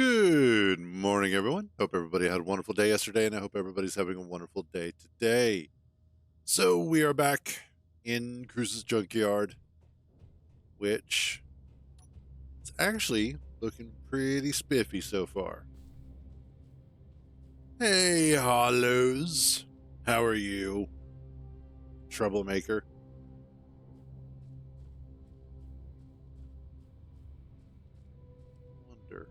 Good morning, everyone. Hope everybody had a wonderful day yesterday, and I hope everybody's having a wonderful day today. So, we are back in Cruz's Junkyard, which is actually looking pretty spiffy so far. Hey, Hollows. How are you? Troublemaker. Wonder.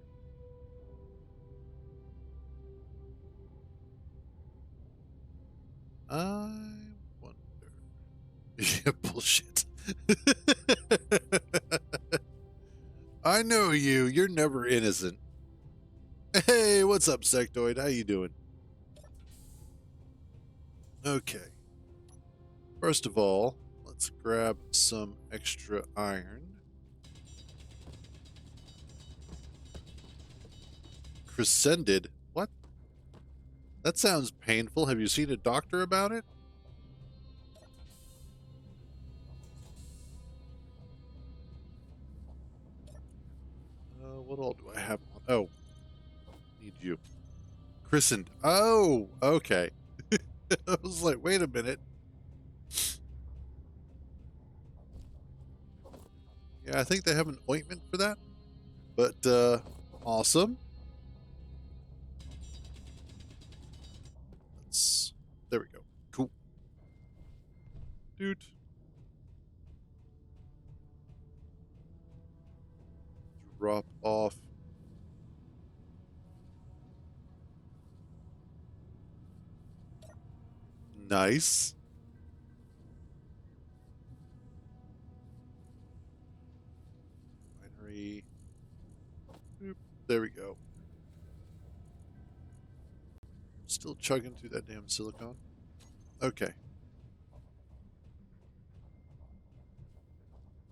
I wonder. Yeah, bullshit. I know you. You're never innocent. Hey, what's up, Sectoid? How you doing? Okay. First of all, let's grab some extra iron. Crescended? What? That sounds painful. Have you seen a doctor about it? What all do I have? Oh, need you. Christened. Oh, okay. I was like, wait a minute. Yeah, I think they have an ointment for that. But, awesome. There we go. Cool. Dude. Drop off. Nice. Binary. Boop. There we go. Still chugging through that damn silicone. Okay.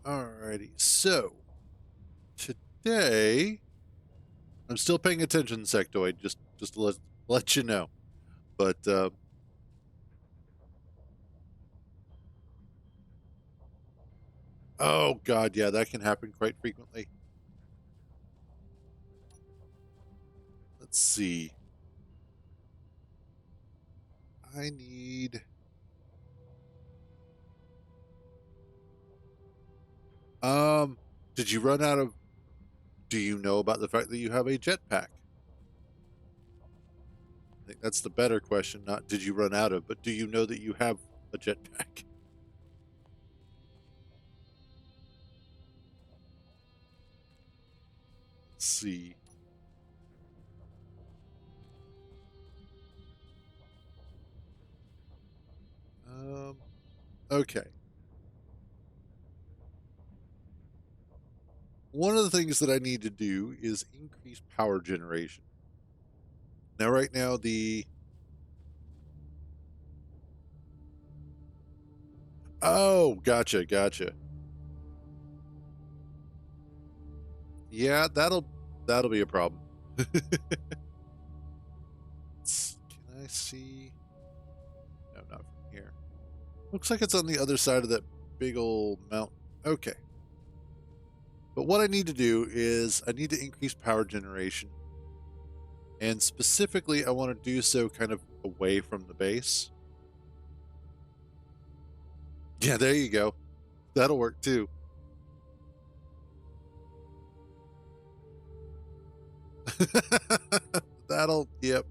Alrighty. So, today, I'm still paying attention, Sectoid, just to let you know. But, oh god, yeah, that can happen quite frequently. Let's see. I need... did you run out of... Do you know about the fact that you have a jetpack? I think that's the better question, not did you run out of, but do you know that you have a jetpack? Let's see. Okay. One of the things that I need to do is increase power generation. Now, right now, the... Oh, gotcha. Yeah, that'll be a problem. Can I see? No, not from here. Looks like it's on the other side of that big old mountain. Okay. But what I need to do is I need to increase power generation. And specifically, I want to do so kind of away from the base. Yeah, there you go. That'll work too. Yep.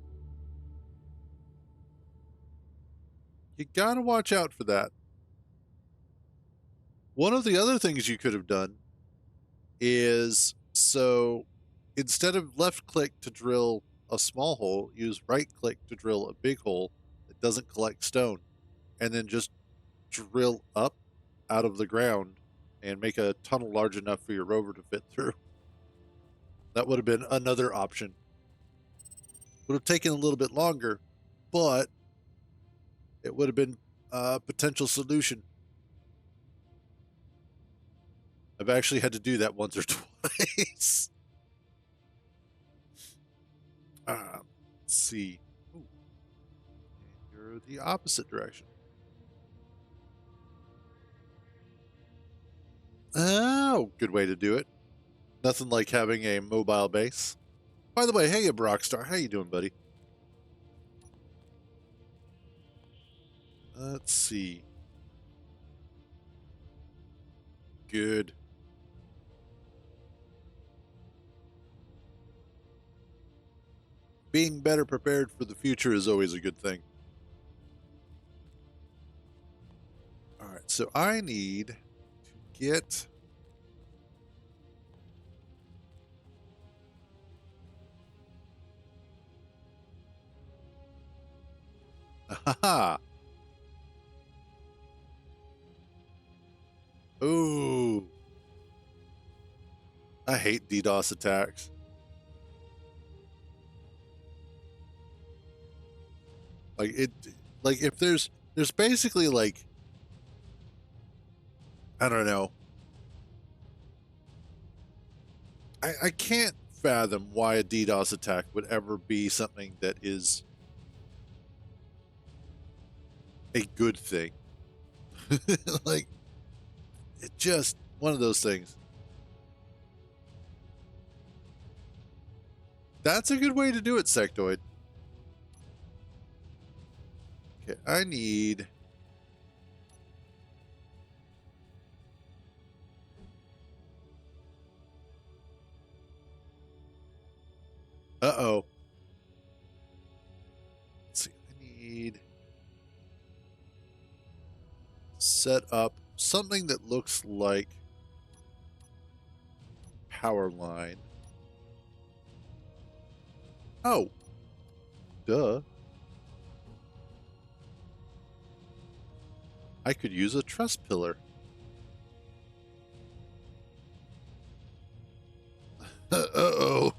You gotta watch out for that. One of the other things you could have done is so instead of left click to drill a small hole, use right click to drill a big hole that doesn't collect stone, and then just drill up out of the ground and make a tunnel large enough for your rover to fit through. That would have been another option. Would have taken a little bit longer, but it would have been a potential solution. I've actually had to do that once or twice. Let's see. Ooh. You're the opposite direction. Oh, good way to do it. Nothing like having a mobile base. By the way, hey, Brockstar, how you doing, buddy? Let's see. Good. Being better prepared for the future is always a good thing. All right, so I need to get... Aha! Ooh. I hate DDoS attacks. Like if there's basically like, I don't know. I can't fathom why a DDoS attack would ever be something that is a good thing. Like, it just one of those things. That's a good way to do it, Sectoid. Okay, I need... Uh-oh. Let's see. I need... set up something that looks like power line. Oh. Duh. I could use a truss pillar. Uh-oh.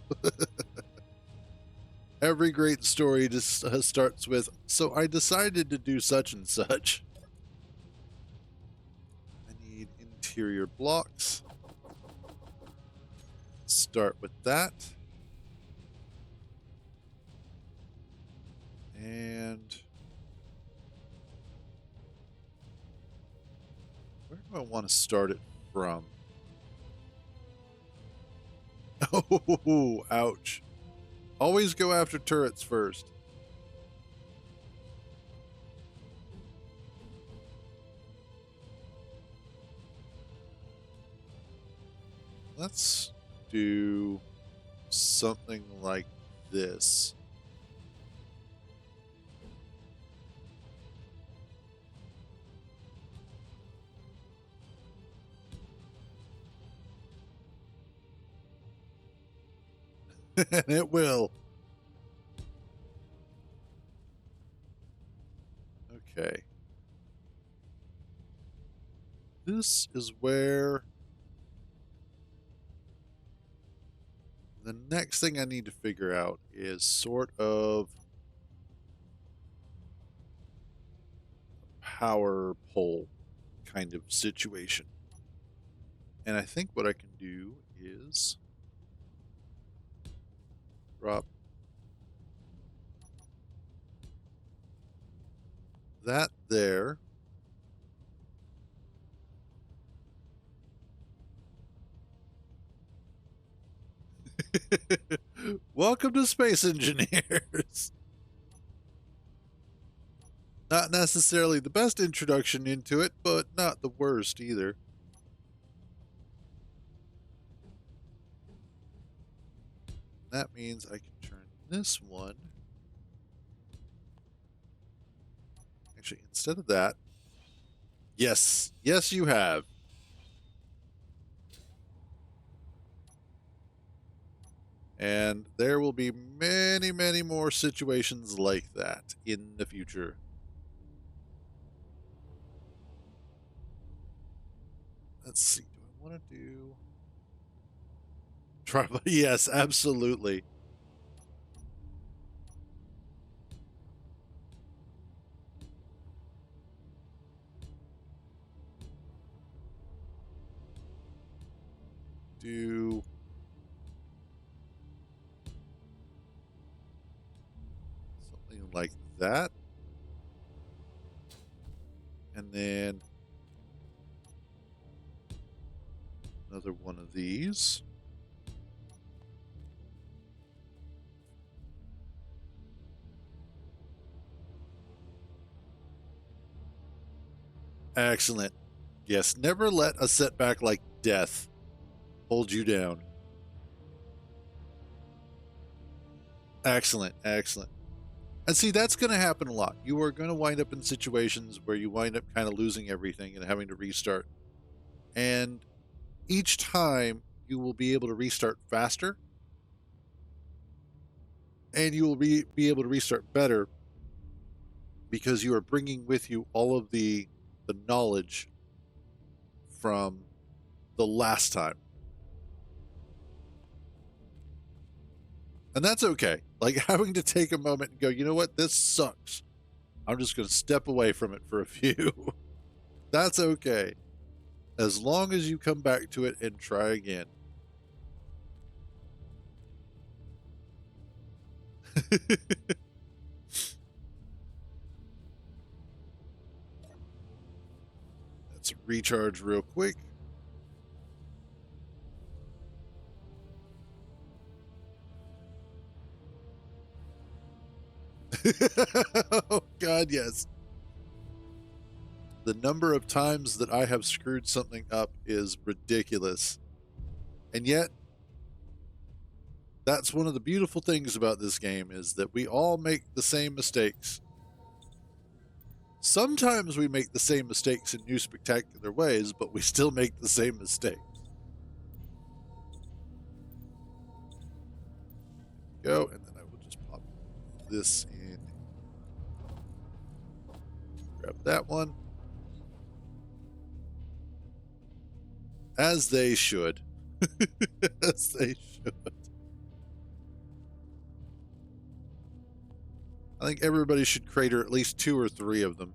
Every great story just starts with, so I decided to do such and such. I need interior blocks. Start with that. And where do I want to start it from? Oh, ouch. Always go after turrets first. Let's do something like this. And it will. Okay. This is where the next thing I need to figure out is sort of a power pole kind of situation. And I think what I can do is drop that there. Welcome to Space Engineers. Not necessarily the best introduction into it, but not the worst either. That means I can turn this one. Actually, instead of that, yes, yes, you have. And there will be many, many more situations like that in the future. Let's see. Do I want to do... Try... Yes, absolutely. Do... something like that. And then another one of these. Excellent. Yes, never let a setback like death hold you down. Excellent, excellent. And see, that's going to happen a lot. You are going to wind up in situations where you wind up kind of losing everything and having to restart. And each time you will be able to restart faster, and you will be able to restart better because you are bringing with you all of the knowledge from the last time. And that's okay. Like having to take a moment and go, you know what, this sucks. I'm just going to step away from it for a few. That's okay. As long as you come back to it and try again. Let's recharge real quick. Oh, God, yes. The number of times that I have screwed something up is ridiculous. And yet, that's one of the beautiful things about this game is that we all make the same mistakes. Sometimes we make the same mistakes in new spectacular ways, but we still make the same mistakes. Go, and then I will just pop this in. Grab that one. As they should. As they should. I think everybody should crater at least 2 or 3 of them.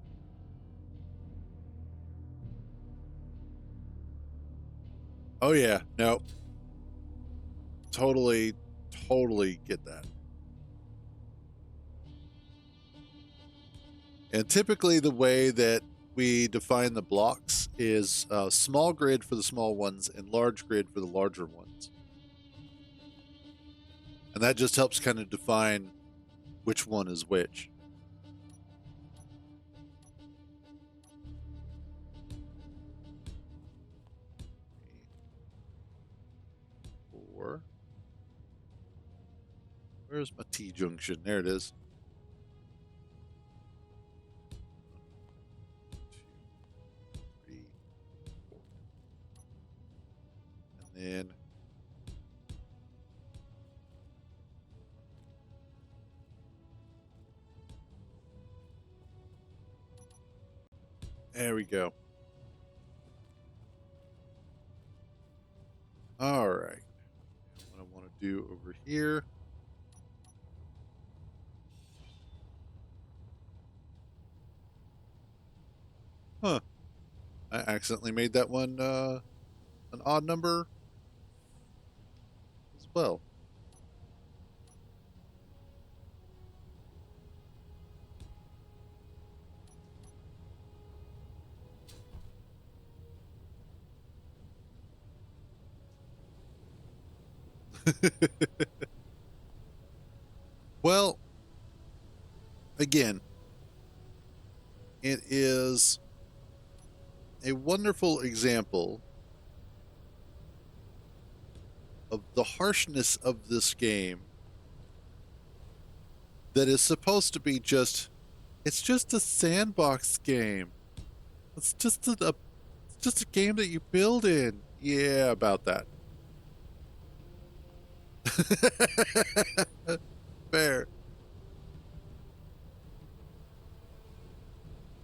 Oh yeah, no. Totally get that. And typically the way that we define the blocks is small grid for the small ones and large grid for the larger ones. And that just helps kind of define which one is which. Where's my T-junction? There it is. 1, 2, 3, 4. And then there we go. All right. What I want to do over here. Huh. I accidentally made that one an odd number as well. Well, again, it is a wonderful example of the harshness of this game that is supposed to be it's just a sandbox game. It's just a game that you build in. Yeah, about that. Fair.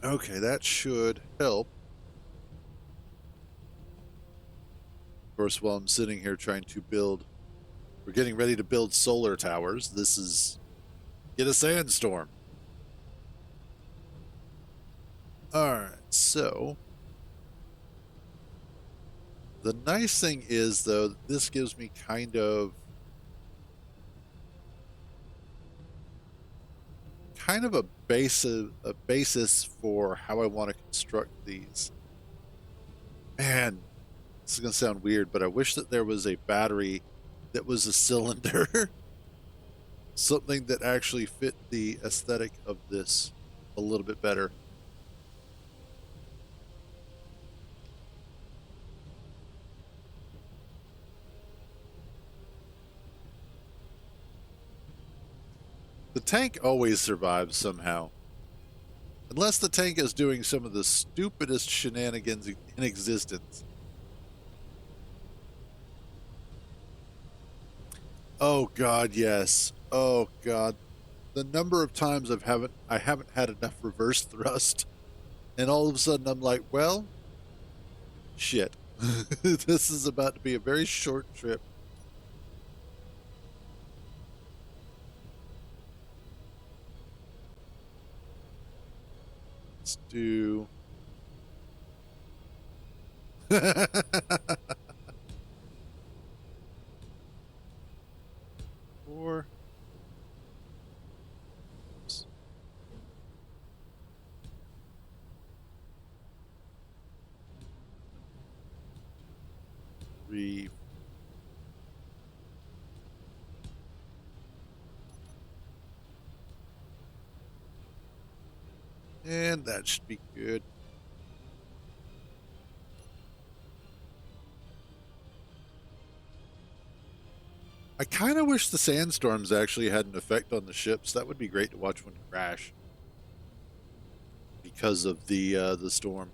Okay, that should help. Of course, while I'm sitting here trying to we're getting ready to build solar towers. This is get a sandstorm. All right, so the nice thing is, though, this gives me kind of a basis for how I want to construct these. Man, this is going to sound weird, but I wish that there was a battery that was a cylinder. Something that actually fit the aesthetic of this a little bit better. The tank always survives somehow. Unless the tank is doing some of the stupidest shenanigans in existence. Oh God, yes. Oh God. The number of times I haven't had enough reverse thrust. And all of a sudden I'm like, well, shit. This is about to be a very short trip. Let's do four. Three. And that should be good. I kind of wish the sandstorms actually had an effect on the ships. That would be great to watch one crash because of the storm.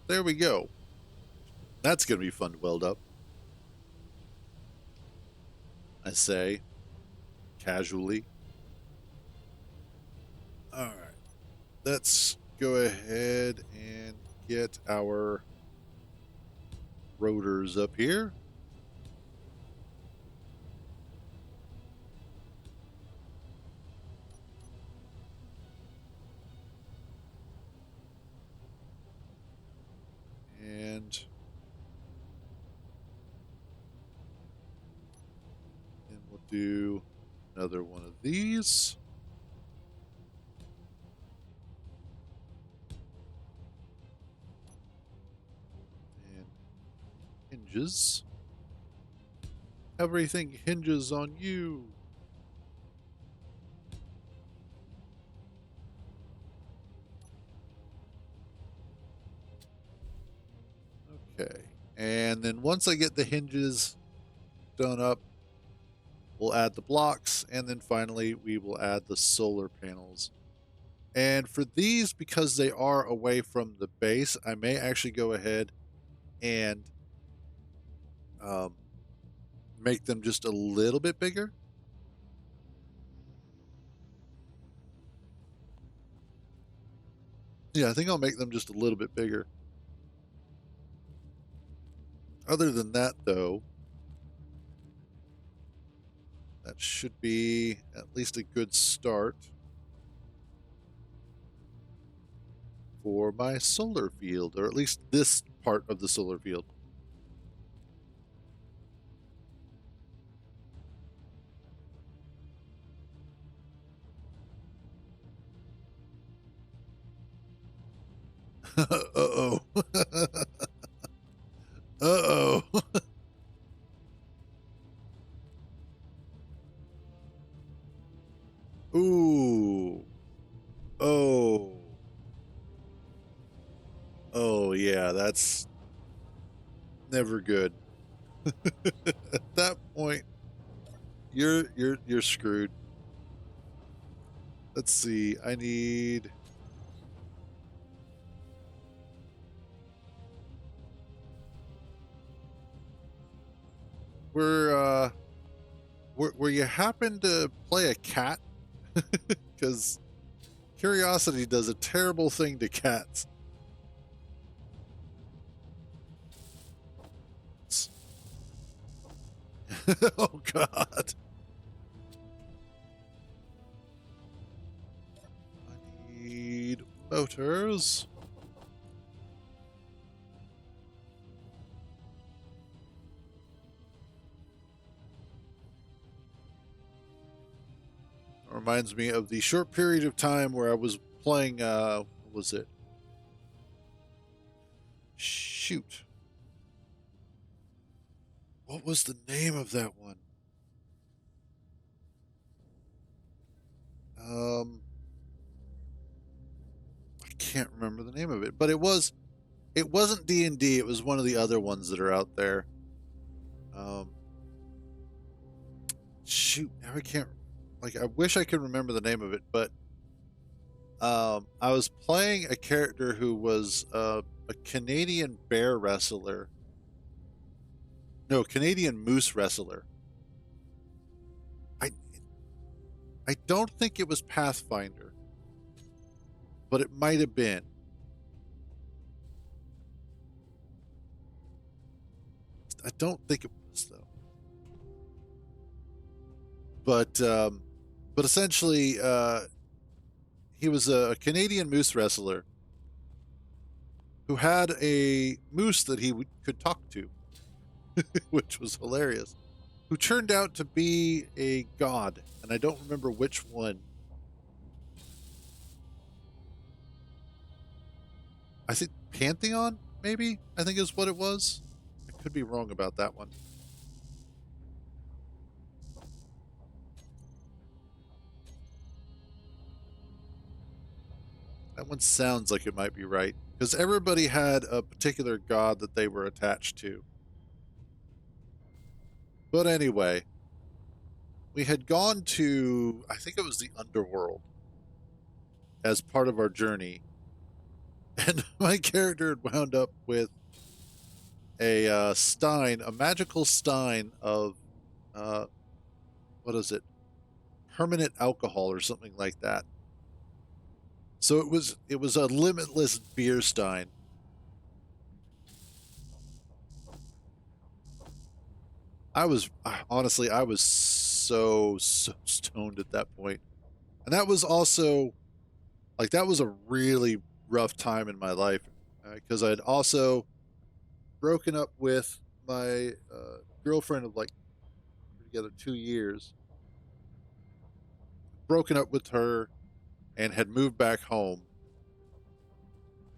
There we go. That's going to be fun to weld up. I say, casually. All right. Let's go ahead and get our rotors up here. And then we'll do another one of these. And hinges. Everything hinges on you. Okay. And then once I get the hinges done up, we'll add the blocks, and then finally we will add the solar panels. And for these, because they are away from the base, I may actually go ahead and make them just a little bit bigger. Yeah, I think I'll make them just a little bit bigger. Other than that, though, that should be at least a good start for my solar field, or at least this part of the solar field. Uh-oh. Uh-oh. Ooh. Oh. Oh yeah, that's never good. At that point, you're screwed. Let's see. I need where where you happen to play a cat because Curiosity does a terrible thing to cats. Oh God. I need motors. Reminds me of the short period of time where I was playing what was it? Shoot. What was the name of that one? I can't remember the name of it, but it was It wasn't D&D. It was one of the other ones that are out there. Shoot, now I can't. Like, I wish I could remember the name of it, but I was playing a character who was a Canadian bear wrestler. No, Canadian moose wrestler. I don't think it was Pathfinder, but it might have been. I don't think it was though. But essentially, he was a Canadian moose wrestler who had a moose that he could talk to, which was hilarious. Who turned out to be a god, and I don't remember which one. I think Pantheon, maybe? I think is what it was. I could be wrong about that one. That one sounds like it might be right, because everybody had a particular god that they were attached to. But anyway, we had gone to, I think it was the underworld, as part of our journey. And my character had wound up with a stein, a magical stein of, what is it? Permanent alcohol or something like that. So it was a limitless beer stein. I was honestly, I was so stoned at that point. And that was also like, that was a really rough time in my life, because I'd also broken up with my girlfriend of like together 2 years, broken up with her, and had moved back home,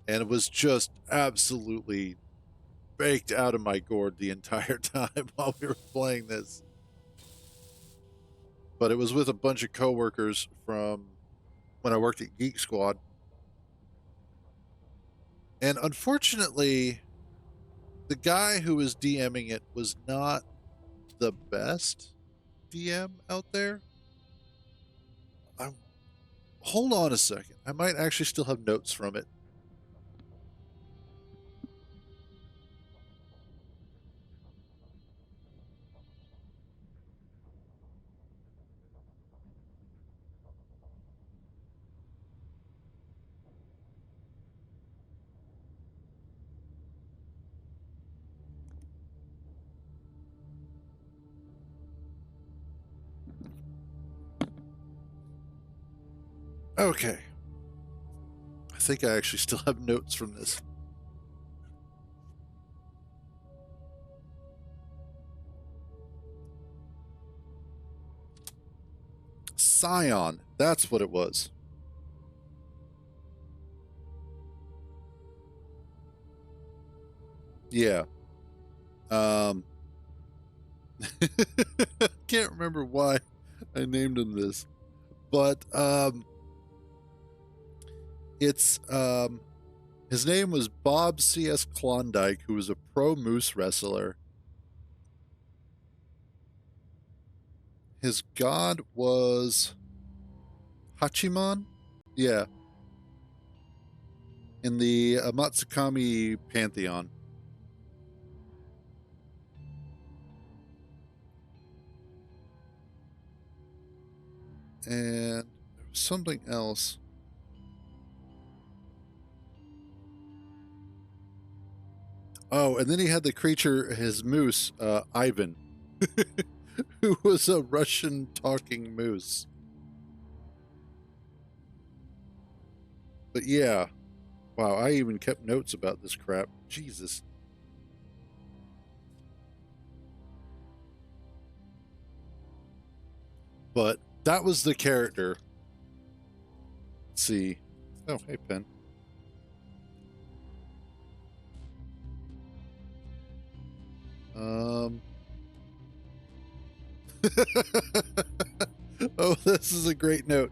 and it was just absolutely baked out of my gourd the entire time while we were playing this. But it was with a bunch of coworkers from when I worked at Geek Squad. And unfortunately, the guy who was DMing it was not the best DM out there. Hold on a second. I might actually still have notes from it. Okay. I think I actually still have notes from this. Scion. That's what it was. Yeah. Can't remember why I named him this. But it's his name was Bob C.S. Klondike, who was a pro moose wrestler. His god was Hachiman? Yeah. In the Matsukami pantheon. And there was something else. Oh, and then he had the creature, his moose, Ivan, who was a Russian talking moose. But yeah, wow, I even kept notes about this crap. Jesus. But that was the character. Let's see. Oh, hey, Pen. Oh, this is a great note.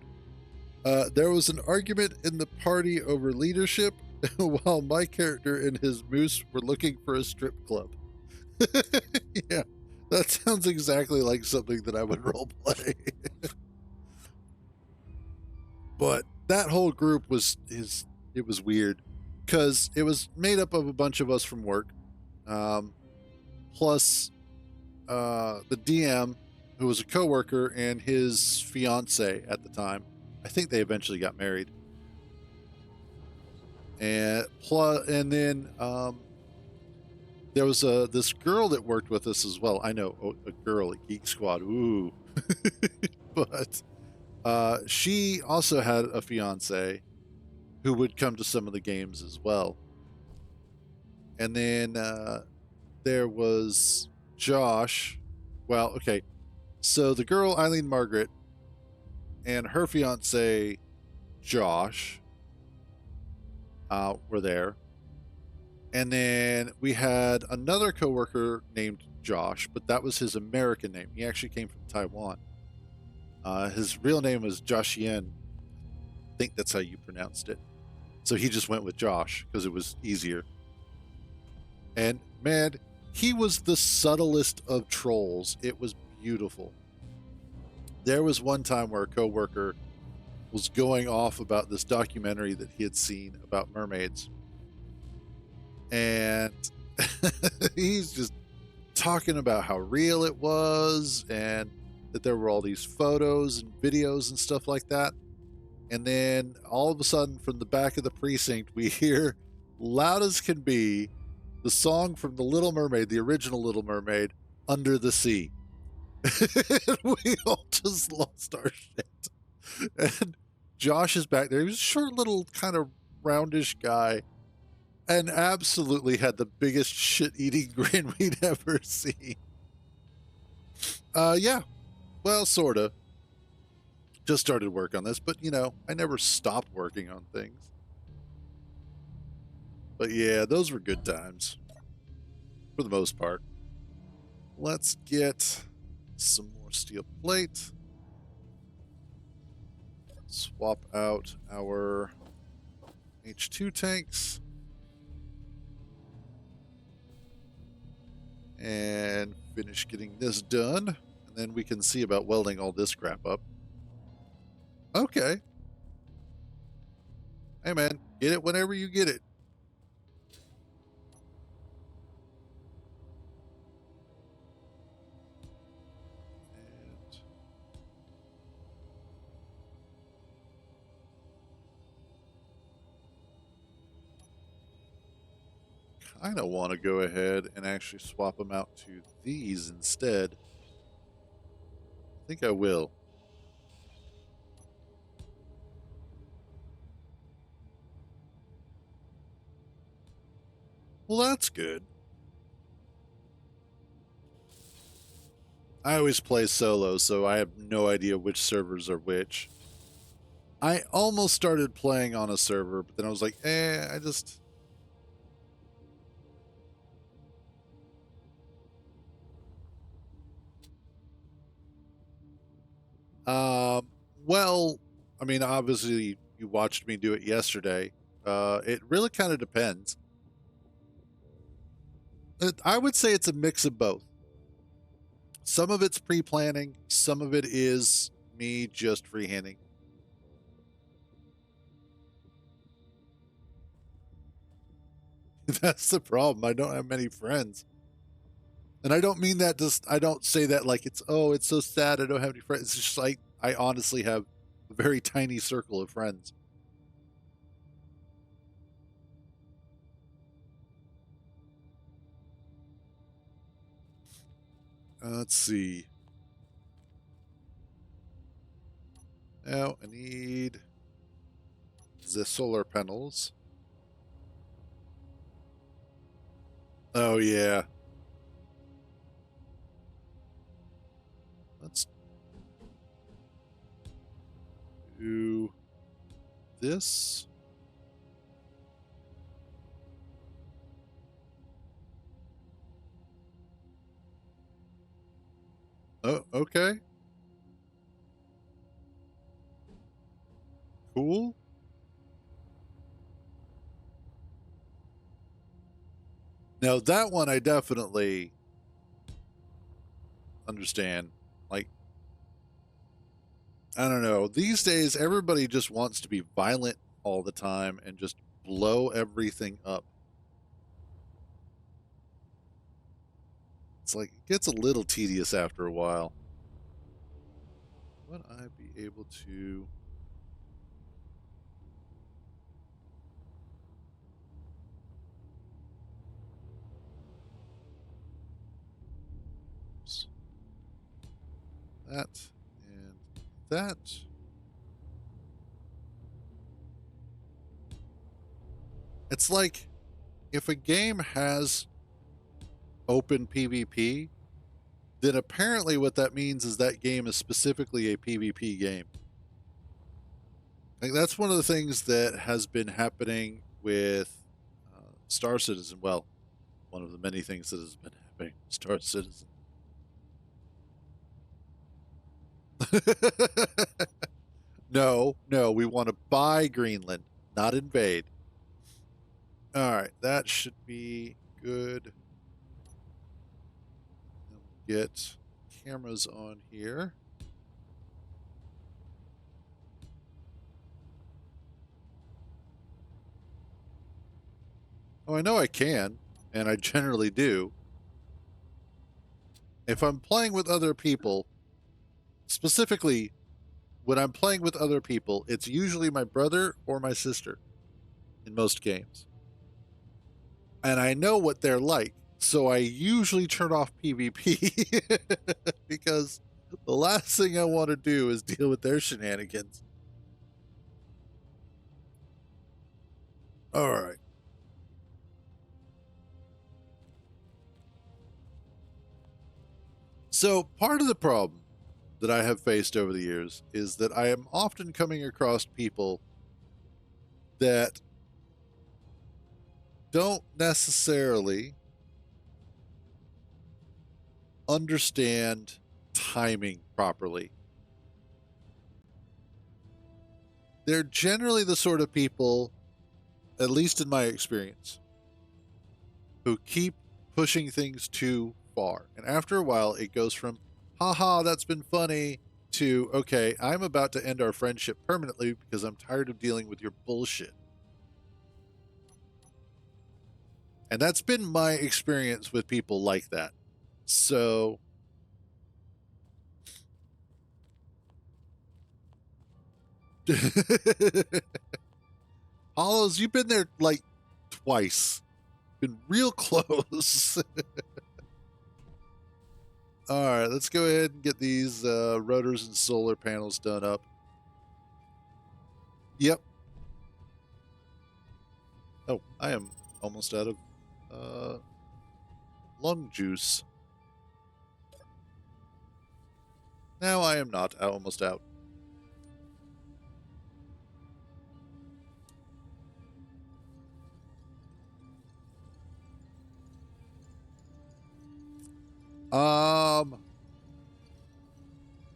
There was an argument in the party over leadership. while my character and his moose were looking for a strip club. Yeah, that sounds exactly like something that I would roleplay. But that whole group it was weird because it was made up of a bunch of us from work, plus the DM, who was a coworker, and his fiance at the time. I think they eventually got married. And then there was this girl that worked with us as well. I know, a girl at Geek Squad. Ooh, but she also had a fiance who would come to some of the games as well. And then there was Josh. Well, okay. So the girl, Eileen Margaret, and her fiance, Josh, were there. And then we had another coworker named Josh, but that was his American name. He actually came from Taiwan. His real name was Josh Yen. I think that's how you pronounced it. So he just went with Josh because it was easier. And man, he was the subtlest of trolls. It was beautiful. There was one time where a coworker was going off about this documentary that he had seen about mermaids. And he's just talking about how real it was and that there were all these photos and videos and stuff like that. And then all of a sudden, from the back of the precinct, we hear loud as can be the song from The Little Mermaid, the original Little Mermaid, Under the Sea. And we all just lost our shit. And Josh is back there. He was a short little kind of roundish guy and absolutely had the biggest shit-eating grin we'd ever seen. Yeah. Well, sort of. Just started work on this, but I never stopped working on things. But yeah, those were good times. For the most part. Let's get some more steel plate. Swap out our H2 tanks. And finish getting this done. And then we can see about welding all this crap up. Okay. Hey man, get it whenever you get it. Kind of want to go ahead and actually swap them out to these instead. I think I will. Well, that's good. I always play solo, so I have no idea which servers are which. I almost started playing on a server, but then I was like, I just... Well, I mean, obviously you watched me do it yesterday. It really kind of depends. I would say it's a mix of both. Some of it's pre-planning, some of it is me just freehanding. That's the problem. I don't have many friends. And I don't mean that I don't say that like it's so sad I don't have any friends. It's just like I honestly have a very tiny circle of friends. Let's see. Now I need the solar panels. Oh yeah. Let's do this. Oh, okay. Cool. Now that one I definitely understand. Like, I don't know. These days, everybody just wants to be violent all the time and just blow everything up. It's like, it gets a little tedious after a while. Would I be able to... that and that. It's like, if a game has open PvP, then apparently what that means is that game is specifically a PvP game. Like, that's one of the things that has been happening with Star Citizen. Well, one of the many things that has been happening with Star Citizen. No, we want to buy Greenland, not invade. All right, that should be good. Get cameras on here. Oh, I know I can, and I generally do. If I'm playing with other people, specifically when I'm playing with other people, it's usually my brother or my sister in most games. And I know what they're like, so I usually turn off PvP because the last thing I want to do is deal with their shenanigans. All right. So part of the problem that I have faced over the years is that I am often coming across people that don't necessarily understand timing properly. They're generally the sort of people, at least in my experience, who keep pushing things too far. And after a while, it goes from, haha, that's been funny, to, okay, I'm about to end our friendship permanently because I'm tired of dealing with your bullshit. And that's been my experience with people like that. So, Hollows, you've been there like twice. Been real close. All right, let's go ahead and get these rotors and solar panels done up. Yep. Oh, I am almost out of lung juice. Now I am not almost out.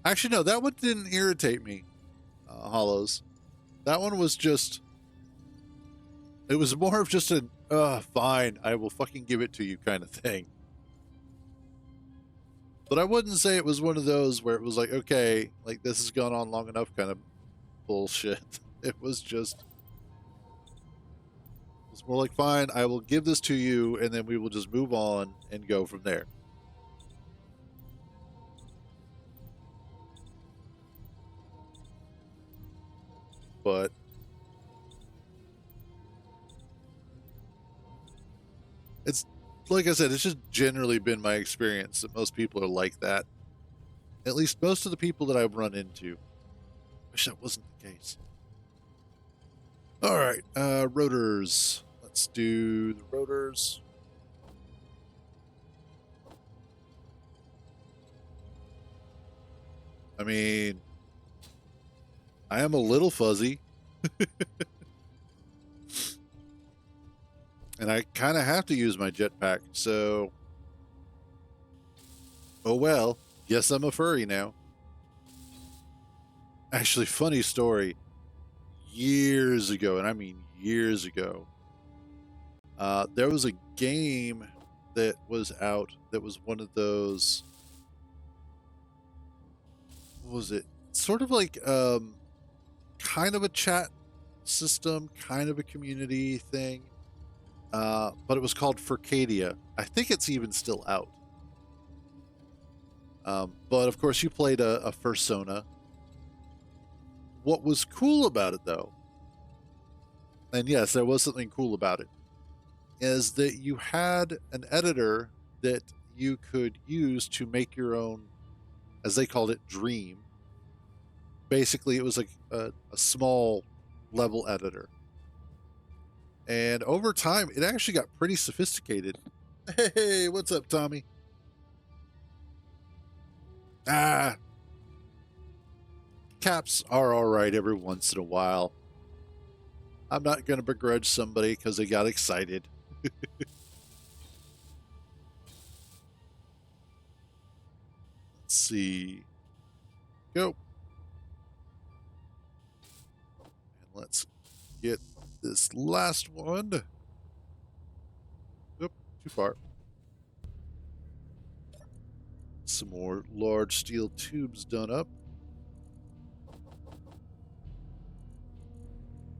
Actually, no, that one didn't irritate me, Hollows. That one was just, it was more of just an, fine, I will fucking give it to you kind of thing. But I wouldn't say it was one of those where it was like, okay, like this has gone on long enough kind of bullshit. It was just, it's more like, fine, I will give this to you, and then we will just move on and go from there. But it's, like I said, it's just generally been my experience that most people are like that. At least most of the people that I've run into. Wish that wasn't the case. All right, rotors. Let's do the rotors. I mean, I am a little fuzzy. And I kind of have to use my jetpack, so... Oh well, guess I'm a furry now. Actually, funny story. Years ago, and I mean years ago, there was a game that was out that was one of those, what was it? Sort of like kind of a chat system, kind of a community thing. But it was called Furcadia. I think it's even still out. But of course, you played a fursona. What was cool about it, though, and yes, there was something cool about it, is that you had an editor that you could use to make your own, as they called it, dream. Basically, it was like a small level editor. And over time, it actually got pretty sophisticated. Hey, what's up, Tommy? Ah, caps are all right every once in a while. I'm not going to begrudge somebody because they got excited. Let's see. Go. And let's get this last one. Oop, too far. Some more large steel tubes done up.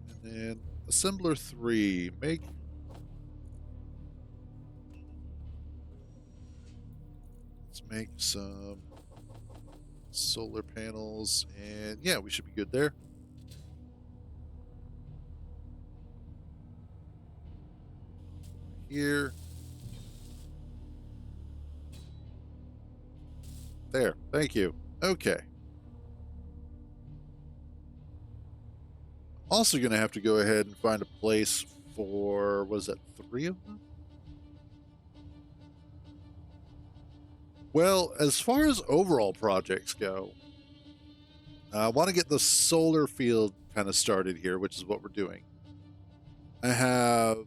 And then assembler 3. Let's make some solar panels, and yeah, we should be good there. Here. There. Thank you. Okay. Also going to have to go ahead and find a place for, was that 3 of them? Well, as far as overall projects go, I want to get the solar field kind of started here, which is what we're doing. I have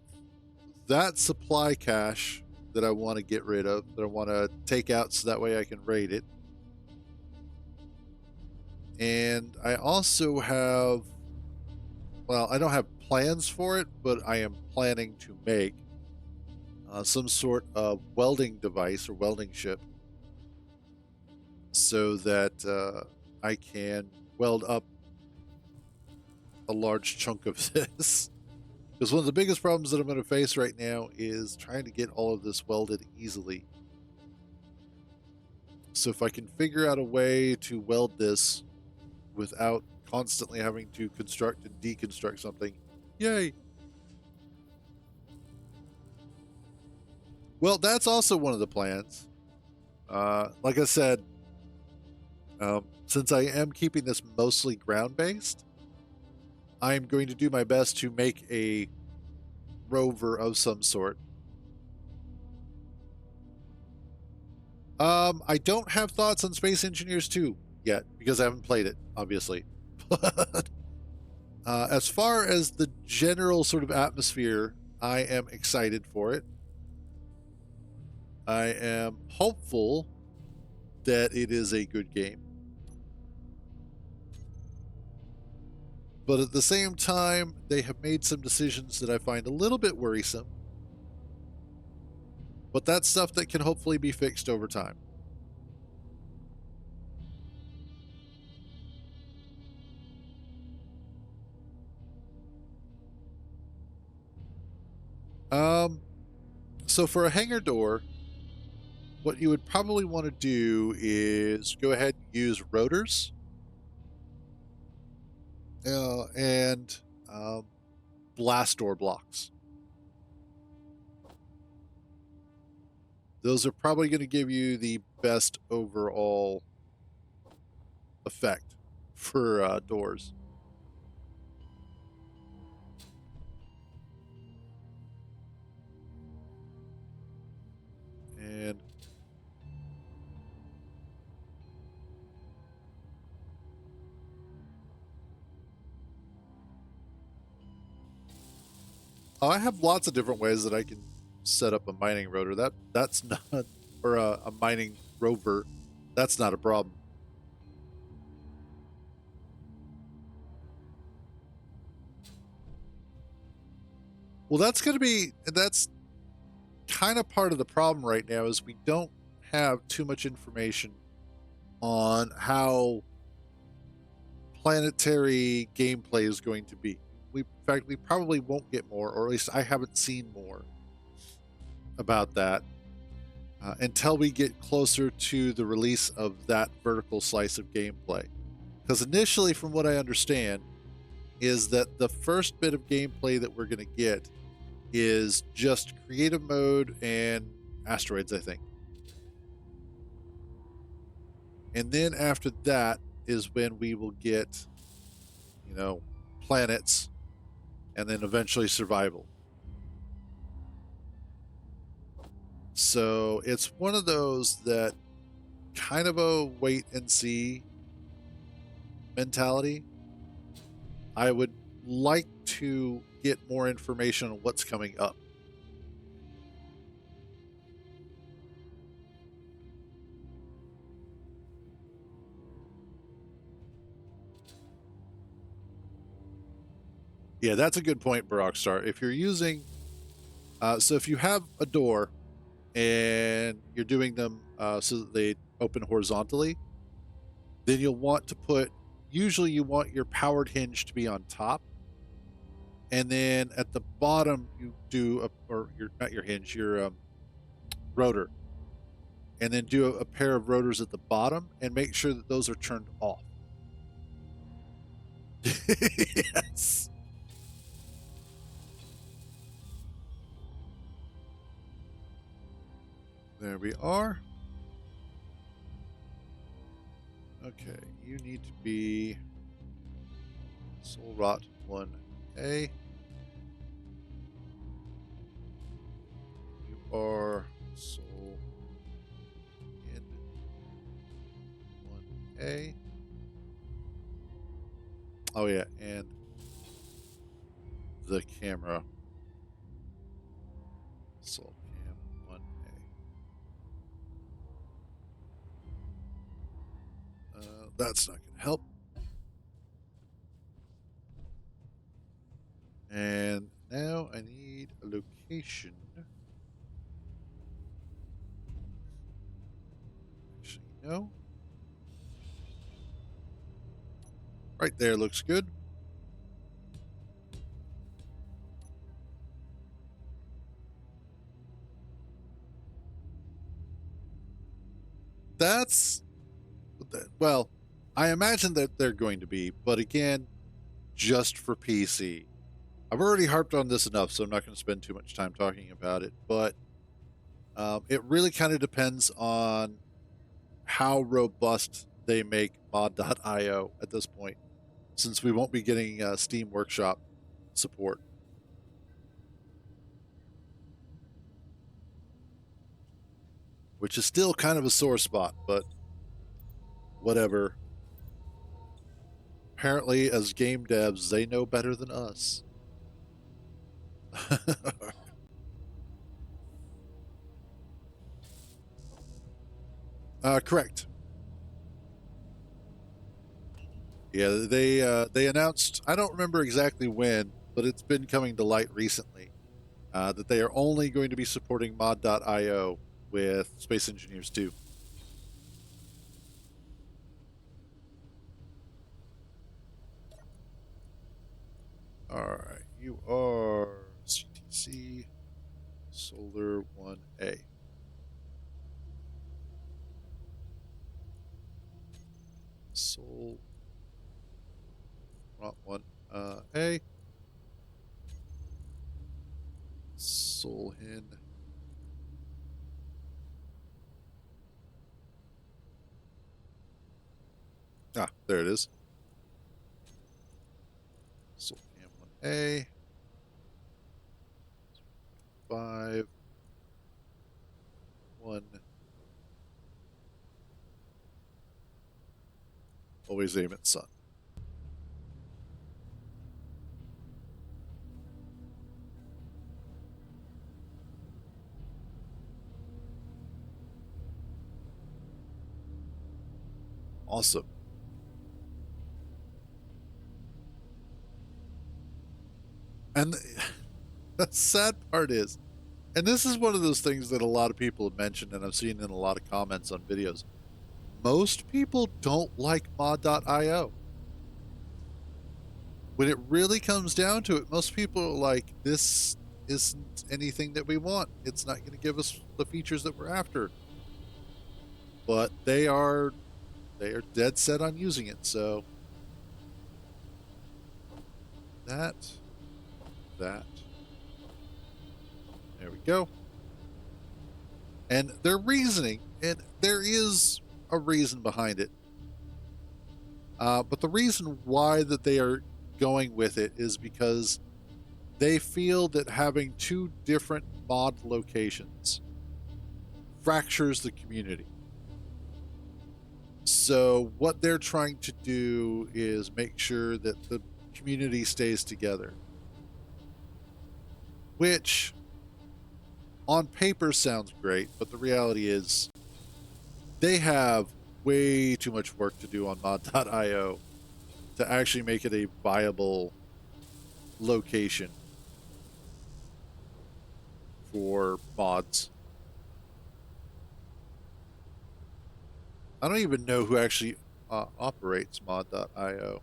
that supply cache that I want to get rid of, that I want to take out so that way I can raid it. And I also have, well, I don't have plans for it, but I am planning to make some sort of welding device or welding ship so that I can weld up a large chunk of this. Because one of the biggest problems that I'm going to face right now is trying to get all of this welded easily. So if I can figure out a way to weld this without constantly having to construct and deconstruct something, yay! Well, that's also one of the plans. Like I said, since I am keeping this mostly ground-based, I'm going to do my best to make a rover of some sort. I don't have thoughts on Space Engineers 2 yet because I haven't played it, obviously. But as far as the general sort of atmosphere, I am excited for it. I am hopeful that it is a good game. But at the same time, they have made some decisions that I find a little bit worrisome. But that's stuff that can hopefully be fixed over time. So for a hangar door, what you would probably want to do is go ahead and use rotors and blast door blocks. Those are probably going to give you the best overall effect for doors. And I have lots of different ways that I can set up a mining rotor. That's not, or a mining rover. That's not a problem. Well, that's kind of part of the problem right now is we don't have too much information on how planetary gameplay is going to be. In fact, we probably won't get more, or at least I haven't seen more about that until we get closer to the release of that vertical slice of gameplay. Because initially, from what I understand, is that the first bit of gameplay that we're going to get is just creative mode and asteroids, I think. And then after that is when we will get, planets and then eventually survival. So it's one of those that kind of a wait and see mentality. I would like to get more information on what's coming up. Yeah, that's a good point, Barockstar. If you're using, so if you have a door and you're doing them so that they open horizontally, then you'll want to usually you want your powered hinge to be on top. And then at the bottom, you do, not your hinge, your rotor. And then do a pair of rotors at the bottom and make sure that those are turned off. Yes. There we are. Okay, you need to be Soul Rot 1A. You are Soul in 1A. Oh yeah, and the camera. Soul Cam 1A. That's not going to help. And now I need a location. Actually, no. Right there looks good. Well, I imagine that they're going to be, but again, just for PC. I've already harped on this enough, so I'm not going to spend too much time talking about it, but it really kind of depends on how robust they make mod.io at this point, since we won't be getting Steam Workshop support. Which is still kind of a sore spot, but whatever. Apparently, as game devs, they know better than us. Correct. Yeah, they announced. I don't remember exactly when, but it's been coming to light recently that they are only going to be supporting mod.io with Space Engineers 2. All right, you are CTC Solar 1A. Soul Rot 1A. Soul Hin. Ah, there it is. Soul Cam 1A. 5. 1. Always aim at sun. Awesome. And the sad part is, And this is one of those things that a lot of people have mentioned, and I've seen in a lot of comments on videos. Most people don't like mod.io. When it really comes down to it, most people are like, this isn't anything that we want. It's not going to give us the features that we're after. But they are dead set on using it. So that there we go. And their reasoning, and there is a reason behind it. But the reason why that they are going with it is because they feel that having two different mod locations fractures the community. So what they're trying to do is make sure that the community stays together, which on paper sounds great, but the reality is they have way too much work to do on mod.io to actually make it a viable location for mods. I don't even know who actually operates mod.io.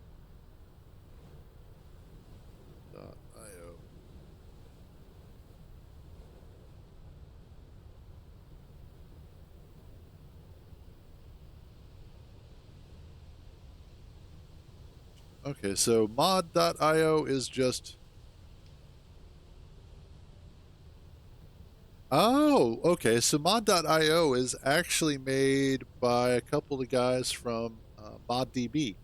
Okay, so mod.io is just... Oh, okay. So mod.io is actually made by a couple of guys from ModDB.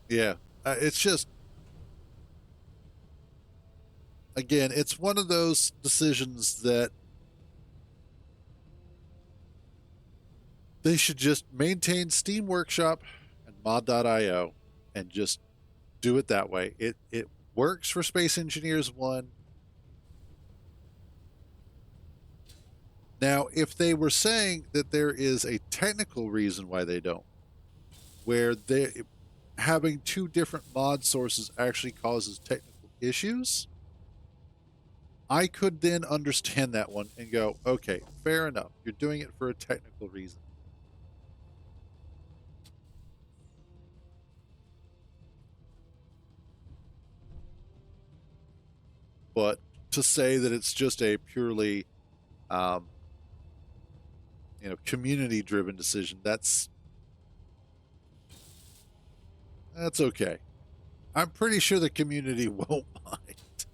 Yeah, it's just, again, it's one of those decisions that they should just maintain Steam Workshop and mod.io and just do it that way. It works for Space Engineers 1. Now, if they were saying that there is a technical reason why they don't, where they having two different mod sources actually causes technical issues, I could then understand that one and go, okay, fair enough. You're doing it for a technical reason. But to say that it's just a purely, um, community-driven decision, that's okay. I'm pretty sure the community won't mind.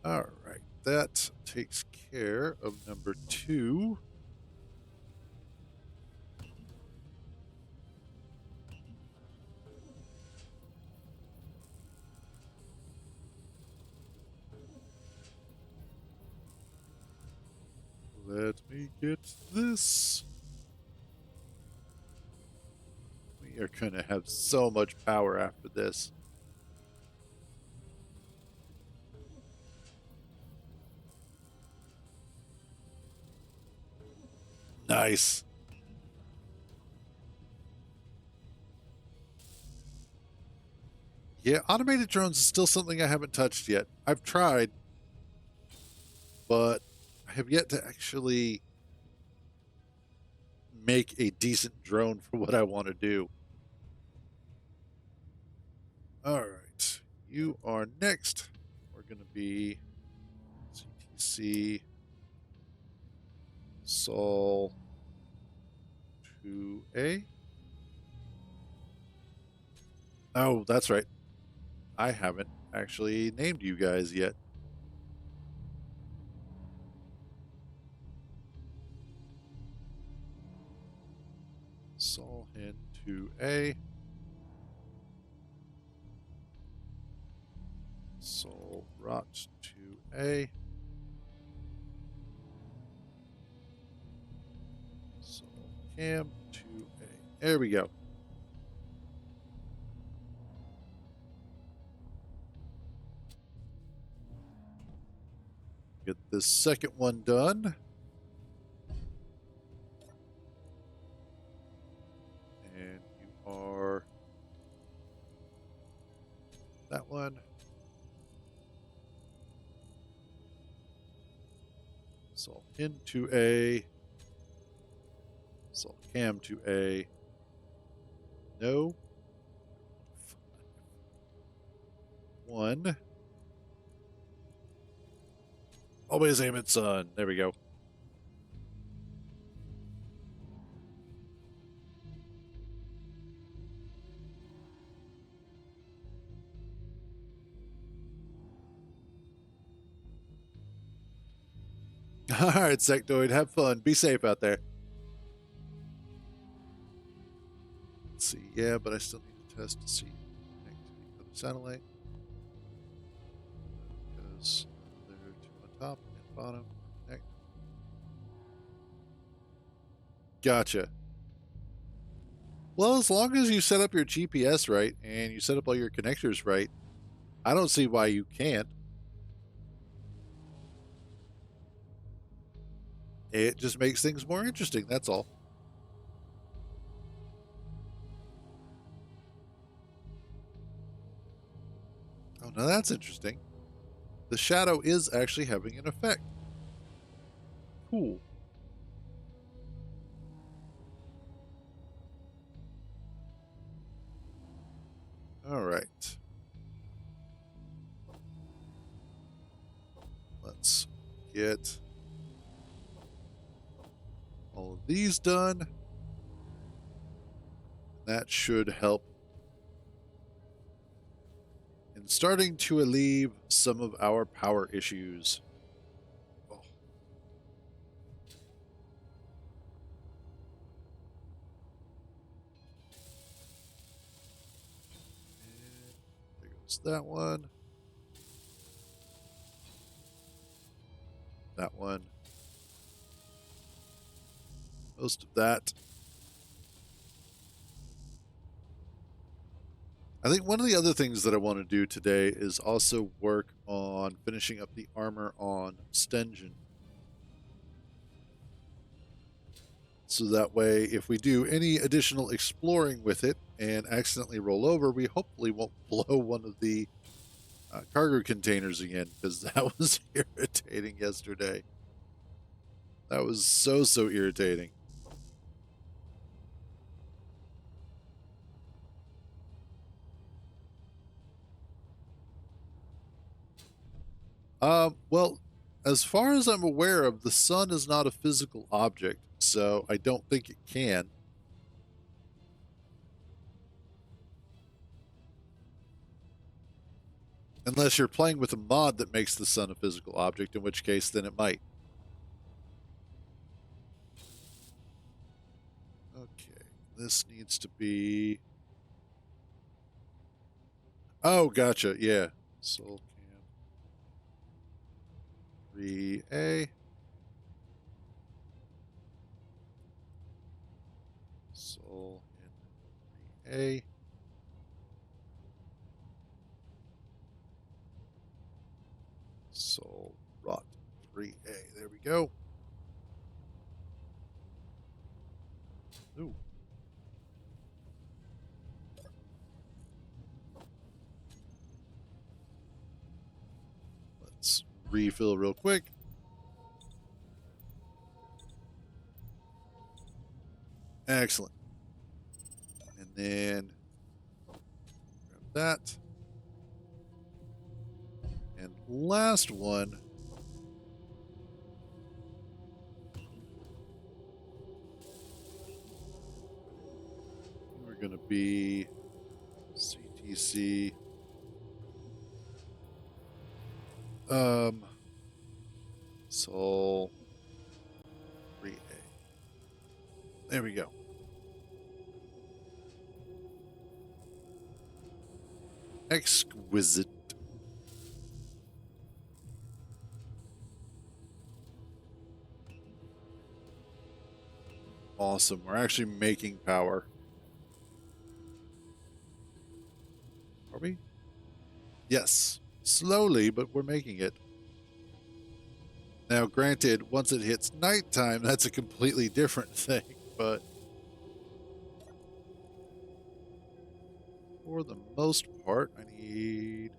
All right, that takes care of number 2. Let me get this. We are going to have so much power after this. Nice. Yeah, automated drones is still something I haven't touched yet. I've tried, but I have yet to actually make a decent drone for what I want to do. All right, you are next. We're going to be CTC Sol 2A. Oh, that's right. I haven't actually named you guys yet. Solhen 2A. Sol Rot 2A. Sol Cam 2A. There we go. Get this second one done. And you are that one. Salt in to A. Salt cam to A. No. 1. Always aim at sun. There we go. All right, Sectoid, have fun. Be safe out there. Let's see. Yeah, but I still need to test to see connect to the other satellite. Because they're two on top and bottom. Connect. Gotcha. Well, as long as you set up your GPS right and you set up all your connectors right, I don't see why you can't. It just makes things more interesting, that's all. Oh, now that's interesting. The shadow is actually having an effect. Cool. All right. Let's get all of these done. That should help in starting to alleviate some of our power issues. Oh. There goes that one. That one. Most of that. I think one of the other things that I want to do today is also work on finishing up the armor on Stengen. So that way, if we do any additional exploring with it and accidentally roll over, we hopefully won't blow one of the cargo containers again, because that was irritating yesterday. That was so irritating. Well, as far as I'm aware of, the sun is not a physical object, so I don't think it can. Unless you're playing with a mod that makes the sun a physical object, in which case then it might. Okay, this needs to be... Oh, gotcha, yeah. Soul cam 3A. Soul in 3A. Soul rot 3A. There we go. Ooh. Let's refill real quick. Excellent. And then grab that. And last one. We're going to be CTC. Soul 3A. There we go. Exquisite. Awesome. We're actually making power. Are we? Yes. Slowly, but we're making it. Now, granted, once it hits nighttime, that's a completely different thing, but for the most part, I need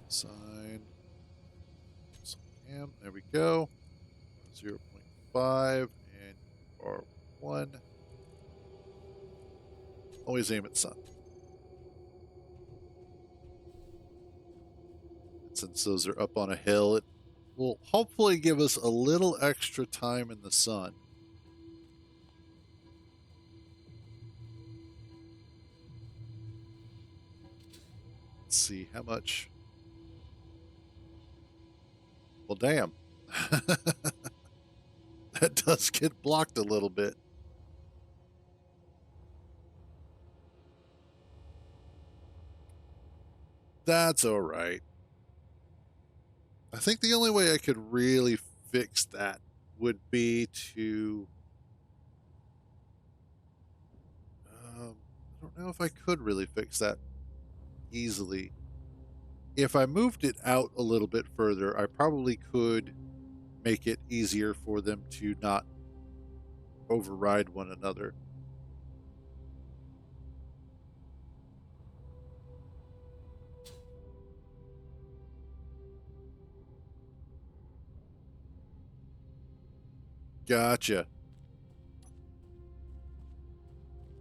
sign. Cam, there we go. 0.5 and R1. Always aim at sun. And since those are up on a hill, it will hopefully give us a little extra time in the sun. Let's see how much. Well, damn. That does get blocked a little bit. That's all right. I think the only way I could really fix that would be to... I don't know if I could really fix that easily. If I moved it out a little bit further, I probably could make it easier for them to not override one another. Gotcha.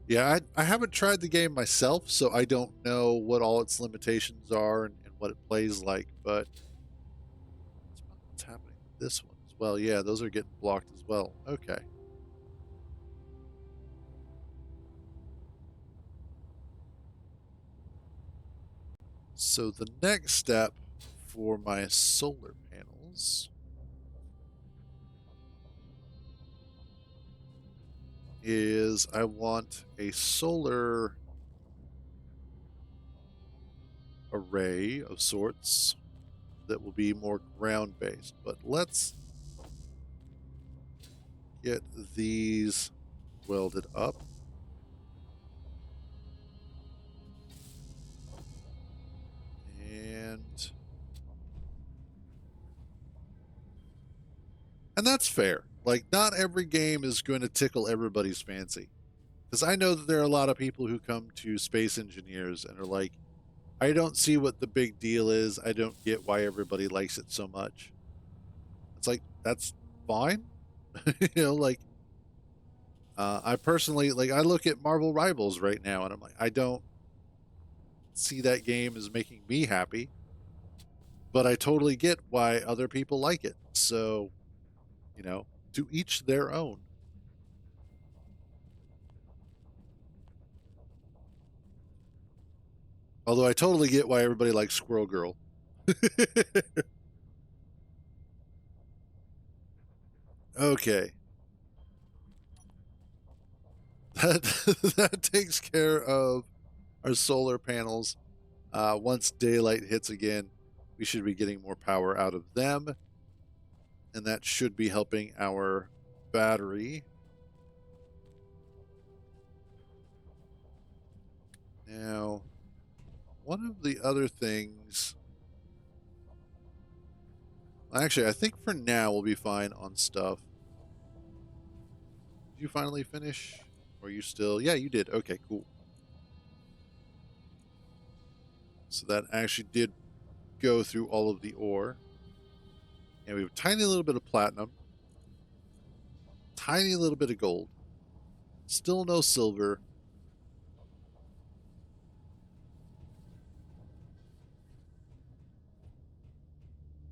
Yeah, I haven't tried the game myself, so I don't know what all its limitations are and what it plays like, but what's happening with this one as well? Yeah, those are getting blocked as well. Okay. So the next step for my solar panels is I want a solar array of sorts that will be more ground based. But let's get these welded up. And that's fair. Like, not every game is going to tickle everybody's fancy. Because I know that there are a lot of people who come to Space Engineers and are like, I don't see what the big deal is. I don't get why everybody likes it so much. It's like, that's fine. Like, I personally, like, I look at Marvel Rivals right now and I'm like, I don't see that game as making me happy. But I totally get why other people like it. So, to each their own. Although I totally get why everybody likes Squirrel Girl. Okay. That takes care of our solar panels. Once daylight hits again, we should be getting more power out of them. And that should be helping our battery. Now, one of the other things... Actually, I think for now we'll be fine on stuff. Did you finally finish? Or are you still... Yeah, you did. Okay, cool. So that actually did go through all of the ore. And we have a tiny little bit of platinum. Tiny little bit of gold. Still no silver.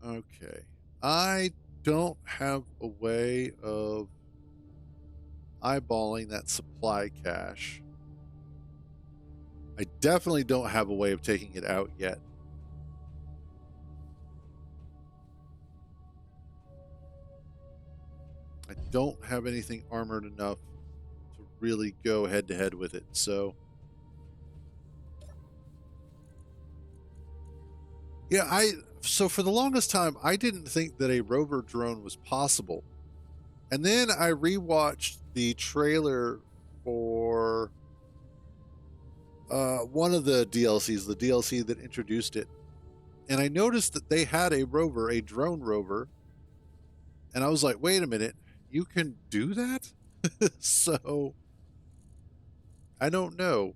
Okay. I don't have a way of eyeballing that supply cache. I definitely don't have a way of taking it out yet. I don't have anything armored enough to really go head to head with it, so... Yeah, so for the longest time, I didn't think that a rover drone was possible. And then I rewatched the trailer for one of the DLCs, the DLC that introduced it. And I noticed that they had a rover, a drone rover. And I was like, wait a minute, you can do that? So, I don't know.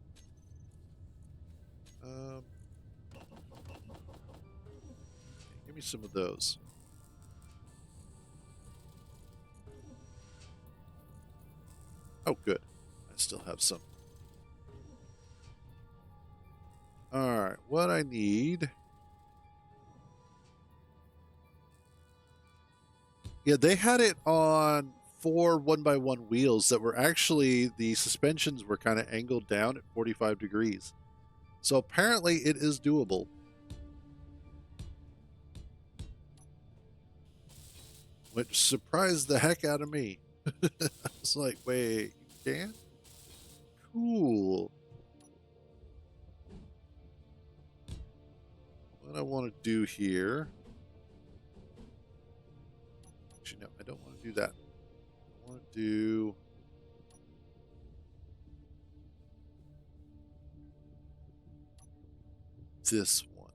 Give me some of those. Oh, good. I still have some. All right, what I need. Yeah, they had it on 4 1x1 wheels that were actually, the suspensions were kind of angled down at 45 degrees. So apparently it is doable. Which surprised the heck out of me. I was like, wait, you can? Cool. What I want to do here. Actually, no, I don't want to do that. I want to do. This one.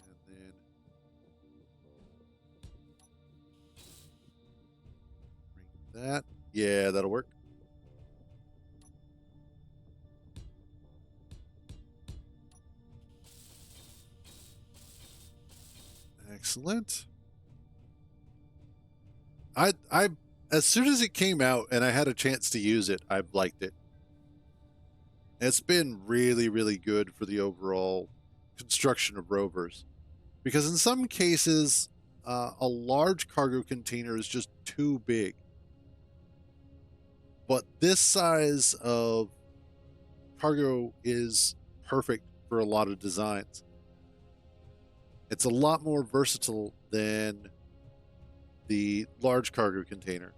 And then bring that. Yeah, that'll work. Excellent. I as soon as it came out and I had a chance to use it, I liked it. It's been really, really good for the overall construction of rovers. Because in some cases, a large cargo container is just too big. But this size of cargo is perfect for a lot of designs. It's a lot more versatile than the large cargo container,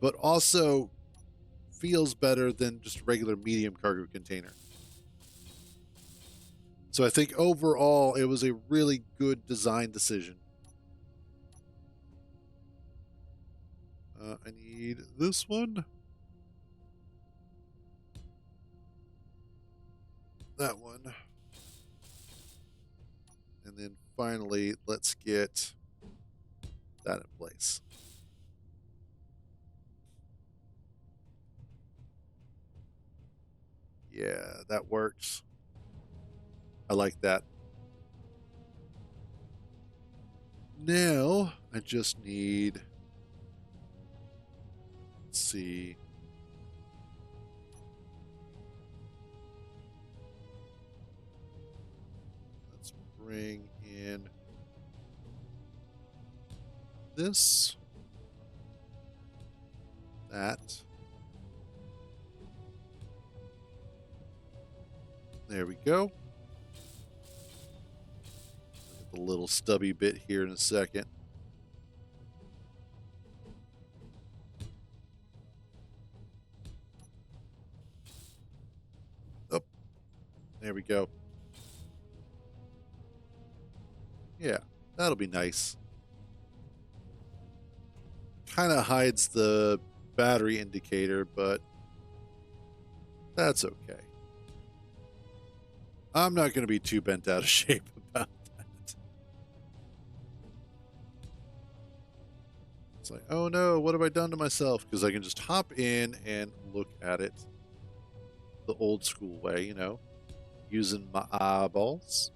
but also feels better than just a regular medium cargo container. So I think overall it was a really good design decision. I need this one. That one. And then finally, let's get that in place. Yeah, that works. I like that. Now, I just need, let's see. Let's bring in this, that. There we go. Look at the little stubby bit here in a second. Oh, there we go. Yeah, that'll be nice. Kind of hides the battery indicator, but that's okay. I'm not going to be too bent out of shape about that. It's like, oh no, what have I done to myself? Because I can just hop in and look at it the old school way, you know, using my eyeballs.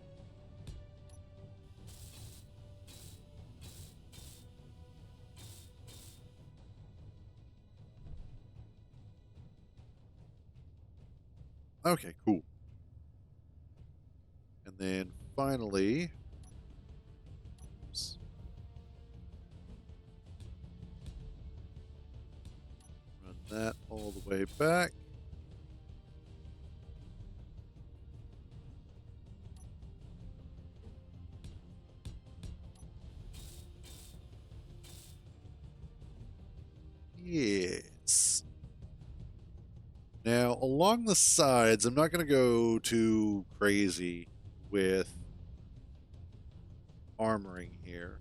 Okay, cool. And then finally, oops, run that all the way back. Yes. Now, Now, along the sides, I'm not going to go too crazy with armoring here.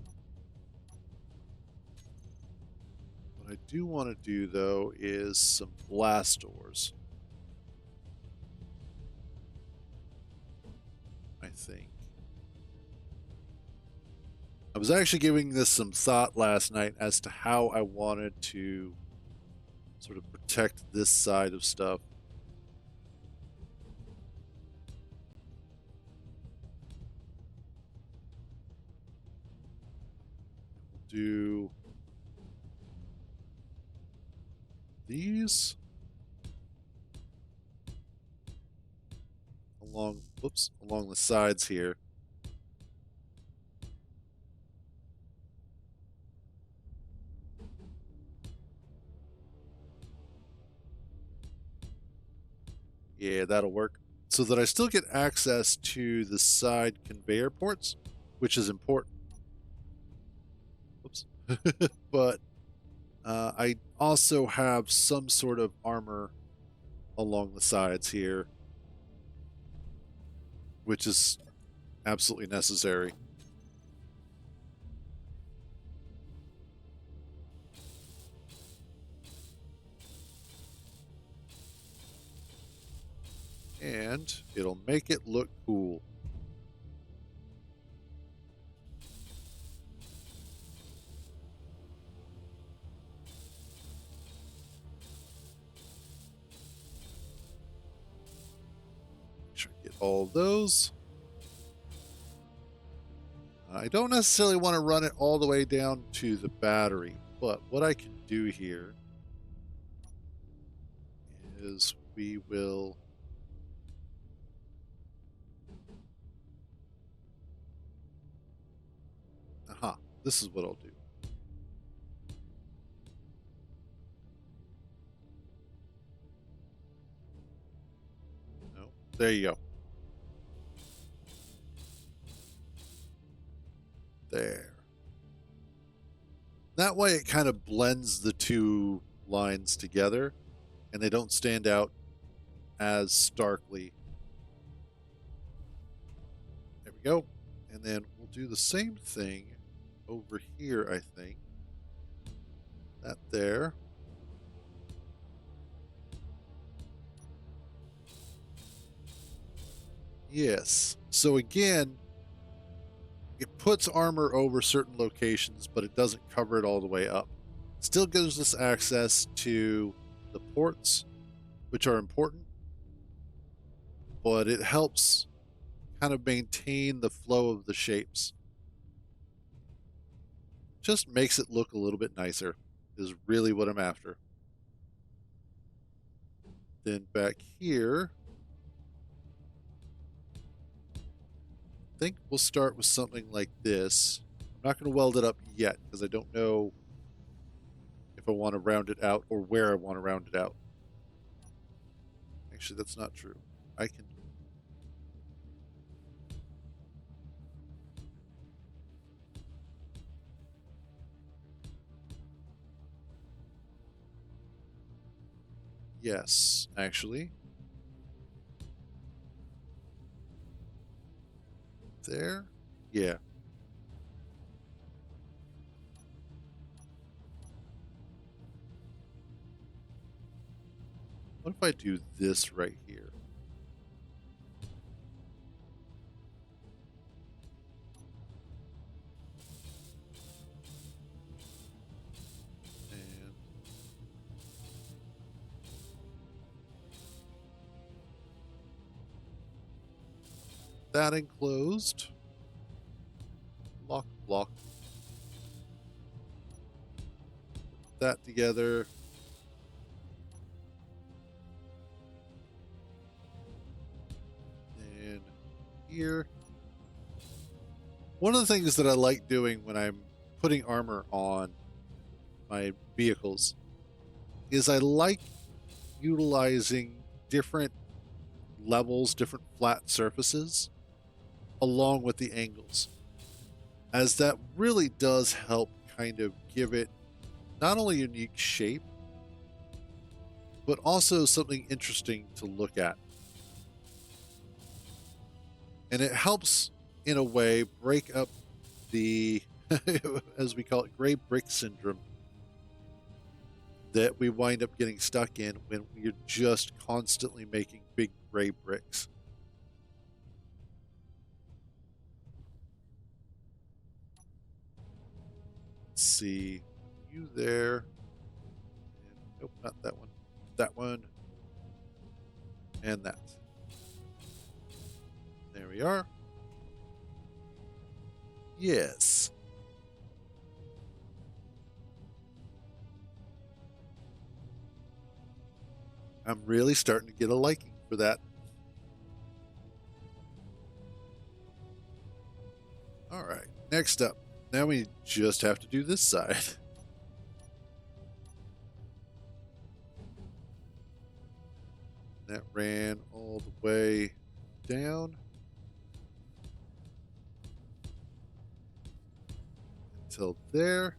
What I do want to do, though, is some blast doors. I think. I was actually giving this some thought last night as to how I wanted to sort of protect this side of stuff. We'll do these along, whoops, along the sides here. Yeah, that'll work. So that I still get access to the side conveyor ports, which is important. Whoops. But I also have some sort of armor along the sides here, which is absolutely necessary. And it'll make it look cool. Make sure I get all of those. I don't necessarily want to run it all the way down to the battery, but what I can do here is we will this is what I'll do. No, there you go. There. That way it kind of blends the two lines together and they don't stand out as starkly. There we go. And then we'll do the same thing over here, I think. That there. Yes. So again, it puts armor over certain locations, but it doesn't cover it all the way up. Still gives us access to the ports, which are important, but it helps kind of maintain the flow of the shapes. Just makes it look a little bit nicer, is really what I'm after. Then back here, I think we'll start with something like this. I'm not going to weld it up yet because I don't know if I want to round it out or where I want to round it out. Actually, that's not true. I can. Yes, actually. There? Yeah. What if I do this right here? And that enclosed. Lock, block. Put that together. And here. One of the things that I like doing when I'm putting armor on my vehicles is I like utilizing different levels, different flat surfaces, along with the angles, as that really does help kind of give it not only a unique shape, but also something interesting to look at. And it helps, in a way, break up the, as we call it, gray brick syndrome that we wind up getting stuck in when we're just constantly making big gray bricks. Let's see, you there. And, nope, not that one. That one. And that. There we are. Yes. I'm really starting to get a liking for that. All right, next up. Now we just have to do this side. That ran all the way down until there.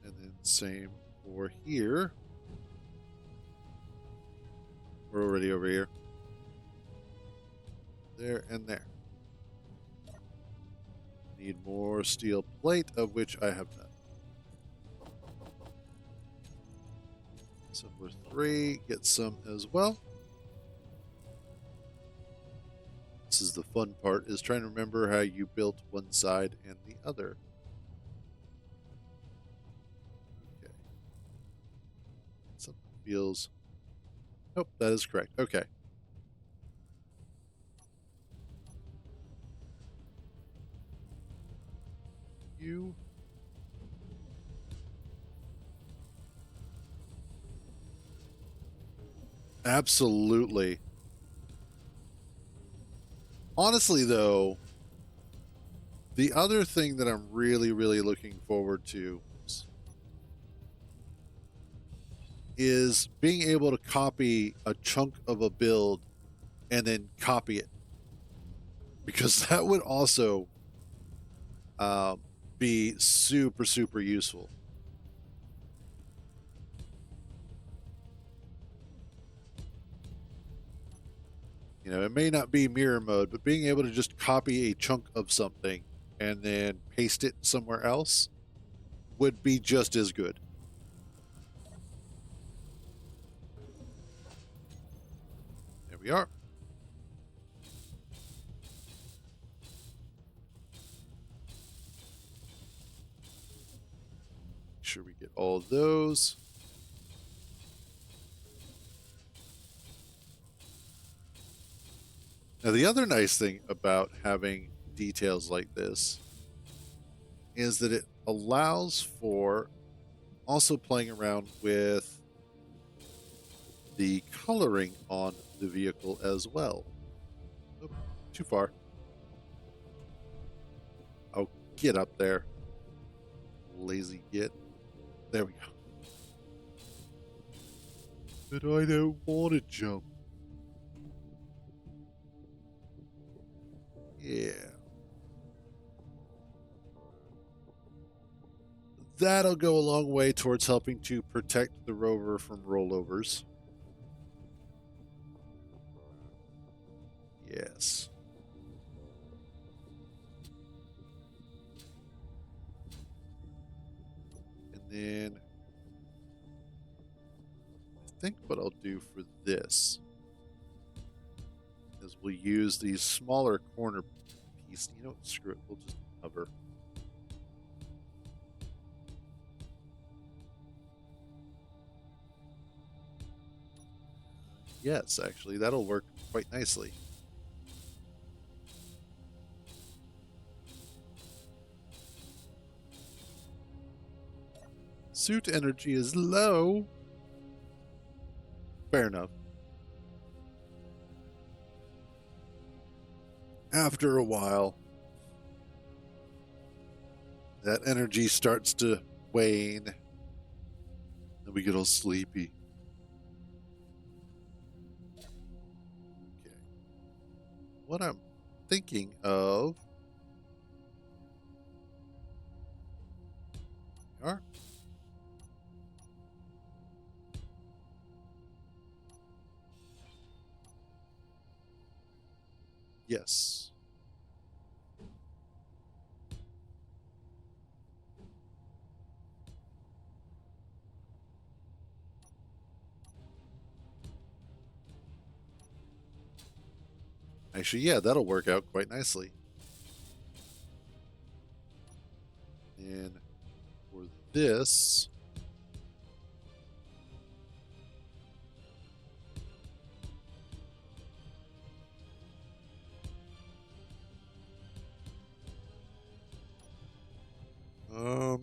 And then same for here. We're already over here. There and there. Need more steel plate, of which I have none. So for 3, get some as well. This is the fun part, is trying to remember how you built one side and the other. Okay. Something feels... Nope, that is correct. Okay. You... Absolutely. Honestly, though, the other thing that I'm really, really looking forward to is being able to copy a chunk of a build and then copy it. Because that would also be super, super useful. You know, it may not be mirror mode, but being able to just copy a chunk of something and then paste it somewhere else would be just as good. There we are. Make sure we get all of those. Now, the other nice thing about having details like this is that it allows for also playing around with the coloring on the vehicle as well. Oh, too far. Oh, get up there. Lazy git. There we go. But I don't want to jump. Yeah. That'll go a long way towards helping to protect the rover from rollovers. Yes. And then I think what I'll do for this is we'll use these smaller corner pieces. You know what? Screw it. We'll just hover. Yes, actually, that'll work quite nicely. Suit energy is low. Fair enough. After a while, that energy starts to wane, and we get all sleepy. Okay. What I'm thinking of are. Yes. Actually, yeah, that'll work out quite nicely. And for this, um, hmm.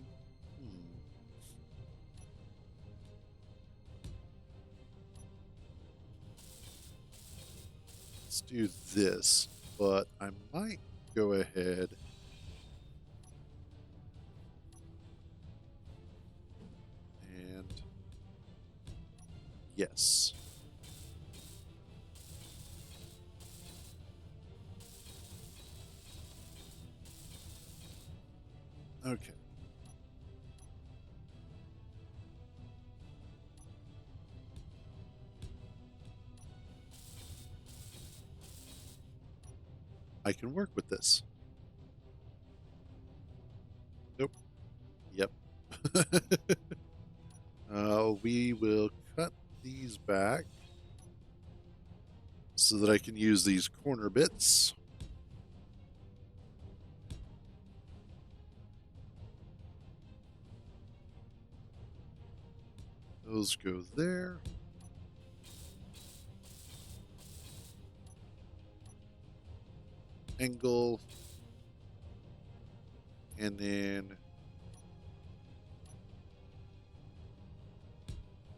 Let's do this, but I might go ahead and yes. Okay. I can work with this. Nope. Yep. We will cut these back so that I can use these corner bits. Those go there. Angle. And then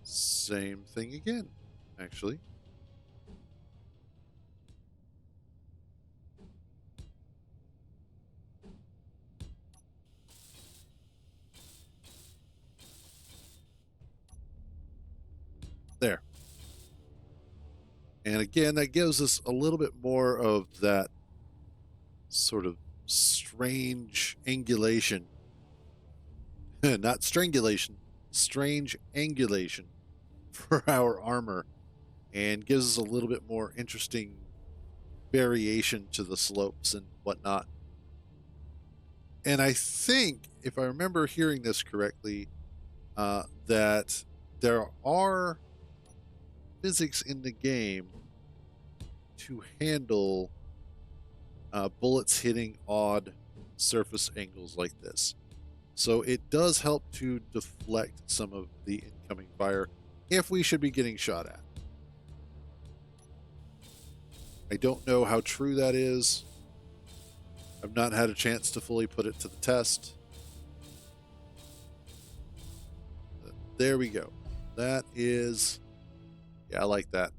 same thing again, actually. There. And again, that gives us a little bit more of that sort of strange angulation. Not strangulation, strange angulation for our armor, and gives us a little bit more interesting variation to the slopes and whatnot. And I think, if I remember hearing this correctly, that there are physics in the game to handle bullets hitting odd surface angles like this. So it does help to deflect some of the incoming fire if we should be getting shot at. I don't know how true that is. I've not had a chance to fully put it to the test. But there we go. That is, yeah, I like that.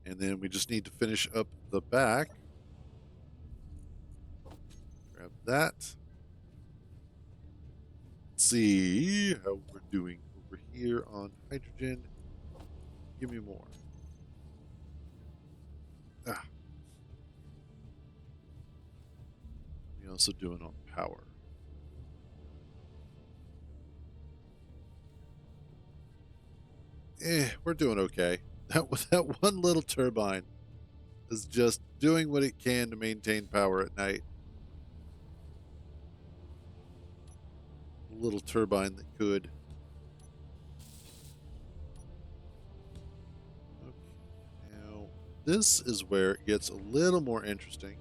And then we just need to finish up the back. Grab that. Let's see how we're doing over here on hydrogen. Give me more. Ah. We also doing on power. We're doing okay. That one little turbine is just doing what it can to maintain power at night. A little turbine that could. Okay. Now, this is where it gets a little more interesting.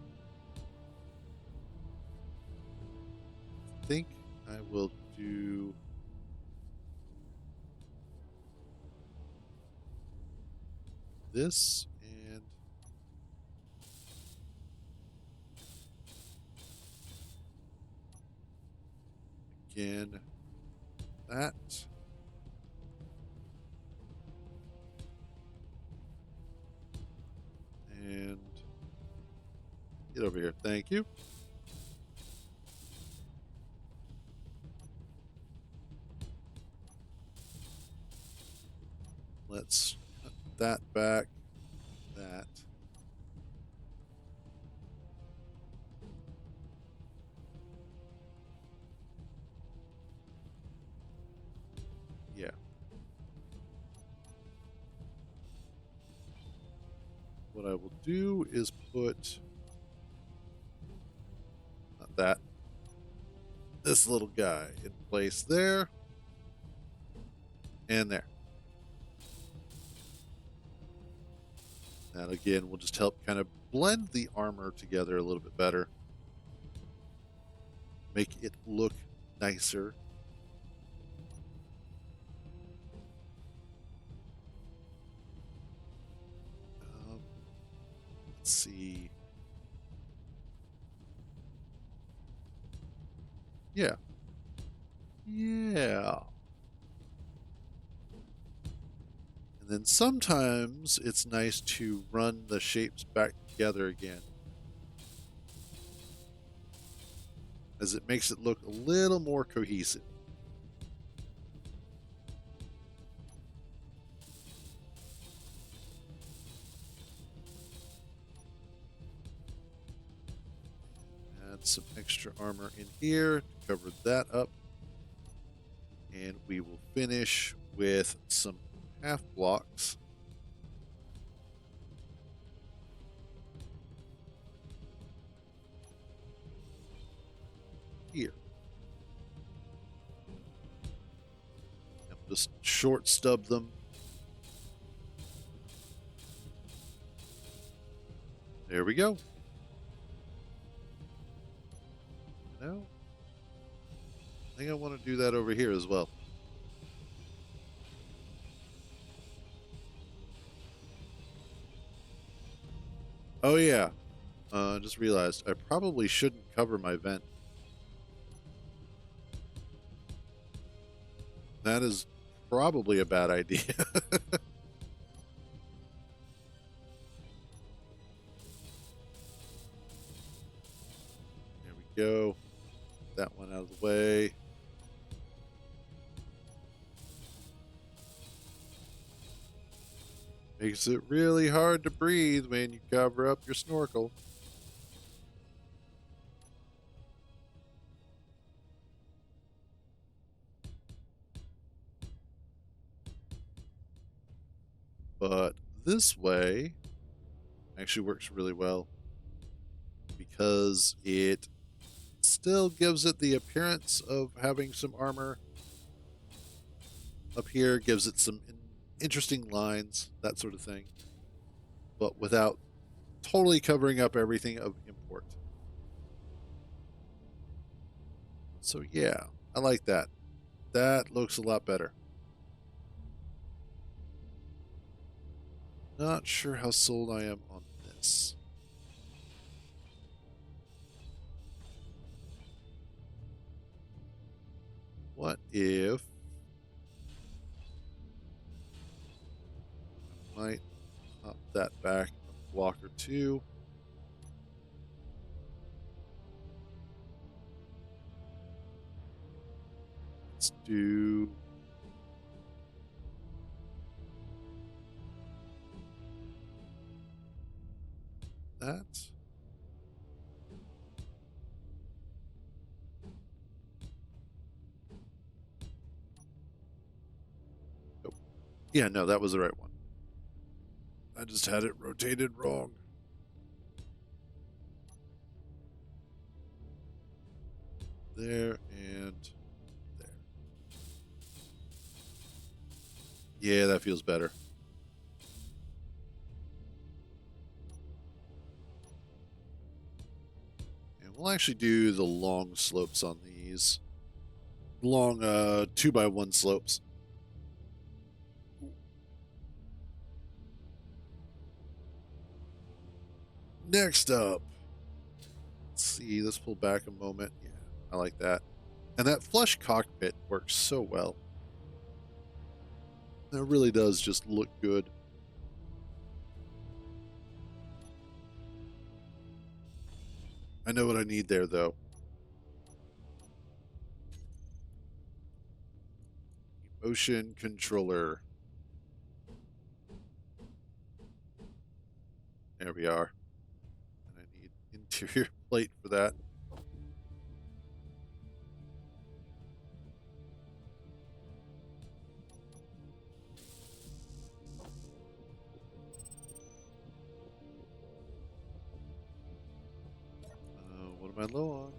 I think I will do this and again that. And get over here. Thank you. Let's cut that back. That. yeah. What I will do is put, not that, this little guy in place there and there. That again will just help kind of blend the armor together a little bit better. Make it look nicer. Let's see. Yeah. Yeah. And then sometimes it's nice to run the shapes back together again, as it makes it look a little more cohesive. Add some extra armor in here to cover that up. And we will finish with some half blocks. Here. And just short stub them. There we go. No. I think I want to do that over here as well. Oh yeah. Just realized I probably shouldn't cover my vent. That is probably a bad idea. There we go. That one out of the way. Makes it really hard to breathe when you cover up your snorkel. But this way actually works really well because it still gives it the appearance of having some armor. Up here gives it some interesting lines, that sort of thing, but without totally covering up everything of import. So yeah, I like that. That looks a lot better. Not sure how sold I am on this. What if I might pop that back a block or two? Let's do that. Oh, yeah, no, that was the right one. I just had it rotated wrong. There and there. Yeah, that feels better. And we'll actually do the long slopes on these. Long 2x1 slopes. Next up, let's see, let's pull back a moment. Yeah, I like that. And that flush cockpit works so well. It really does just look good. I know what I need there, though. Motion controller. There we are. And I need interior plate for that. am I low on?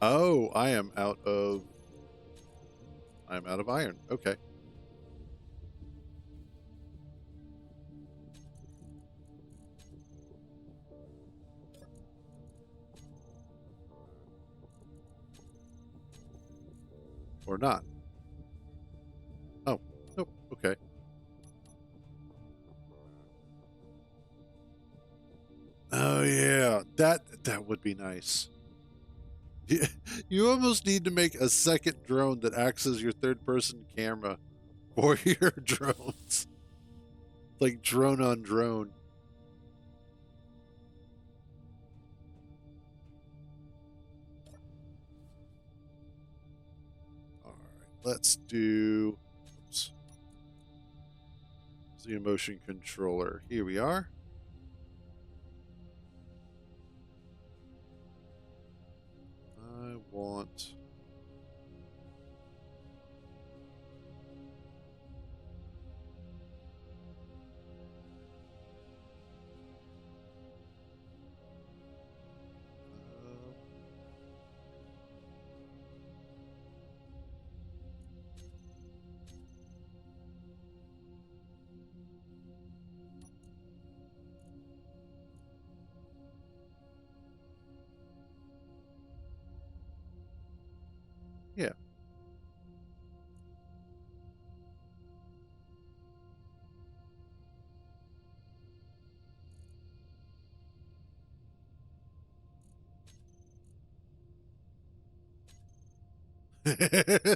Oh, I'm out of iron. Okay. Or not. Oh, nope. Okay. Oh yeah, that would be nice. You almost need to make a second drone that acts as your third-person camera for your drones, like drone on drone. All right, let's do the motion controller. Here we are. I want. Yeah.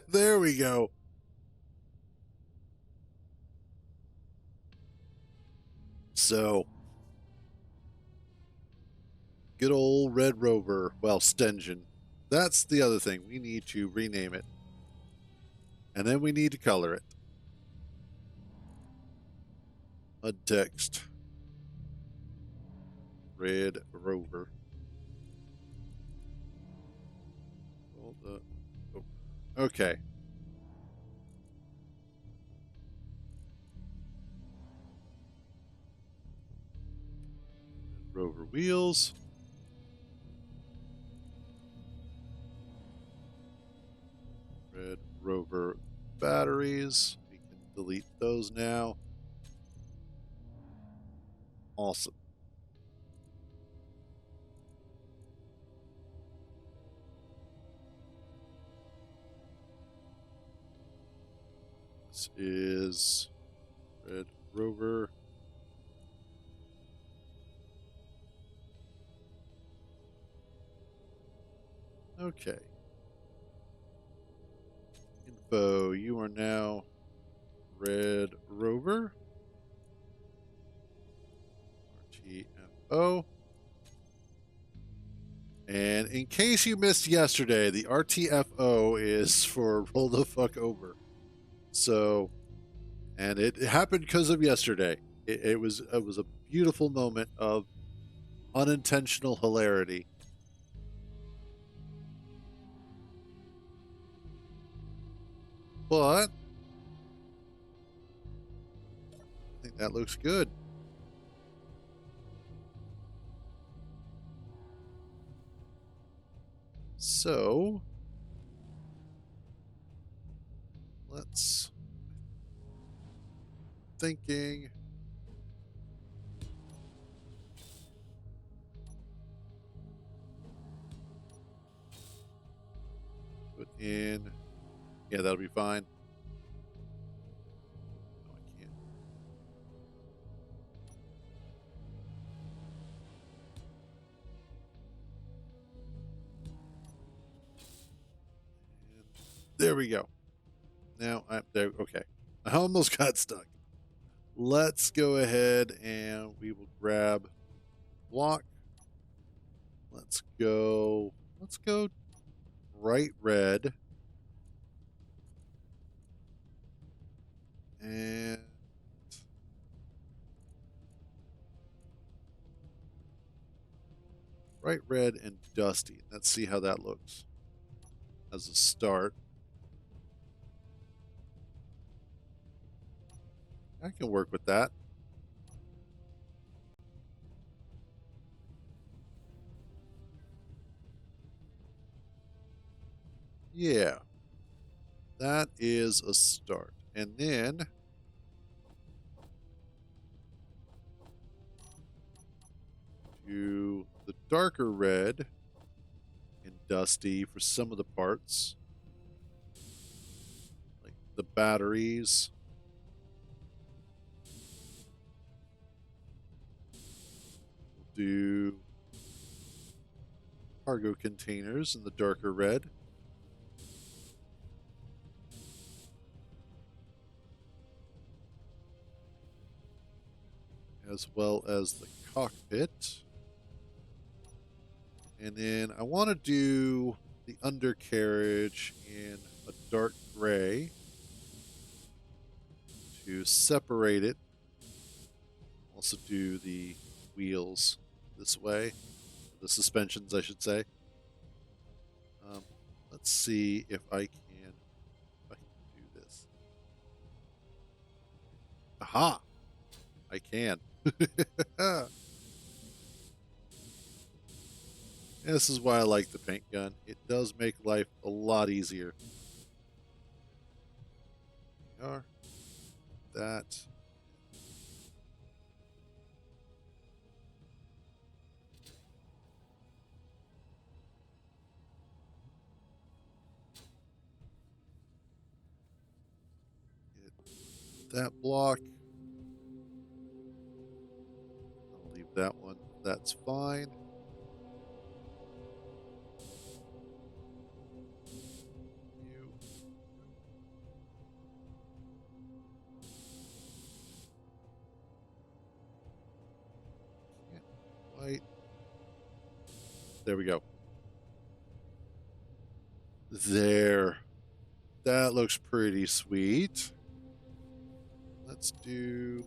There we go. So, good old Red Rover. Well, Stengen. That's the other thing. We need to rename it. And then we need to color it. A text. Red Rover. Okay. Rover wheels. Red Rover batteries. We can delete those now. Awesome. This is Red Rover. Okay. Info, you are now Red Rover. RTFO. And in case you missed yesterday, the RTFO is for roll the fuck over. So, and it happened because of yesterday. It was a beautiful moment of unintentional hilarity. But I think that looks good. So let's thinking. Put in. Yeah, that'll be fine. No, I can't. And there we go. Now I'm there. Okay. I almost got stuck. Let's go ahead and we will grab block. Let's go. Let's go bright red. And bright red and dusty. Let's see how that looks as a start. I can work with that. Yeah, that is a start. And then do the darker red and dusty for some of the parts, like the batteries. We'll do cargo containers in the darker red. As well as the cockpit. And then I want to do the undercarriage in a dark gray to separate it. Also do the wheels this way, the suspensions, I should say. Let's see if I can do this. Aha! I can. This is why I like the paint gun. It does make life a lot easier. Are that. Get that block. I'll leave that one. That's fine. You. Can't quite. There we go. There. That looks pretty sweet. Let's do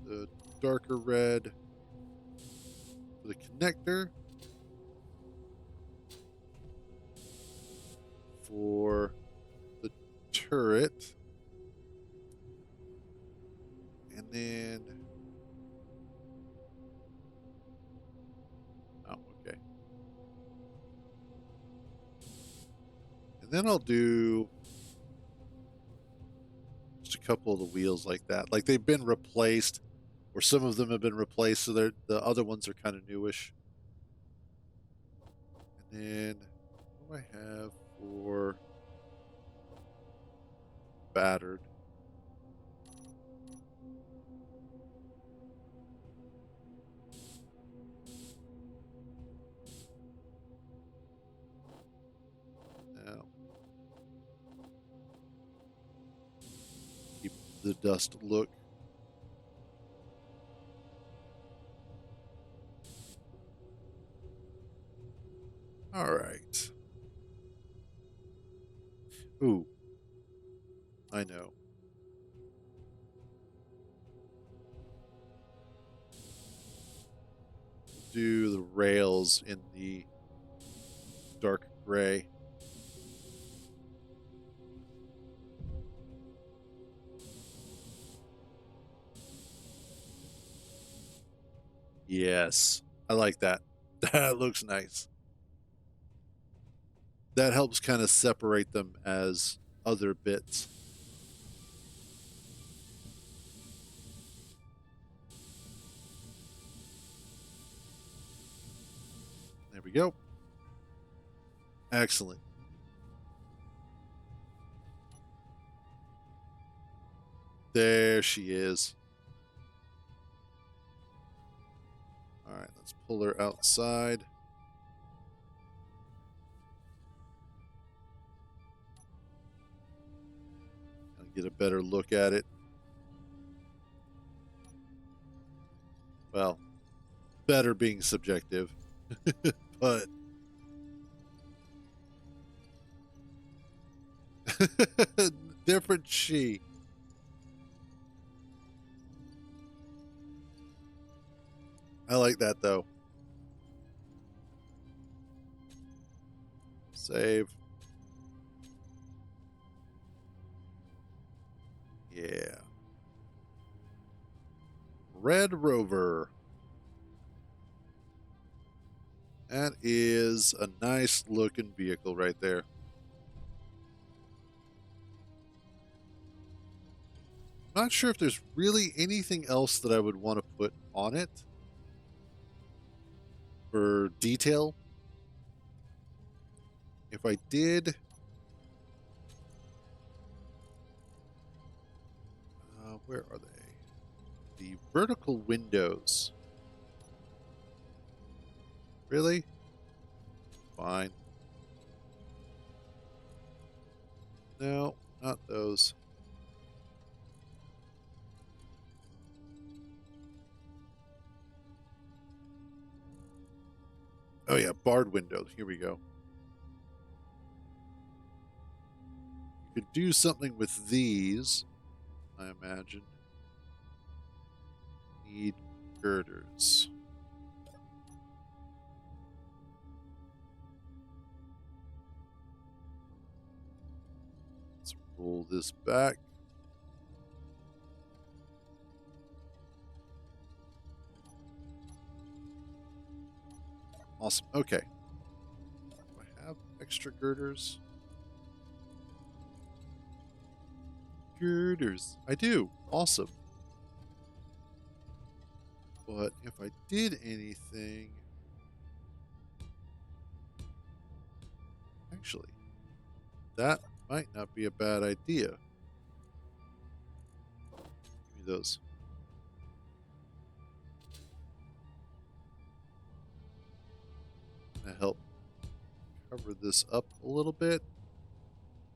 the darker red for the connector. For the turret. And then... Oh, okay. And then I'll do just a couple of the wheels like that. Like they've been replaced, or some of them have been replaced, so the other ones are kind of newish. And then what do I have for battered? Now, keep the dust look. All right. Ooh, I know. Do the rails in the dark gray. Yes, I like that. That looks nice. That helps kind of separate them as other bits. There we go. Excellent. There she is. All right, let's pull her outside. I'll get a better look at it. Well, better being subjective, but different she. I like that though. Save. Yeah. Red Rover. That is a nice looking vehicle right there. Not sure if there's really anything else that I would want to put on it for detail. If I did, where are they? The vertical windows. Really? Fine. No, not those. Oh yeah, barred windows. Here we go. You could do something with these, I imagine. Need girders. Let's roll this back. Awesome. Okay. Do I have extra girders? Girders. I do. Awesome. But if I did anything... Actually, that might not be a bad idea. Give me those. Gonna help cover this up a little bit.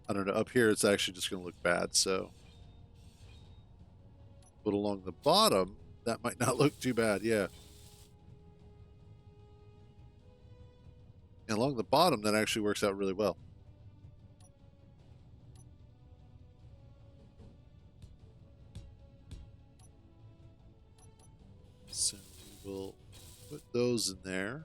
I don't know. Up here, it's actually just going to look bad, so... But along the bottom, that might not look too bad, yeah. And along the bottom, that actually works out really well. So we will put those in there.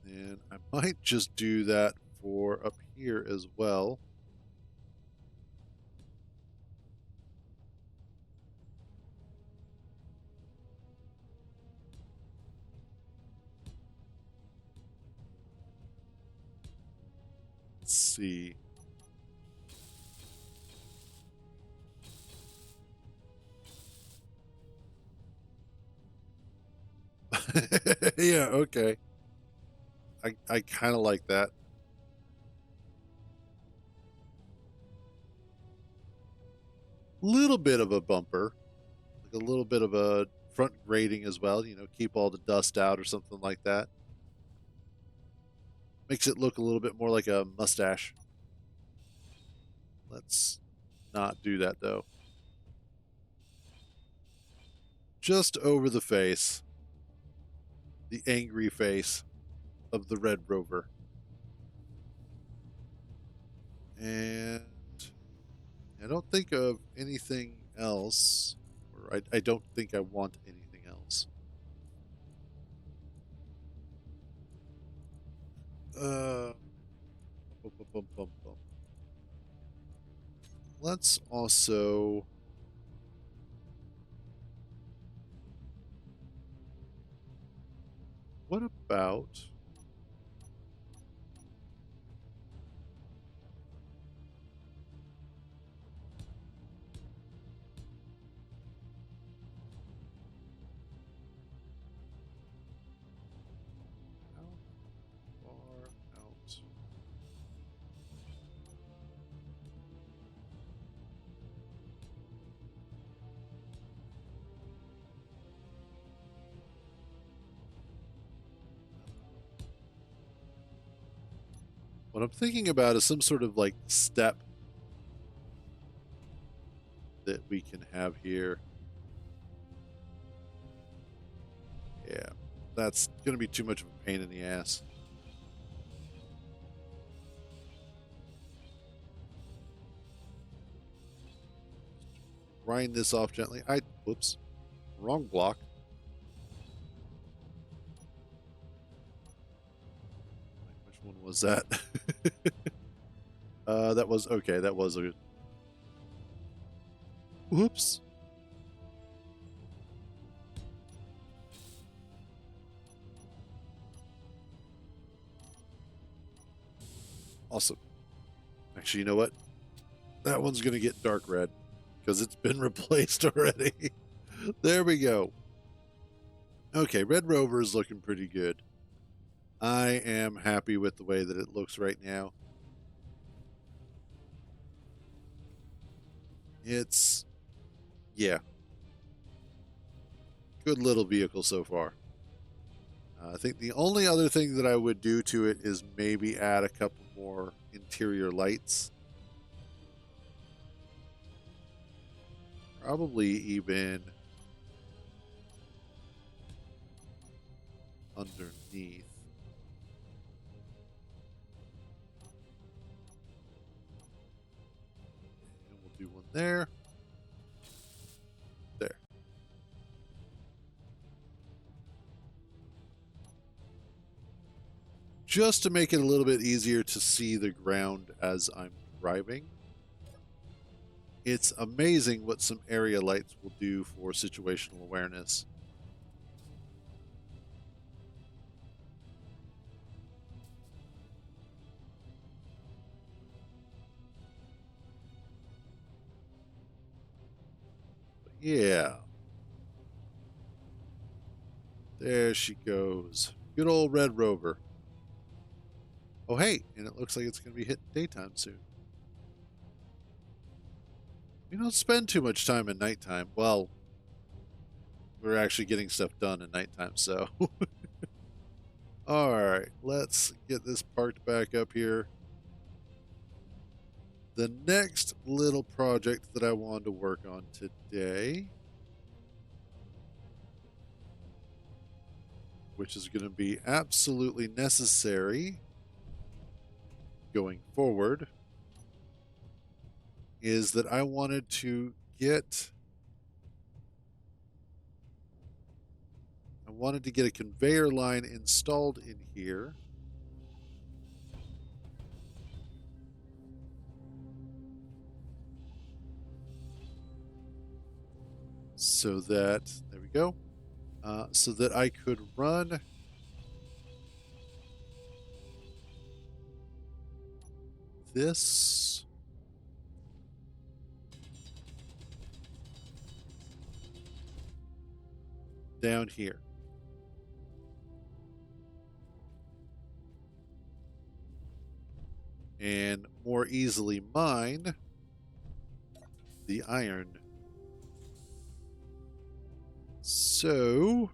And I might just do that for up here as well. Let's see. Yeah, okay. I kind of like that. Little bit of a bumper, like a little bit of a front grating as well, you know, keep all the dust out or something like that. Makes it look a little bit more like a mustache. Let's not do that though. Just over the face. The angry face of the Red Rover. And I don't think of anything else, or I don't think I want anything else. Bum, bum, bum, bum, bum. Let's also... What about... How far out? What I'm thinking about is some sort of like step that we can have here. Yeah, that's going to be too much of a pain in the ass. Grind this off gently. Whoops, wrong block. Which one was that? That was okay. That was a... Whoops. Awesome. Actually, you know what? That one's going to get dark red because it's been replaced already. There we go. Okay, Red Rover is looking pretty good. I am happy with the way that it looks right now. It's, yeah, good little vehicle so far. I think the only other thing that I would do to it is maybe add a couple more interior lights. Probably even underneath. And we'll do one there. There. Just to make it a little bit easier to see the ground as I'm driving. It's amazing what some area lights will do for situational awareness. But yeah. There she goes. Good old Red Rover. Oh, hey, and it looks like it's going to be hitting daytime soon. We don't spend too much time at nighttime. Well, we're actually getting stuff done at nighttime, so. All right, let's get this parked back up here. The next little project that I wanted to work on today, which is going to be absolutely necessary going forward, is that I wanted to get a conveyor line installed in here. So that, there we go, so that I could run this down here. And more easily mine the iron. So,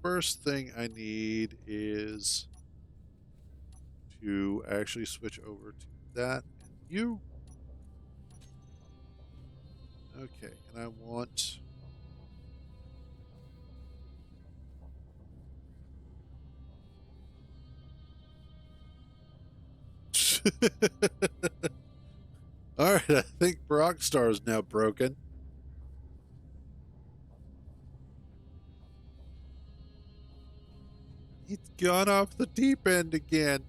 first thing I need is to actually switch over to that and you. Okay, and I want all right, I think Rockstar is now broken. He's gone off the deep end again.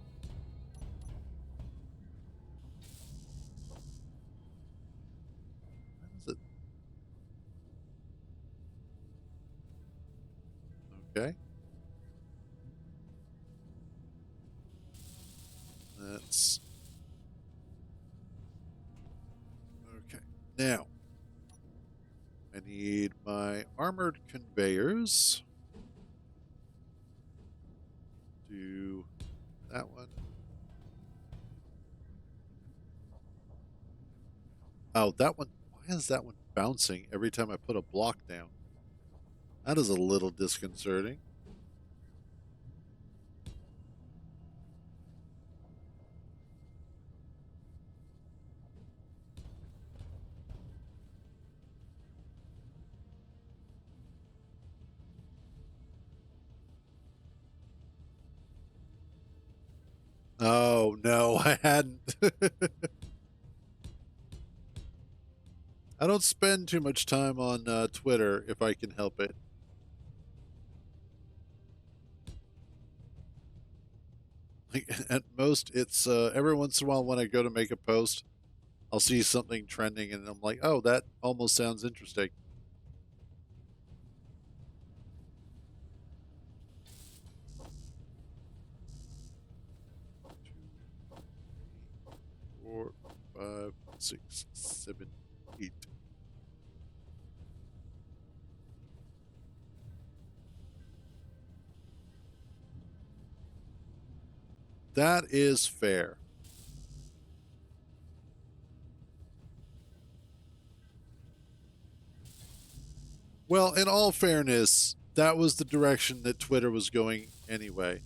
What is it? Okay. That's okay. Now, I need my armored conveyors. Do that one. Oh, that one. Why is that one bouncing every time I put a block down? That is a little disconcerting. Oh, no, I hadn't. I don't spend too much time on Twitter if I can help it. Like, at most, it's every once in a while when I go to make a post, I'll see something trending and I'm like, oh, that almost sounds interesting. 6, 7, 8. That is fair. Well, in all fairness, that was the direction that Twitter was going anyway.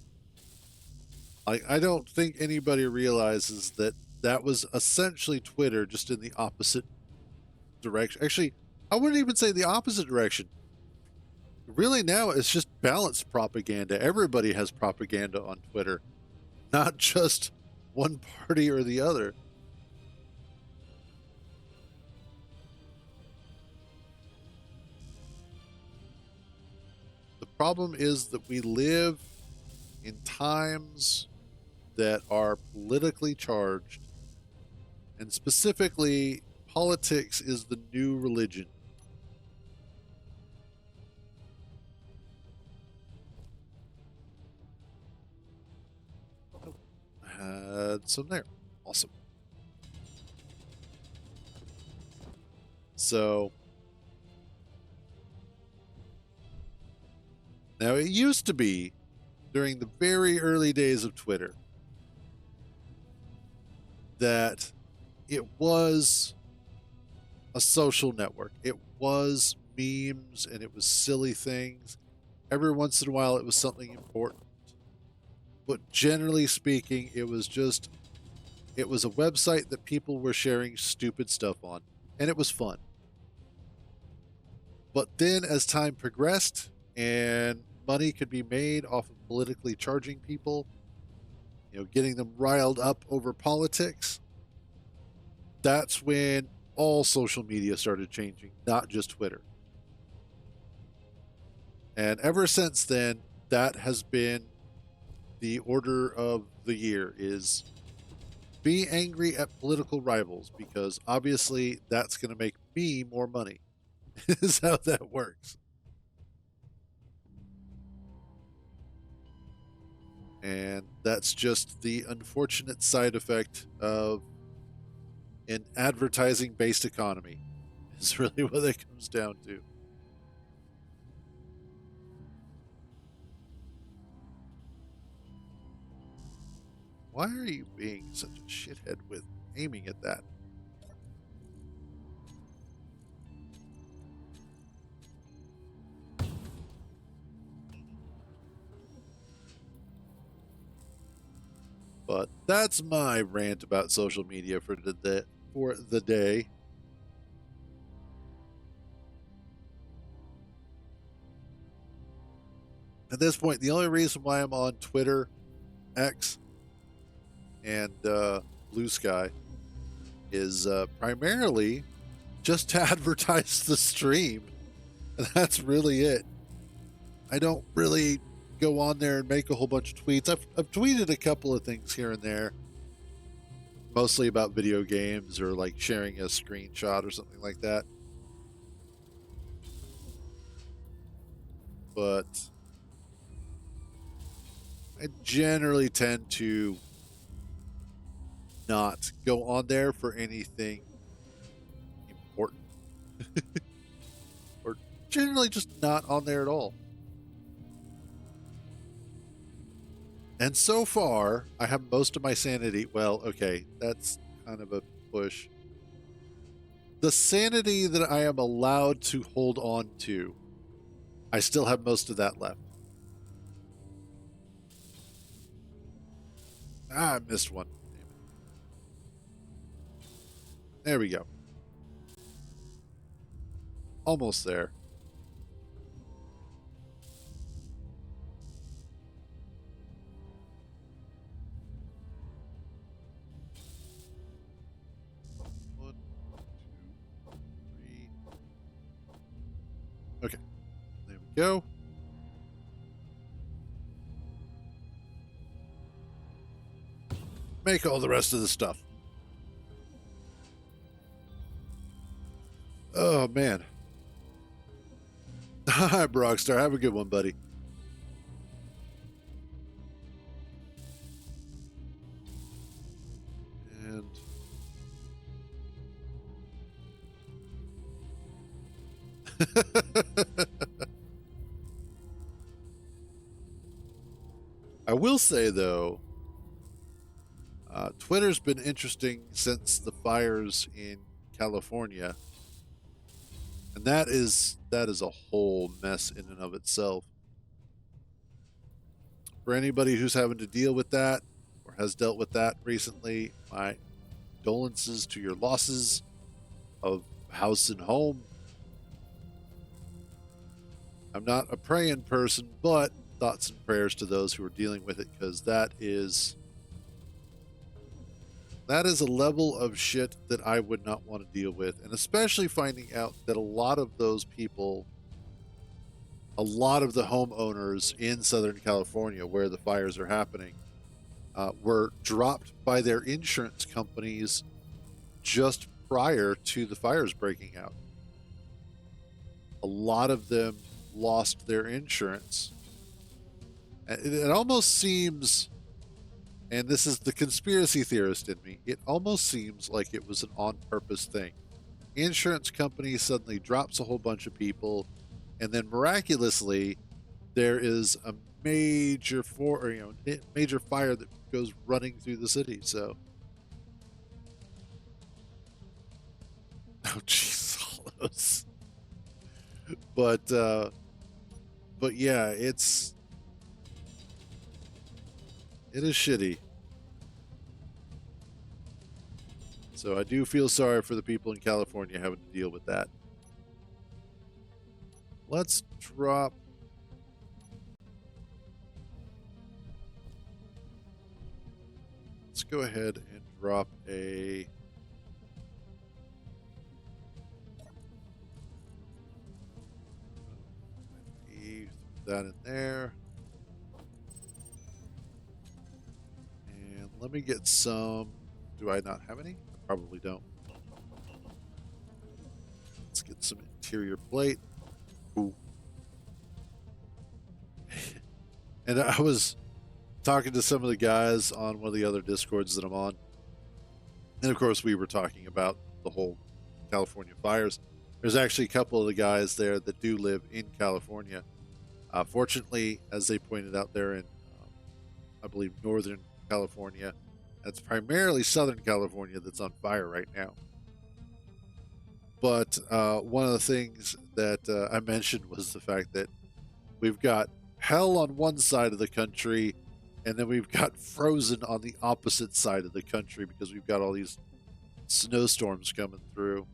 I don't think anybody realizes that that was essentially Twitter, just in the opposite direction. Actually, I wouldn't even say the opposite direction. Really, now it's just balanced propaganda. Everybody has propaganda on Twitter, not just one party or the other. The problem is that we live in times that are politically charged, and specifically, politics is the new religion. Oh, I had some there. Awesome. So now it used to be during the very early days of Twitter that it was a social network. It was memes and it was silly things. Every once in a while, it was something important. But generally speaking, it was a website that people were sharing stupid stuff on, and it was fun. But then as time progressed and money could be made off of politically charging people, getting them riled up over politics, that's when all social media started changing, not just Twitter. And ever since then, that has been the order of the year: is be angry at political rivals, because obviously that's going to make me more money. Is how that works. And that's just the unfortunate side effect of an advertising based economy, is really what it comes down to. Why are you being such a shithead with aiming at that? But that's my rant about social media for the day. At this point, the only reason why I'm on Twitter, X, and Blue Sky is primarily just to advertise the stream. And that's really it. I don't really go on there and make a whole bunch of tweets. I've tweeted a couple of things here and there, mostly about video games or like sharing a screenshot or something like that. But I generally tend to not go on there for anything important. Or generally just not on there at all. And so far, I have most of my sanity. Well, okay, that's kind of a push. The sanity that I am allowed to hold on to, I still have most of that left. I missed one. There we go. Almost there. One, two, three. Okay. There we go. Make all the rest of the stuff. Oh, man. Hi, Brockstar. Have a good one, buddy. And I will say though, Twitter's been interesting since the fires in California, and that is a whole mess in and of itself. For anybody who's having to deal with that or has dealt with that recently, my condolences to your losses of house and home. I'm not a praying person, but thoughts and prayers to those who are dealing with it, because that is a level of shit that I would not want to deal with. And especially finding out that a lot of those people, a lot of the homeowners in Southern California where the fires are happening, were dropped by their insurance companies just prior to the fires breaking out. A lot of them lost their insurance. It almost seems, and this is the conspiracy theorist in me, it almost seems like it was an on purpose thing. Insurance company suddenly drops a whole bunch of people, and then miraculously there is a major major fire that goes running through the city. So, oh jeez, all those. But yeah, it is shitty. So I do feel sorry for the people in California having to deal with that. Let's drop. Let's go ahead and drop a. That in there. And let me get some. Do I not have any? I probably don't. Let's get some interior plate. Ooh. And I was talking to some of the guys on one of the other Discords that I'm on. And of course, we were talking about the whole California fires. There's actually a couple of the guys there that do live in California. Fortunately, as they pointed out there in, I believe, Northern California, it's primarily Southern California that's on fire right now. But one of the things that I mentioned was the fact that we've got hell on one side of the country, and then we've got frozen on the opposite side of the country because we've got all these snowstorms coming through.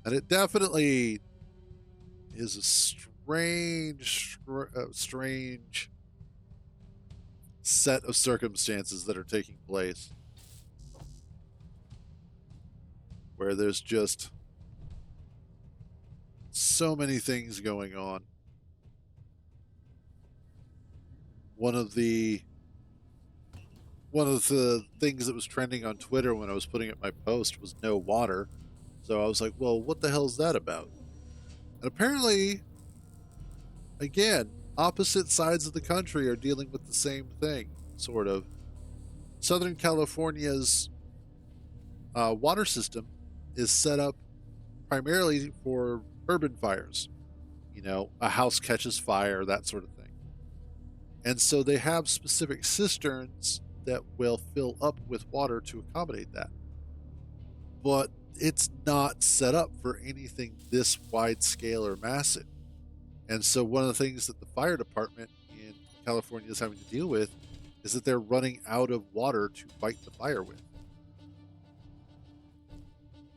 And it definitely is a strange set of circumstances that are taking place, where there's just so many things going on. One of the things that was trending on Twitter when I was putting up my post was no water. So I was like, well, what the hell is that about? And apparently, again, opposite sides of the country are dealing with the same thing, sort of. Southern California's water system is set up primarily for urban fires. You know, a house catches fire, that sort of thing. And so they have specific cisterns that will fill up with water to accommodate that. But it's not set up for anything this wide scale or massive. And so one of the things that the fire department in California is having to deal with is that they're running out of water to fight the fire with.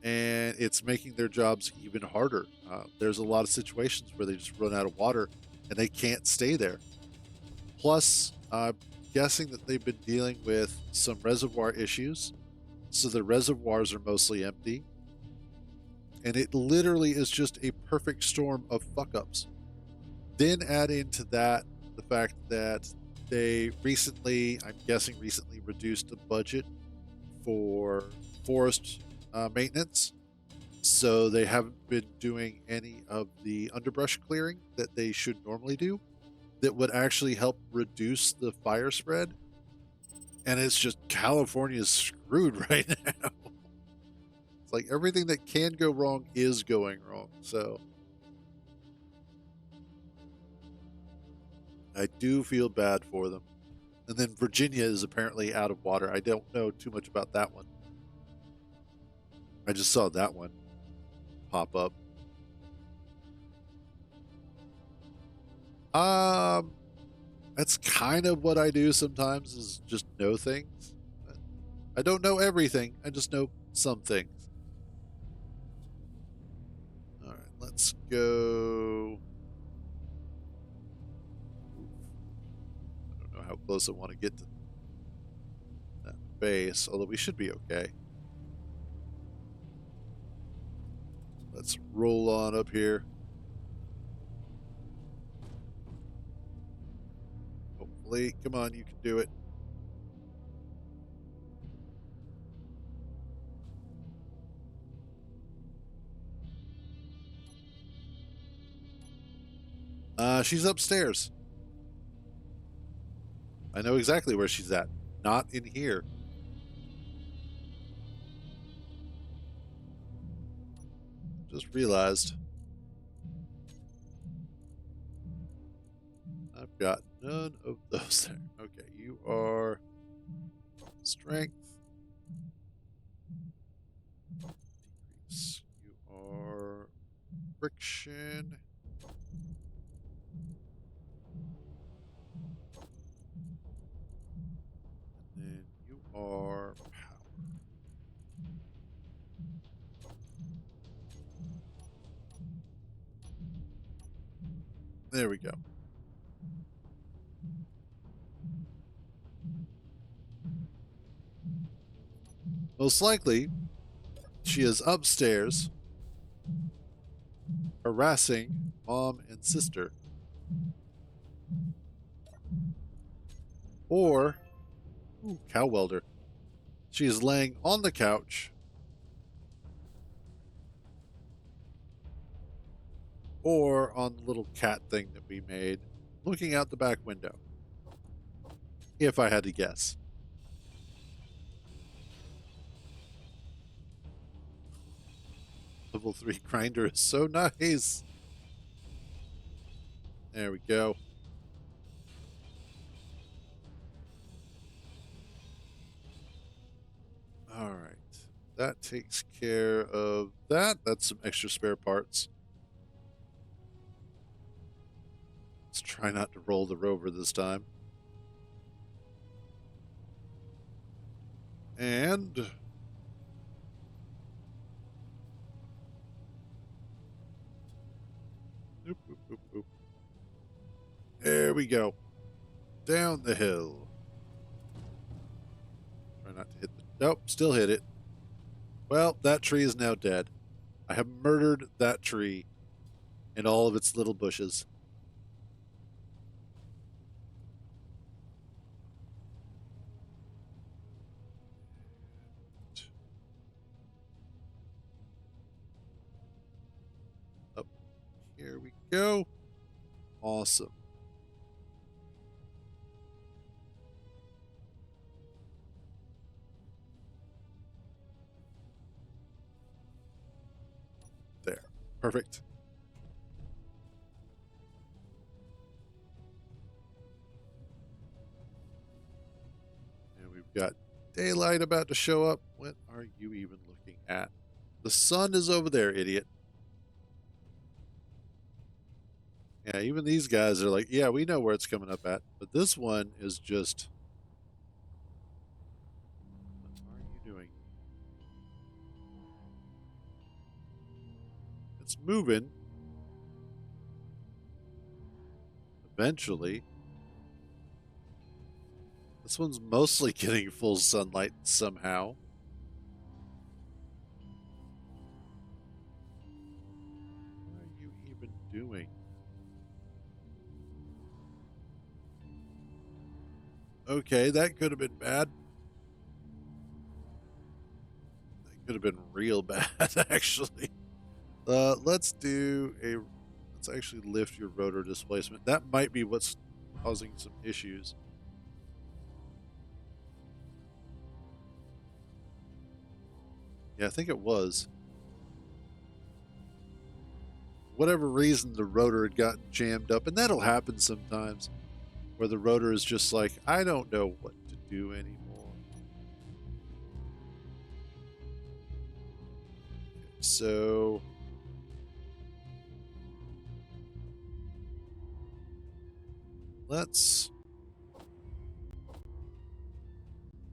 And it's making their jobs even harder. There's a lot of situations where they just run out of water and they can't stay there. Plus, I'm guessing that they've been dealing with some reservoir issues. So the reservoirs are mostly empty. And it literally is just a perfect storm of fuck-ups. Then add into that the fact that they recently, I'm guessing recently, reduced the budget for forest maintenance. So they haven't been doing any of the underbrush clearing that they should normally do that would actually help reduce the fire spread. And it's just California's screwed right now. It's like everything that can go wrong is going wrong. So I do feel bad for them. And then Virginia is apparently out of water. I don't know too much about that one. I just saw that one pop up. That's kind of what I do sometimes, is just know things. I don't know everything. I just know some things. All right, let's go. I don't know how close I want to get to that base, although we should be okay. Let's roll on up here. Hopefully, come on, you can do it. She's upstairs. I know exactly where she's at. Not in here. Just realized I've got none of those there. Okay, you are strength. Decrease. You are friction. And then you are power. There we go. Most likely, she is upstairs harassing mom and sister. Or, cow welder. She is laying on the couch. Or on the little cat thing that we made, looking out the back window. If I had to guess. Level 3 grinder is so nice. There we go. All right. That takes care of that. That's some extra spare parts. Let's try not to roll the rover this time. And oop, oop, oop, oop. There we go. Down the hill. Try not to hit the... Nope, still hit it. Well, that tree is now dead. I have murdered that tree and all of its little bushes. Up here we go. Awesome. There. Perfect. And we've got daylight about to show up. What are you even looking at? The sun is over there, idiot. Yeah, even these guys are like, yeah, we know where it's coming up at. But this one is just... What are you doing? It's moving. Eventually. This one's mostly getting full sunlight somehow. What are you even doing? Okay, that could have been bad. That could have been real bad, actually. Let's actually lift your rotor displacement. That might be what's causing some issues. Yeah, I think it was. Whatever reason, the rotor had gotten jammed up, and that'll happen sometimes. where the rotor is just like, I don't know what to do anymore. Okay, so let's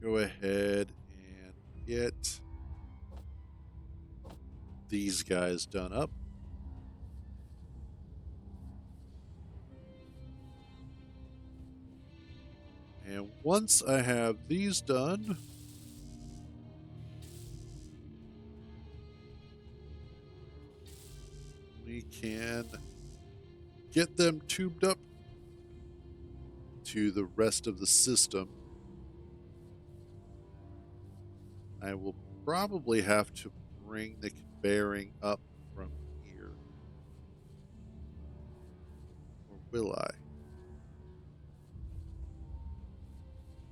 go ahead and get these guys done up. And once I have these done, we can get them tubed up to the rest of the system. I will probably have to bring the conveying up from here. Or will I?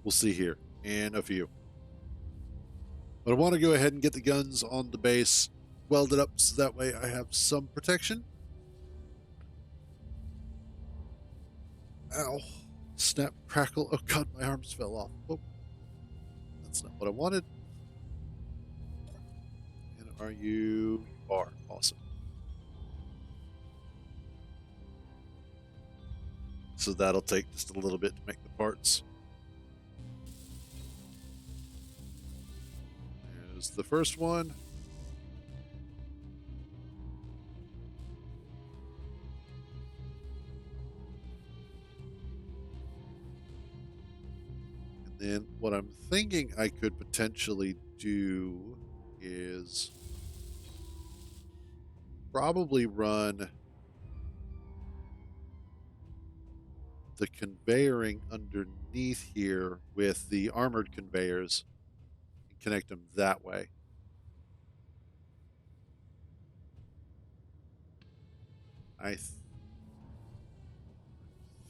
We'll see here in a few. But I want to go ahead and get the guns on the base welded up so that way I have some protection. Ow. Snap, crackle. Oh god, my arms fell off. Oh, that's not what I wanted. And are you? You are. Awesome. So that'll take just a little bit to make the parts. There's the first one. And then what I'm thinking I could potentially do is probably run the conveying underneath here with the armored conveyors and connect them that way.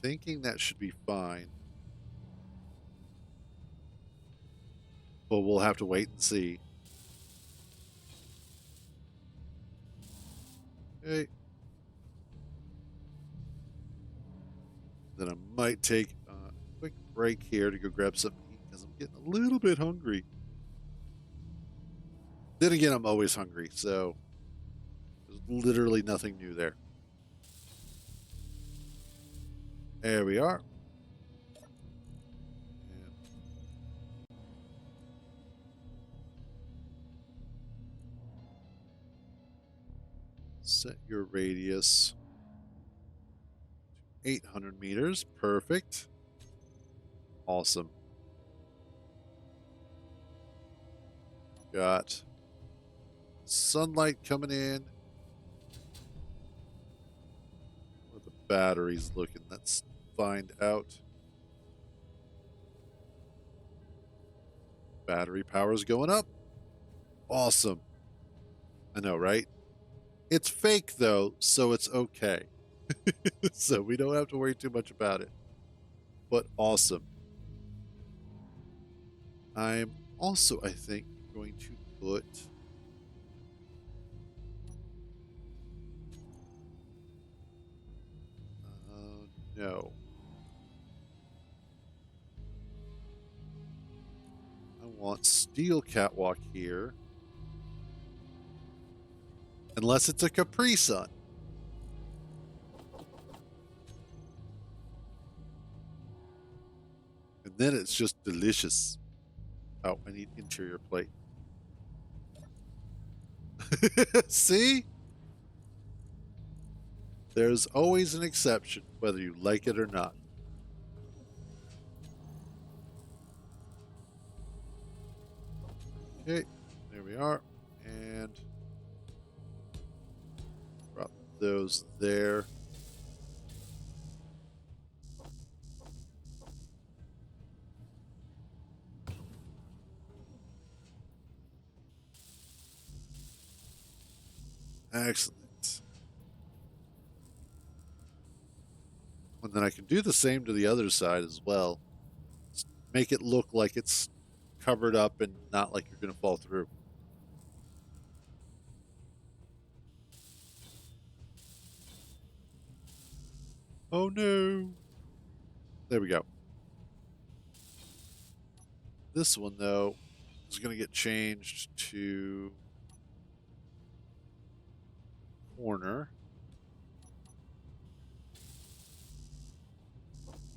Thinking that should be fine, but we'll have to wait and see. Okay. Then I might take a quick break here to go grab something to eat because I'm getting a little bit hungry. Then again, I'm always hungry, so there's literally nothing new there. There we are. And set your radius to 800 meters. Perfect. Awesome. Got sunlight coming in. Where the battery's looking. Let's find out. Battery power's going up. Awesome. I know, right? It's fake though, so it's okay. So we don't have to worry too much about it. But awesome. I'm also, I think, going to put no. I want steel catwalk here. Unless it's a Capri Sun. And then it's just delicious. Oh, I need interior plate. See? There's always an exception, whether you like it or not. Okay, there we are. And drop those there. Excellent. And then I can do the same to the other side as well. Just make it look like it's covered up and not like you're going to fall through. Oh no. There we go. This one, though, is going to get changed to corner.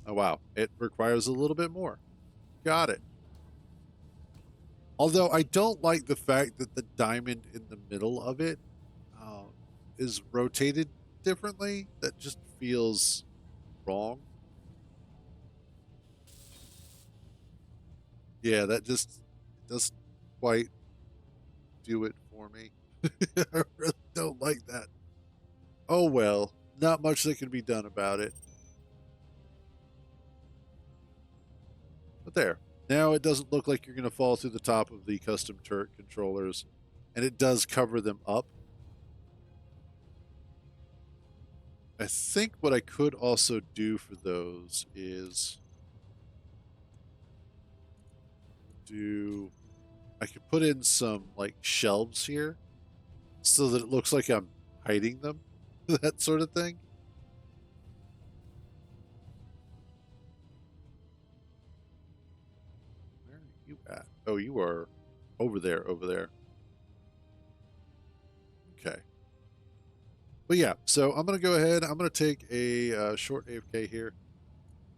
Oh, wow. It requires a little bit more. Got it. Although I don't like the fact that the diamond in the middle of it is rotated differently. That just feels wrong. Yeah, that just doesn't quite do it for me. I really don't like that. Oh well, not much that can be done about it. But there. Now it doesn't look like you're going to fall through the top of the custom turret controllers, and it does cover them up. I think what I could also do for those is I could put in some like shelves here so that it looks like I'm hiding them, that sort of thing. Where are you at? Oh, you are over there, over there. Okay. But yeah, so I'm going to go ahead. I'm going to take a short AFK here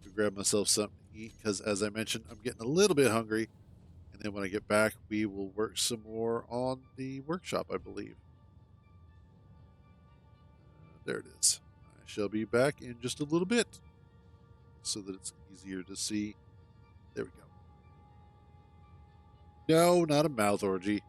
to grab myself something to eat because, as I mentioned, I'm getting a little bit hungry. And then when I get back, we will work some more on the workshop, I believe. There it is. I shall be back in just a little bit so that it's easier to see. There we go. No, not a mouth orgy.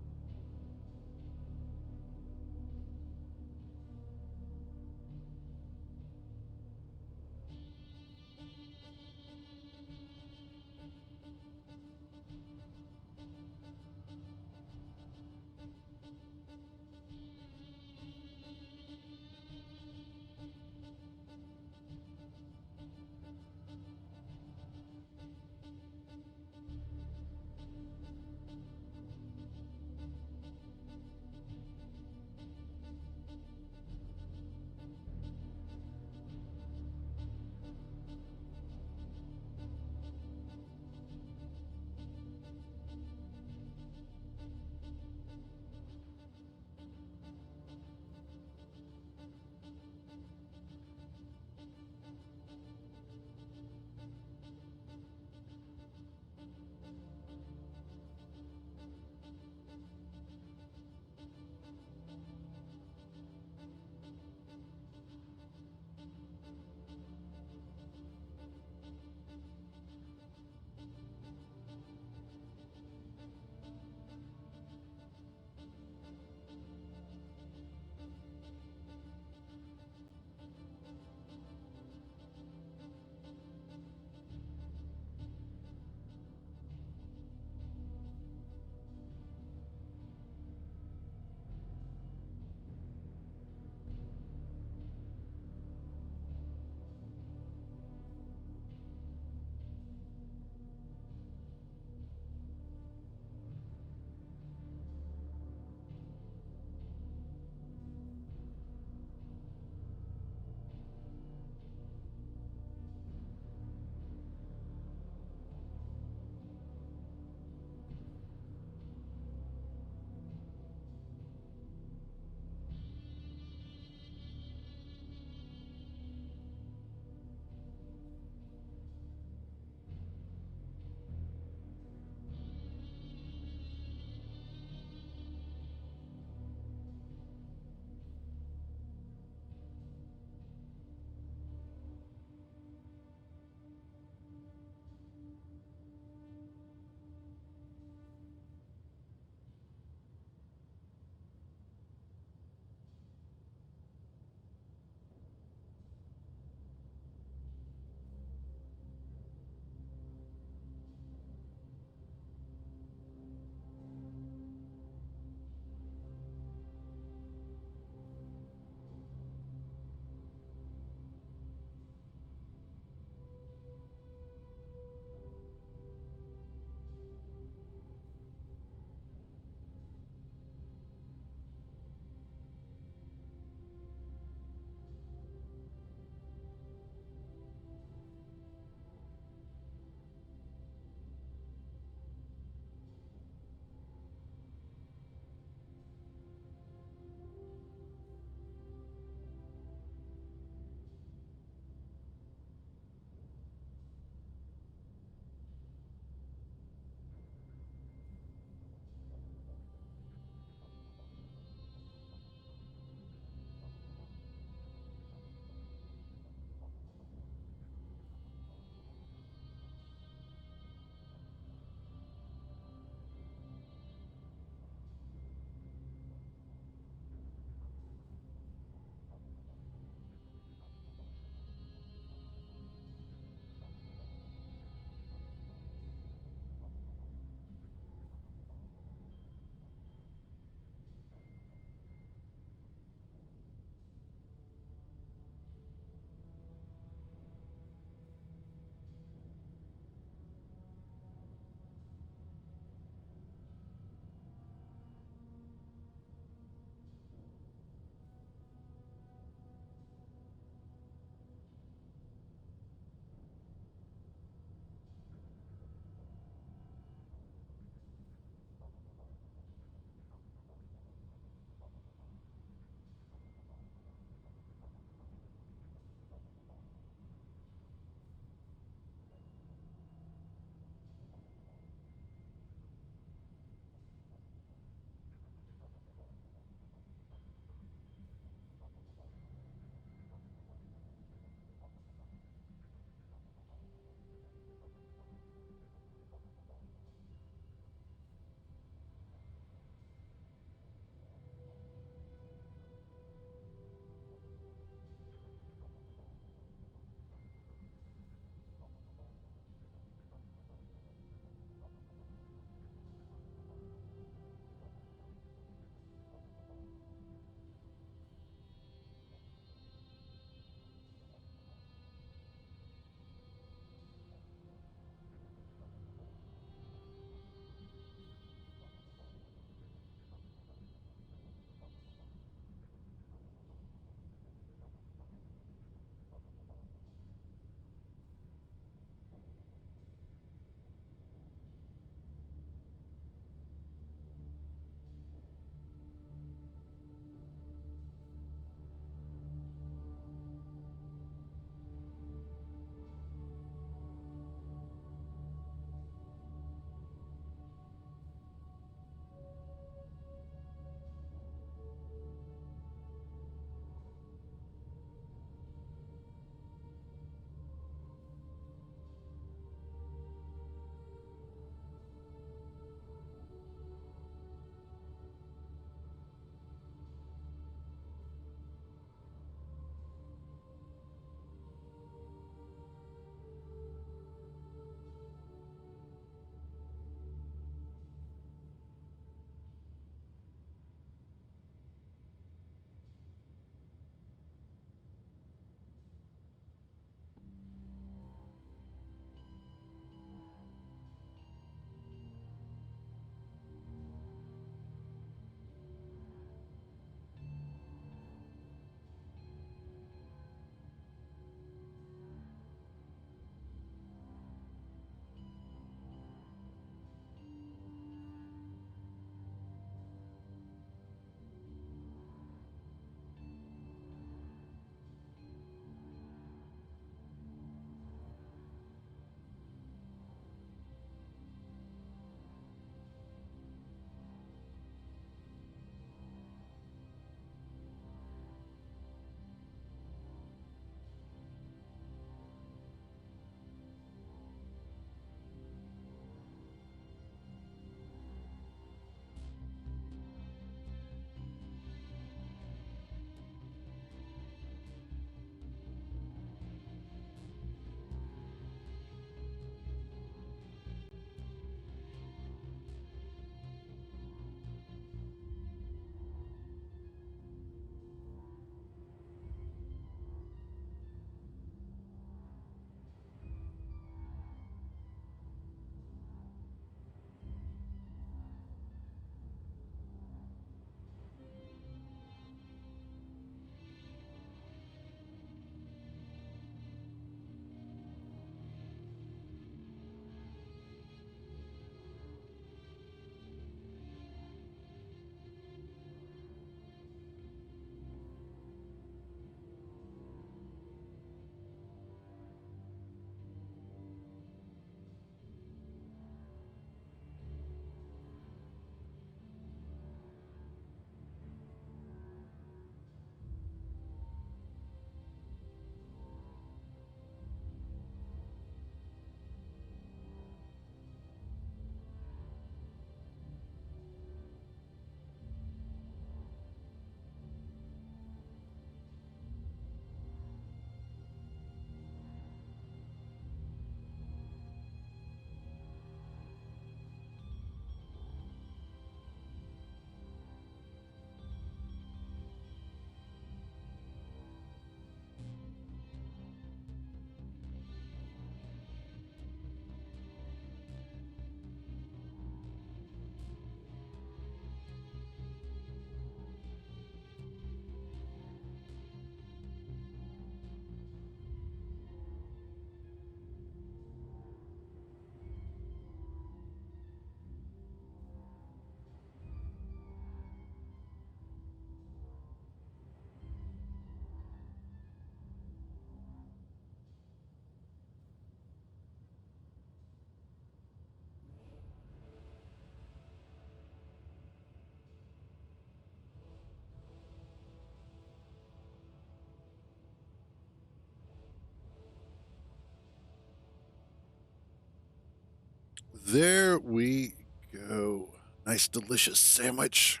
there we go. Nice, delicious sandwich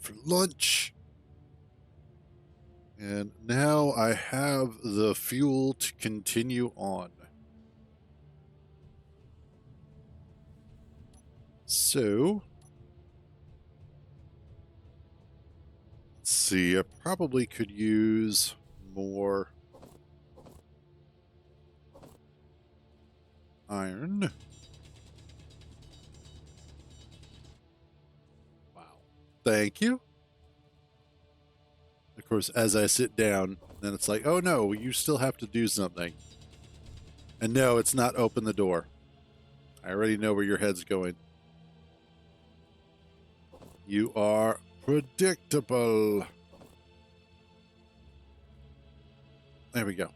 for lunch. And now I have the fuel to continue on. So, let's see, I probably could use more iron. Wow. Thank you. Of course, as I sit down, then it's like, oh no, you still have to do something. And no, it's not open the door. I already know where your head's going. You are predictable. There we go.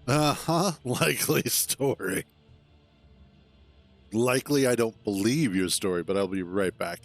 Uh-huh. Likely story. Likely I don't believe your story, but I'll be right back.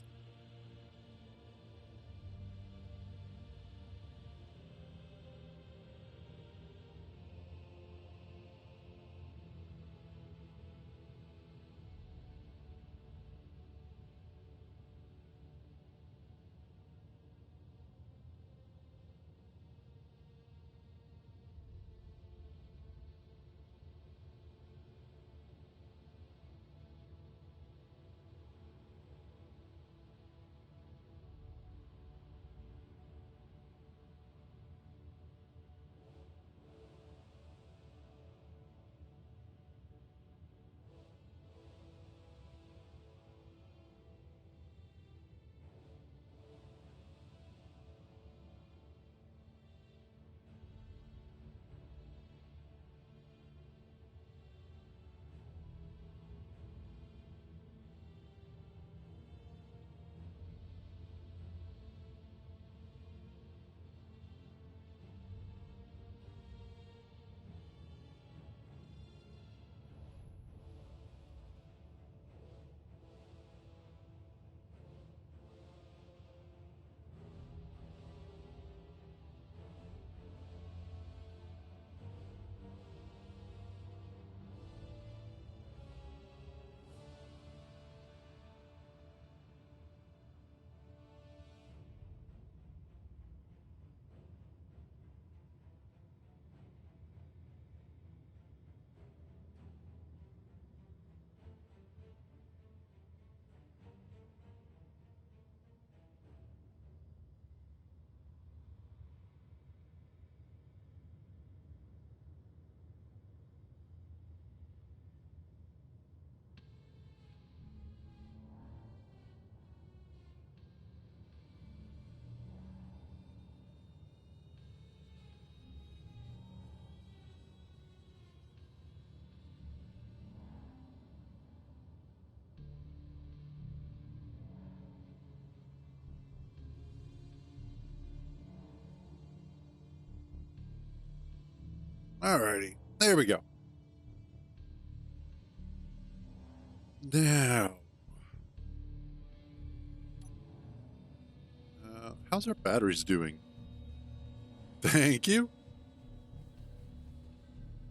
Alrighty. There we go. Now, how's our batteries doing? Thank you.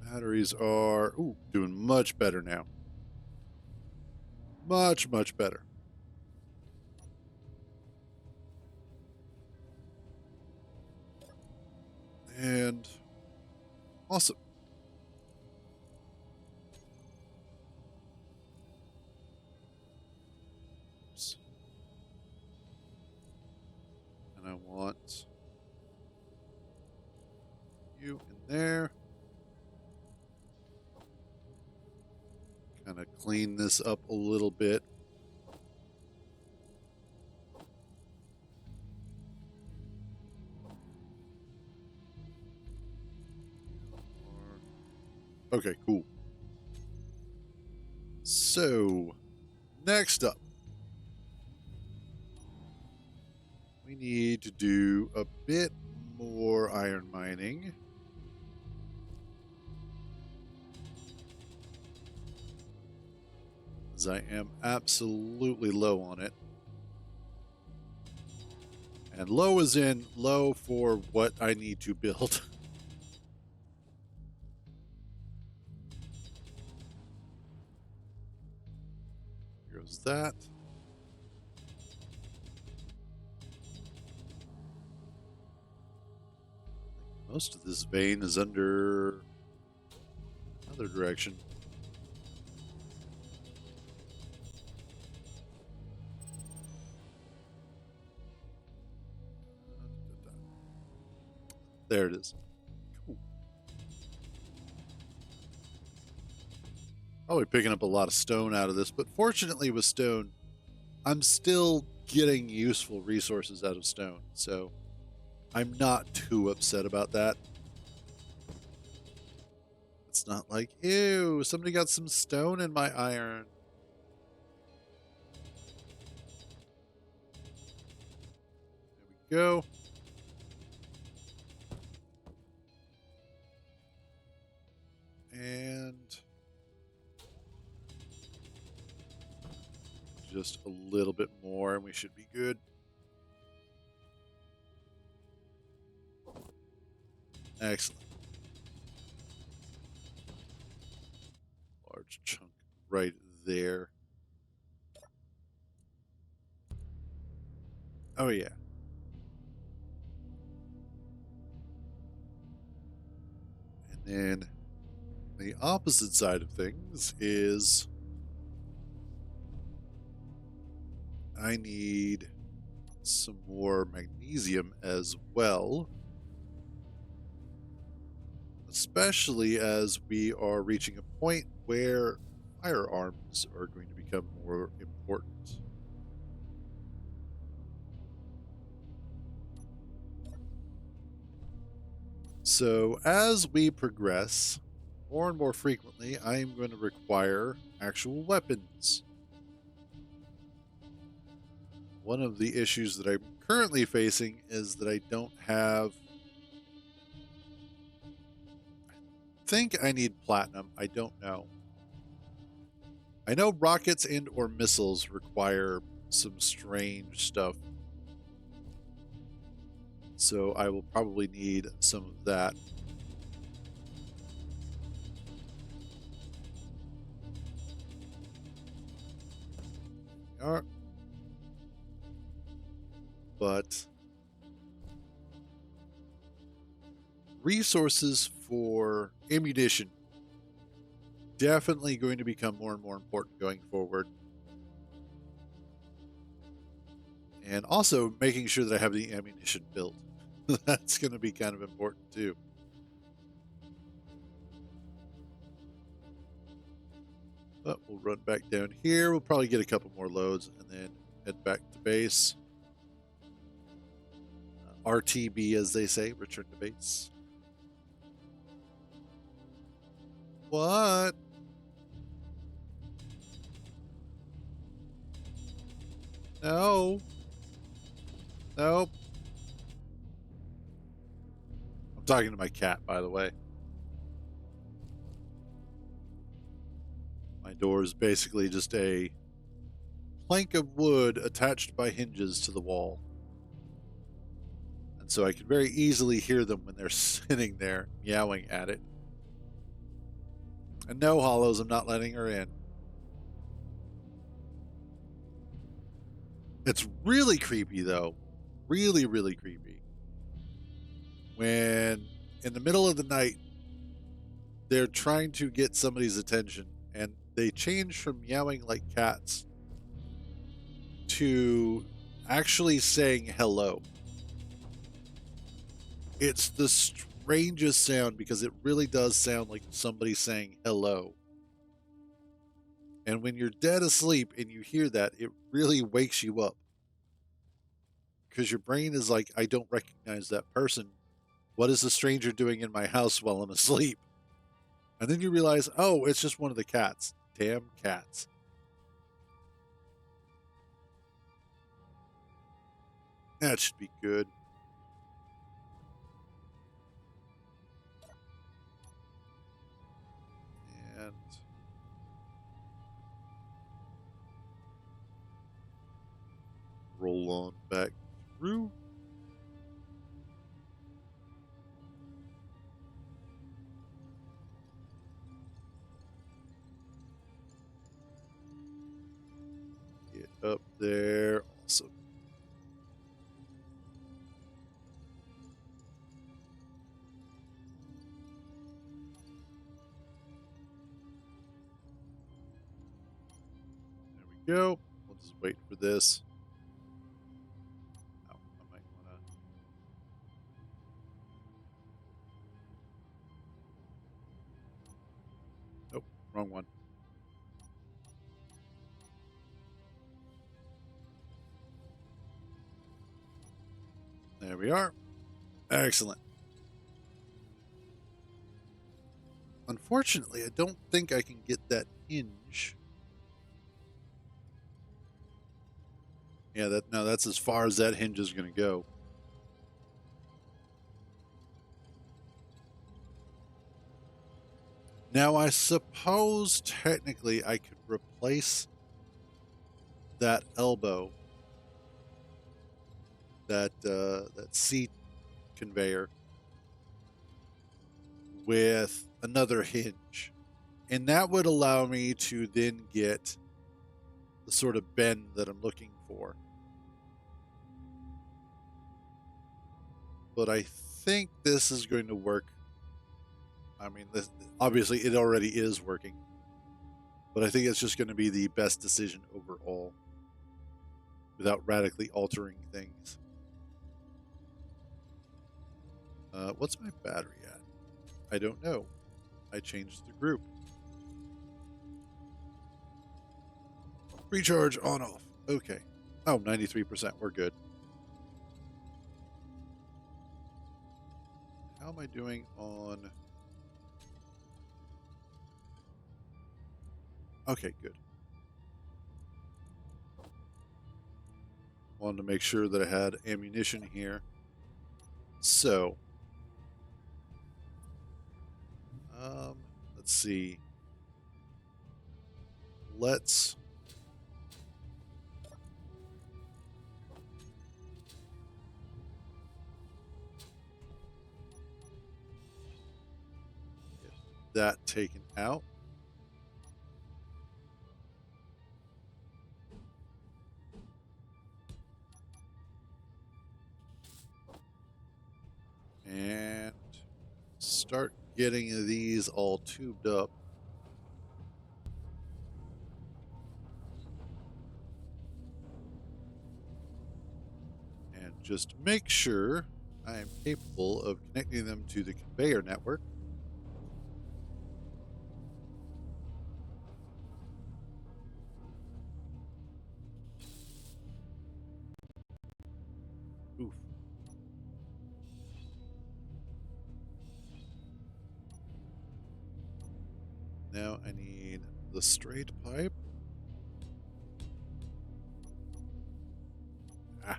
Batteries are doing much better now. Much, much better. And awesome. Oops. And I want you in there. Kind of clean this up a little bit. Okay, cool. So, next up, we need to do a bit more iron mining. As I am absolutely low on it. And low is in low for what I need to build. There goes that. Most of this vein is under another direction. There it is. Cool. Probably picking up a lot of stone out of this, but fortunately with stone, I'm still getting useful resources out of stone, so I'm not too upset about that. It's not like, ew, somebody got some stone in my iron. There we go. And just a little bit more and we should be good. Excellent. Large chunk right there. Oh, yeah. And then the opposite side of things is I need some more magnesium as well, especially as we are reaching a point where firearms are going to become more important. So as we progress, more and more frequently, I am going to require actual weapons. One of the issues that I'm currently facing is that I don't have... I think I need platinum. I don't know. I know rockets and or missiles require some strange stuff. So I will probably need some of that. But resources for ammunition definitely going to become more and more important going forward. And also making sure that I have the ammunition built. That's going to be kind of important too. But we'll run back down here. We'll probably get a couple more loads and then head back to base. RTB, as they say, return to base. What? No. Nope. I'm talking to my cat, by the way. My door is basically just a plank of wood attached by hinges to the wall. And so I can very easily hear them when they're sitting there meowing at it. And no, Hollows, I'm not letting her in. It's really creepy, though. Really, really creepy. When in the middle of the night, they're trying to get somebody's attention and they change from meowing like cats to actually saying hello. It's the strangest sound because it really does sound like somebody saying hello. And when you're dead asleep and you hear that, it really wakes you up. Because your brain is like, I don't recognize that person. What is the stranger doing in my house while I'm asleep? And then you realize, oh, it's just one of the cats. Damn cats. That should be good. And roll on back through. up there. Awesome. There we go. We'll just wait for this. Oh, I might want to. Nope, wrong one. There we are. Excellent. Unfortunately, I don't think I can get that hinge. Yeah, that's as far as that hinge is going to go. Now, I suppose technically I could replace that elbow, that seat conveyor, with another hinge, and that would allow me to then get the sort of bend that I'm looking for. But I think this is going to work. I mean, this, obviously it already is working, but I think it's just going to be the best decision overall without radically altering things. What's my battery at? I don't know. I changed the group. Recharge on off. Okay. Oh, 93%. We're good. How am I doing on... Okay, good. Wanted to make sure that I had ammunition here. So, let's see. Let's get that taken out. And start getting these all tubed up. And just make sure I am capable of connecting them to the conveyor network. Oof. Now I need the straight pipe. Ah.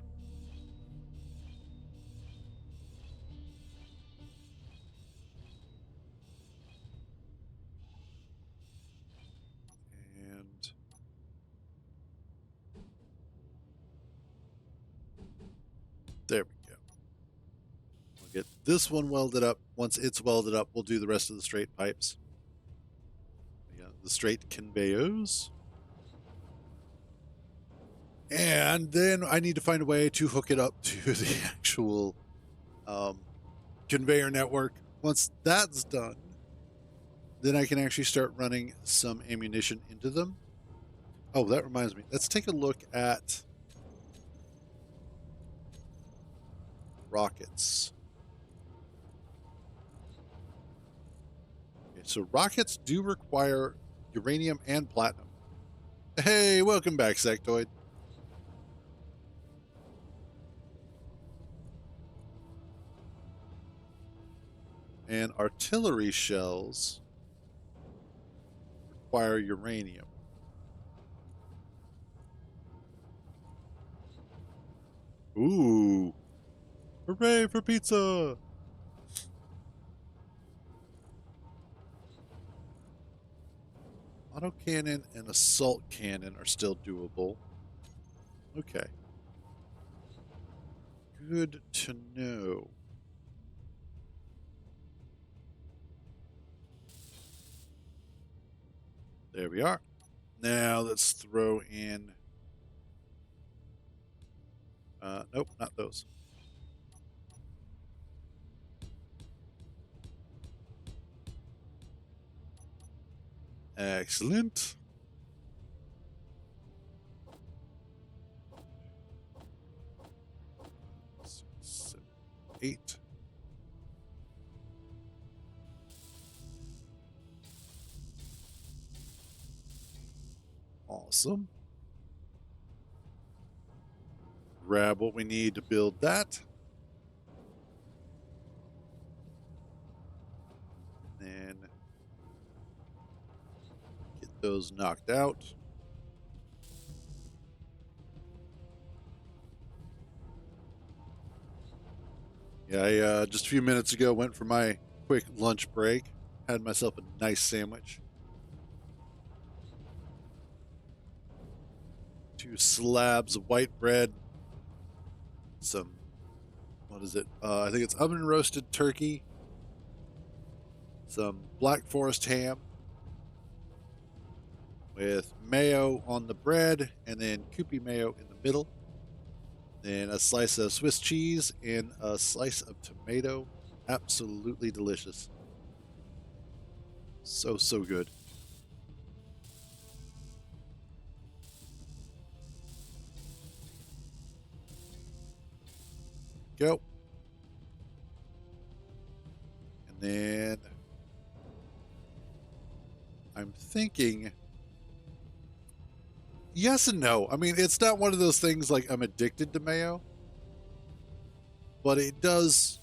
And there we go. We'll get this one welded up. Once it's welded up, we'll do the rest of the straight pipes. Yeah, the straight conveyors. And then I need to find a way to hook it up to the actual conveyor network. Once that's done, then I can actually start running some ammunition into them. Oh, that reminds me. Let's take a look at rockets. Okay, so rockets do require uranium and platinum. Hey, welcome back, Sectoid. And artillery shells require uranium. Ooh. Hooray for pizza! Autocannon and assault cannon are still doable. Okay. Good to know. There we are. Now let's throw in Nope, not those. Excellent. 6, 7, 8. Awesome. Grab what we need to build that. And get those knocked out. Yeah, I just a few minutes ago went for my quick lunch break. Had myself a nice sandwich. 2 slabs of white bread. Some, what is it? I think it's oven roasted turkey. Some Black Forest ham with mayo on the bread, and then Kewpie mayo in the middle. Then a slice of Swiss cheese and a slice of tomato. Absolutely delicious. So, so good. Go. And then I'm thinking yes and no. I mean, it's not one of those things like I'm addicted to mayo, but it does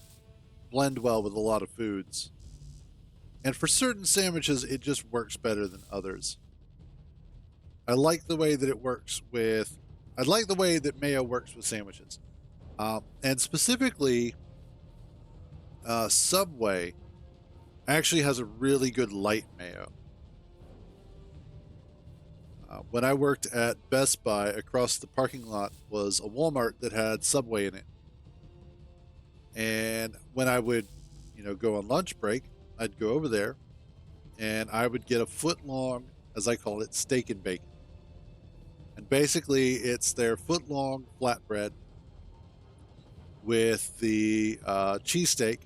blend well with a lot of foods. And for certain sandwiches, it just works better than others. I like the way that it works with. I like the way that mayo works with sandwiches, and specifically, Subway actually has a really good light mayo. When I worked at Best Buy, across the parking lot was a Walmart that had Subway in it. And when I would, go on lunch break, I'd go over there and I would get a foot long, as I call it, steak and bacon. And basically, it's their foot long flatbread with the cheesesteak,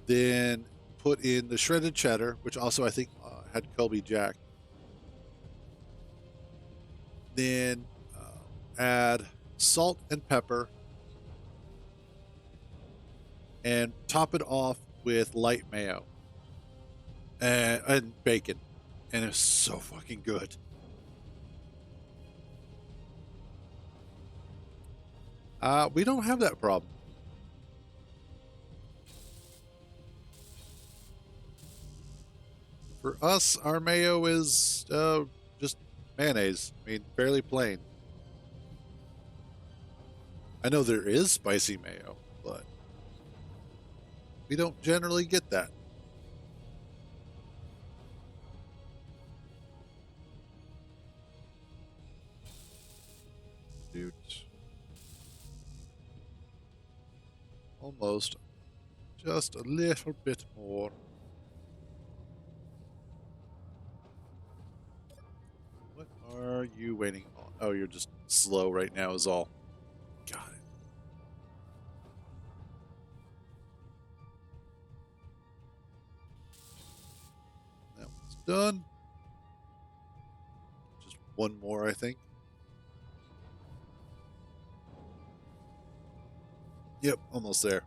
then put in the shredded cheddar, which also I think had Colby Jack. Then add salt and pepper and top it off with light mayo and bacon. And it's so fucking good. We don't have that problem. For us, our mayo is just mayonnaise. I mean, fairly plain. I know there is spicy mayo, but we don't generally get that. Dude. Almost. Just a little bit more. What are you waiting on? Oh, you're just slow right now is all. Got it. That one's done. Just one more, I think. Yep, almost there.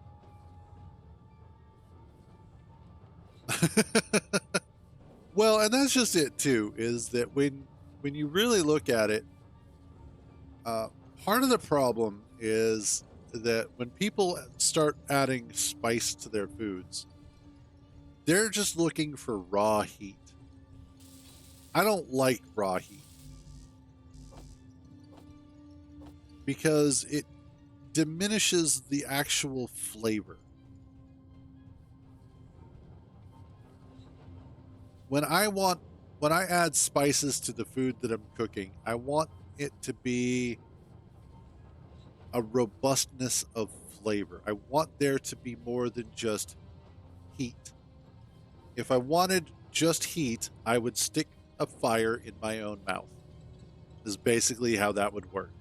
Well, and that's just it too, is that when you really look at it, part of the problem is that when people start adding spice to their foods, they're just looking for raw heat. I don't like raw heat because it diminishes the actual flavor. When I add spices to the food that I'm cooking, I want it to be a robustness of flavor. I want there to be more than just heat. If I wanted just heat, I would stick a fire in my own mouth. Is basically how that would work.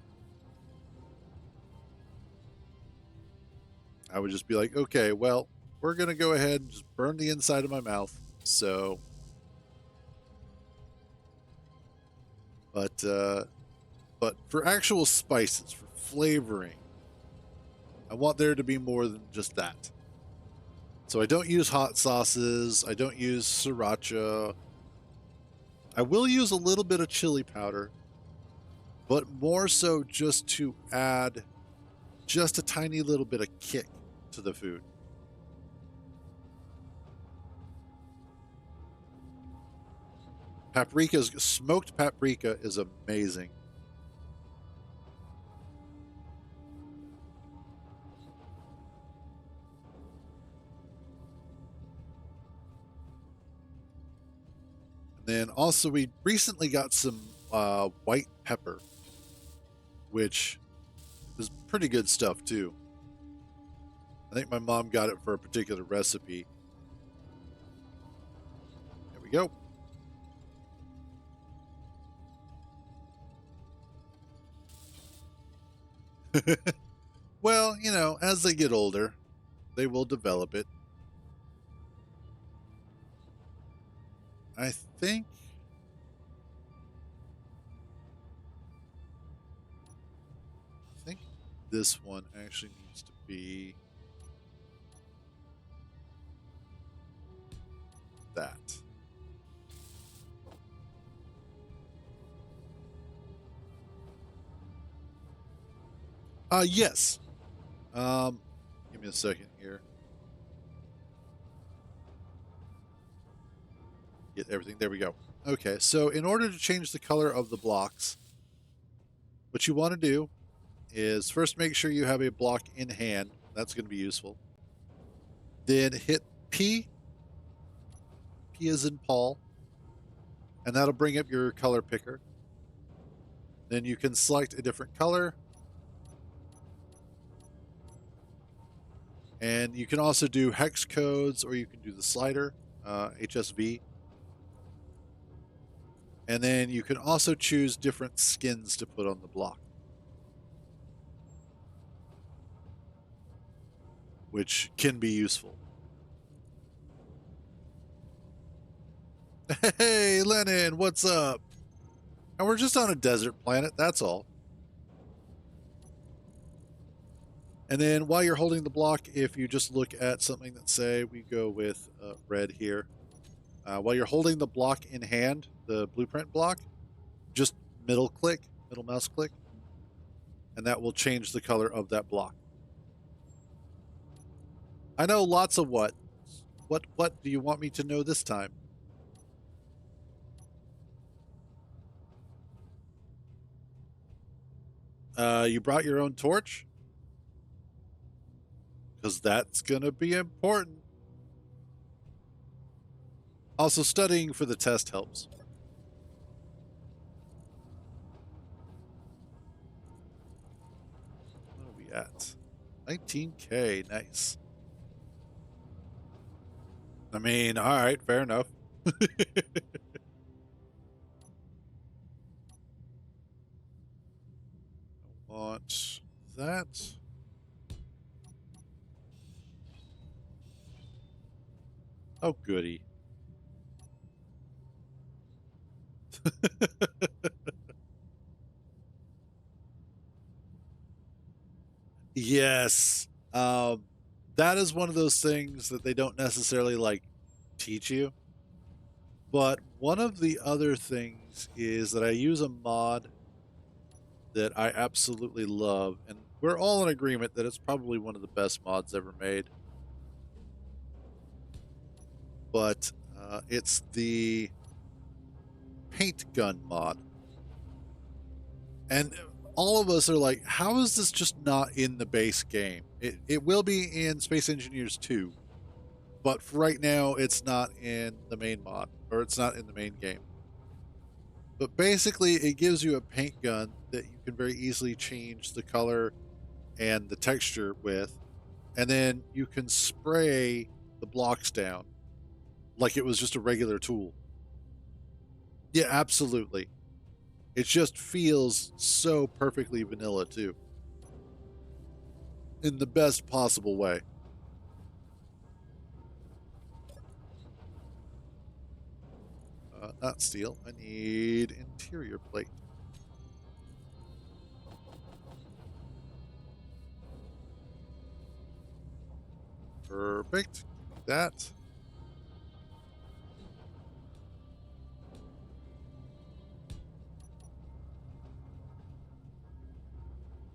I would just be like, okay, well, we're going to go ahead and just burn the inside of my mouth. So, but for actual spices, for flavoring, I want there to be more than just that. So I don't use hot sauces. I don't use sriracha. I will use a little bit of chili powder, but more so just to add just a tiny little bit of kick to the food. Smoked paprika is amazing. And then also we recently got some white pepper, which is pretty good stuff too. I think my mom got it for a particular recipe. There we go. Well, you know, as they get older, they will develop it. I think this one actually needs to be that. Yes. Give me a second here. Get everything. There we go. Okay, so in order to change the color of the blocks, what you want to do is first make sure you have a block in hand. That's going to be useful. Then hit P. P as in Paul. And that'll bring up your color picker. Then you can select a different color. And you can also do hex codes, or you can do the slider, HSV. And then you can also choose different skins to put on the block, which can be useful. Hey, Lennon, what's up? And we're just on a desert planet, that's all. And then while you're holding the block, if you just look at something that, say, we go with red here, while you're holding the block in hand, the blueprint block, just middle mouse click, and that will change the color of that block. I know lots of what. What do you want me to know this time? You brought your own torch? Because that's going to be important. Also, studying for the test helps. What are we at? 19K, nice. I mean, all right, fair enough. I want that. Oh, goody. Yes. That is one of those things that they don't necessarily like teach you. But one of the other things is that I use a mod that I absolutely love, and we're all in agreement that it's probably one of the best mods ever made. But it's the paint gun mod. And all of us are like, how is this just not in the base game? It will be in Space Engineers 2, but for right now, it's not in the main mod, or it's not in the main game. But basically, it gives you a paint gun that you can very easily change the color and the texture with, and then you can spray the blocks down like it was just a regular tool. Yeah, absolutely. It just feels so perfectly vanilla, too. in the best possible way. Not steel. I need interior plate. Perfect. That.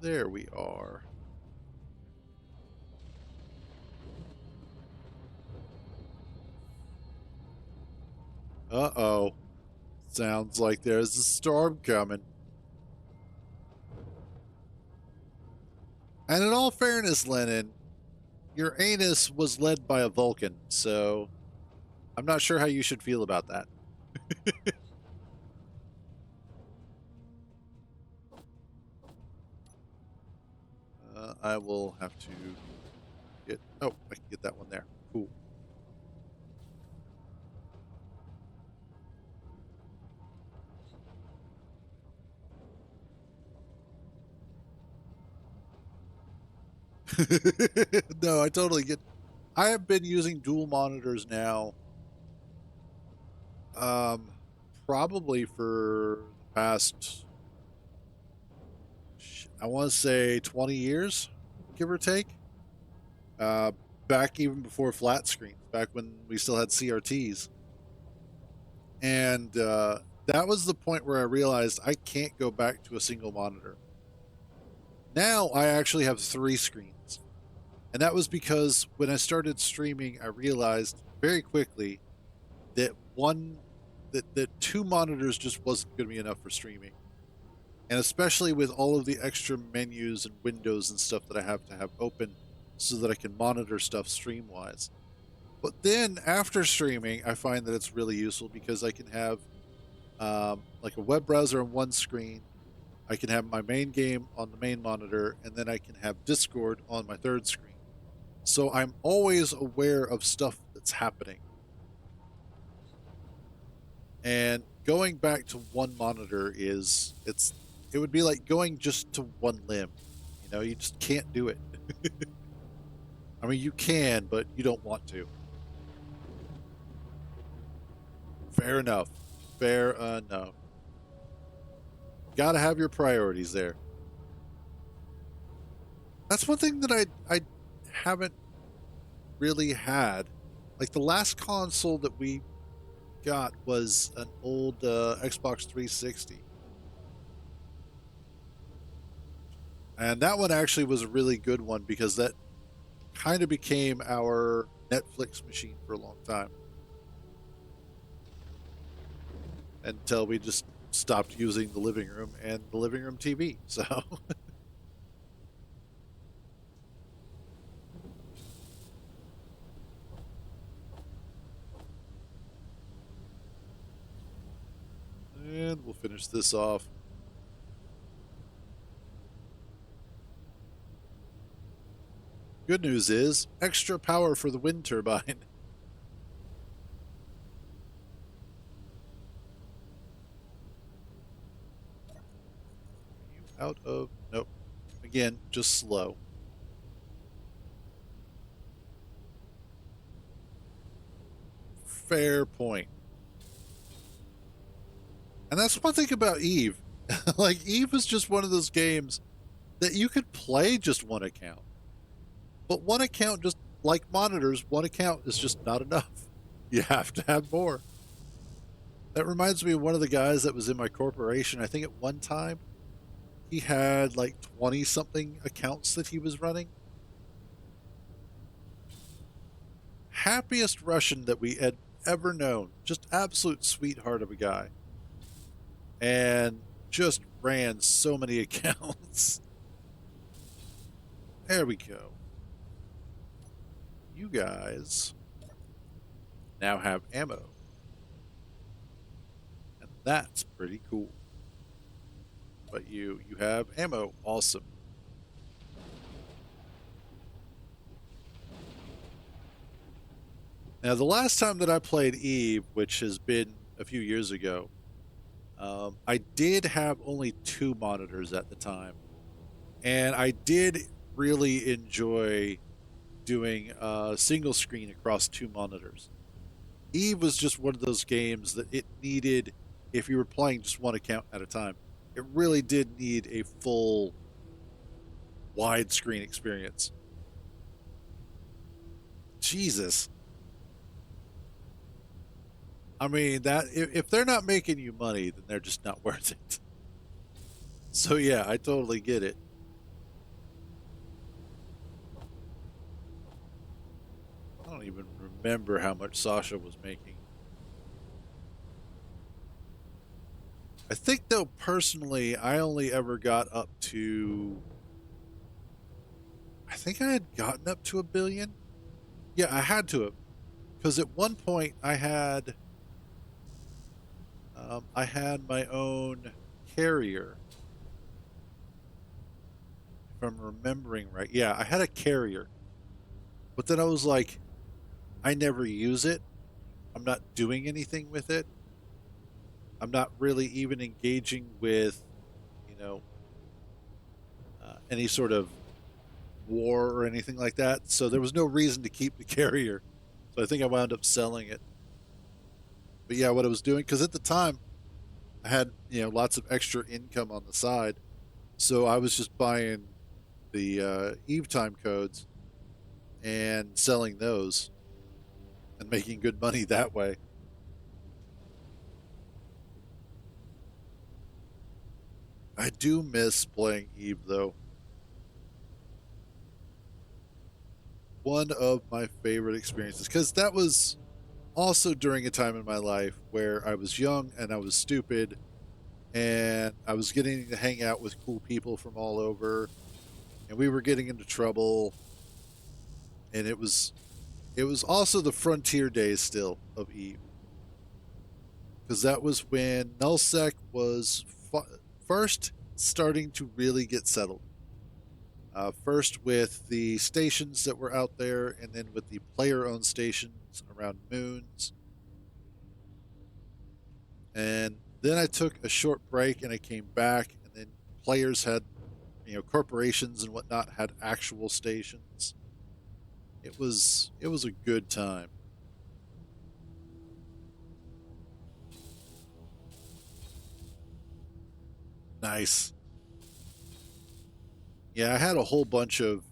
There we are. Uh-oh. Sounds like there's a storm coming. And in all fairness, Lennon, your anus was led by a Vulcan, so I'm not sure how you should feel about that. I will have to get... Oh, I can get that one there. Cool. No, I totally get... I have been using dual monitors now probably for the past, I want to say 20 years, give or take. Uh, Back even before flat screens, back when we still had CRTs. And that was the point where I realized I can't go back to a single monitor. Now I actually have 3 screens. And that was because when I started streaming, I realized very quickly that that 2 monitors just wasn't going to be enough for streaming. And especially with all of the extra menus and windows and stuff that I have to have open so that I can monitor stuff stream wise. But then after streaming, I find that it's really useful because I can have like a web browser on one screen. I can have my main game on the main monitor, and then I can have Discord on my third screen. So I'm always aware of stuff that's happening. And going back to one monitor it would be like going just to one limb. You know, you just can't do it. I mean, you can, but you don't want to. Fair enough. Fair enough. Got to have your priorities there. That's one thing that I haven't really had. Like the last console that we got was an old Xbox 360. And that one actually was a really good one because that kind of became our Netflix machine for a long time. Until we just stopped using the living room and the living room TV. So and we'll finish this off. Good news is extra power for the wind turbine. Out of... Nope. Again, just slow. Fair point. And that's one thing about Eve. Like, Eve was just one of those games that you could play just one account. But one account, just like monitors, one account is just not enough. You have to have more. That reminds me of one of the guys that was in my corporation. I think at one time he had like 20 something accounts that he was running. Happiest Russian that we had ever known. Just absolute sweetheart of a guy. And just ran so many accounts. There we go. You guys now have ammo. And that's pretty cool. But you have ammo. Awesome. Now, the last time that I played Eve, which has been a few years ago, I did have only 2 monitors at the time. And I did really enjoy doing single screen across two monitors. Eve was just one of those games that it needed, if you were playing just one account at a time, it really did need a full widescreen experience. Jesus. I mean, that if they're not making you money, then they're just not worth it. So yeah, I totally get it. I don't even remember how much Sasha was making. I think though personally, I only ever got up to, I think I had gotten up to 1 billion. Yeah, I had to have, because at one point I had my own carrier, if I'm remembering right. Yeah, I had a carrier, but then I was like, I never use it. I'm not doing anything with it. I'm not really even engaging with, you know, any sort of war or anything like that. So there was no reason to keep the carrier. So I think I wound up selling it. But yeah, what I was doing, because at the time I had, lots of extra income on the side. So I was just buying the Eve time codes and selling those and making good money that way. I do miss playing Eve though. One of my favorite experiences, because that was also during a time in my life where I was young and I was stupid and I was getting to hang out with cool people from all over and we were getting into trouble, and it was also the frontier days still of Eve, because that was when nullsec was first starting to really get settled. First with the stations that were out there, and then with the player-owned stations around moons. And then I took a short break, and I came back, and then players had, corporations and whatnot had actual stations. It was a good time. Nice. Yeah, I had a whole bunch of,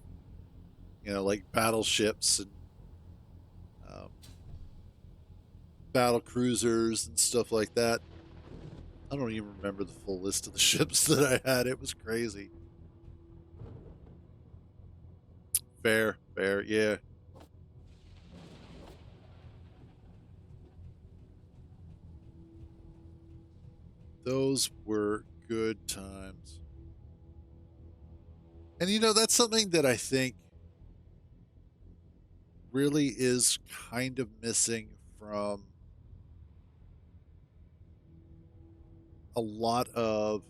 like battleships and um, battle cruisers and stuff like that. I don't even remember the full list of the ships that I had. It was crazy. Fair, fair, yeah. Those were good times. And that's something that I think really is kind of missing from a lot of.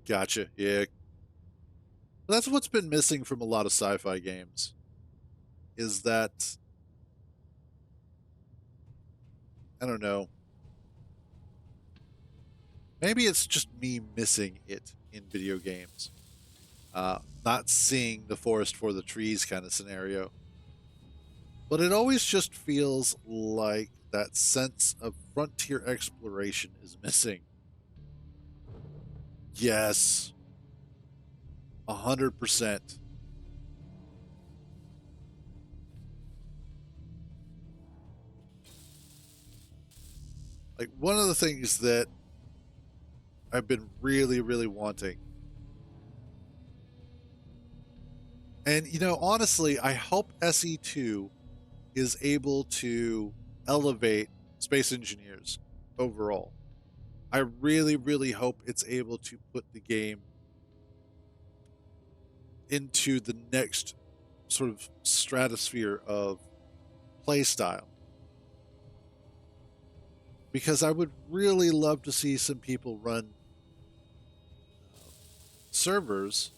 Gotcha. Yeah. That's what's been missing from a lot of sci-fi games, is that, I don't know, maybe it's just me missing it in video games. Not seeing the forest for the trees kind of scenario. But it always just feels like that sense of frontier exploration is missing. Yes, 100%. Like, one of the things that I've been really, really wanting, and honestly, I hope SE2 is able to elevate space engineers overall. I really, really hope it's able to put the game into the next sort of stratosphere of play style, because I would really love to see some people run servers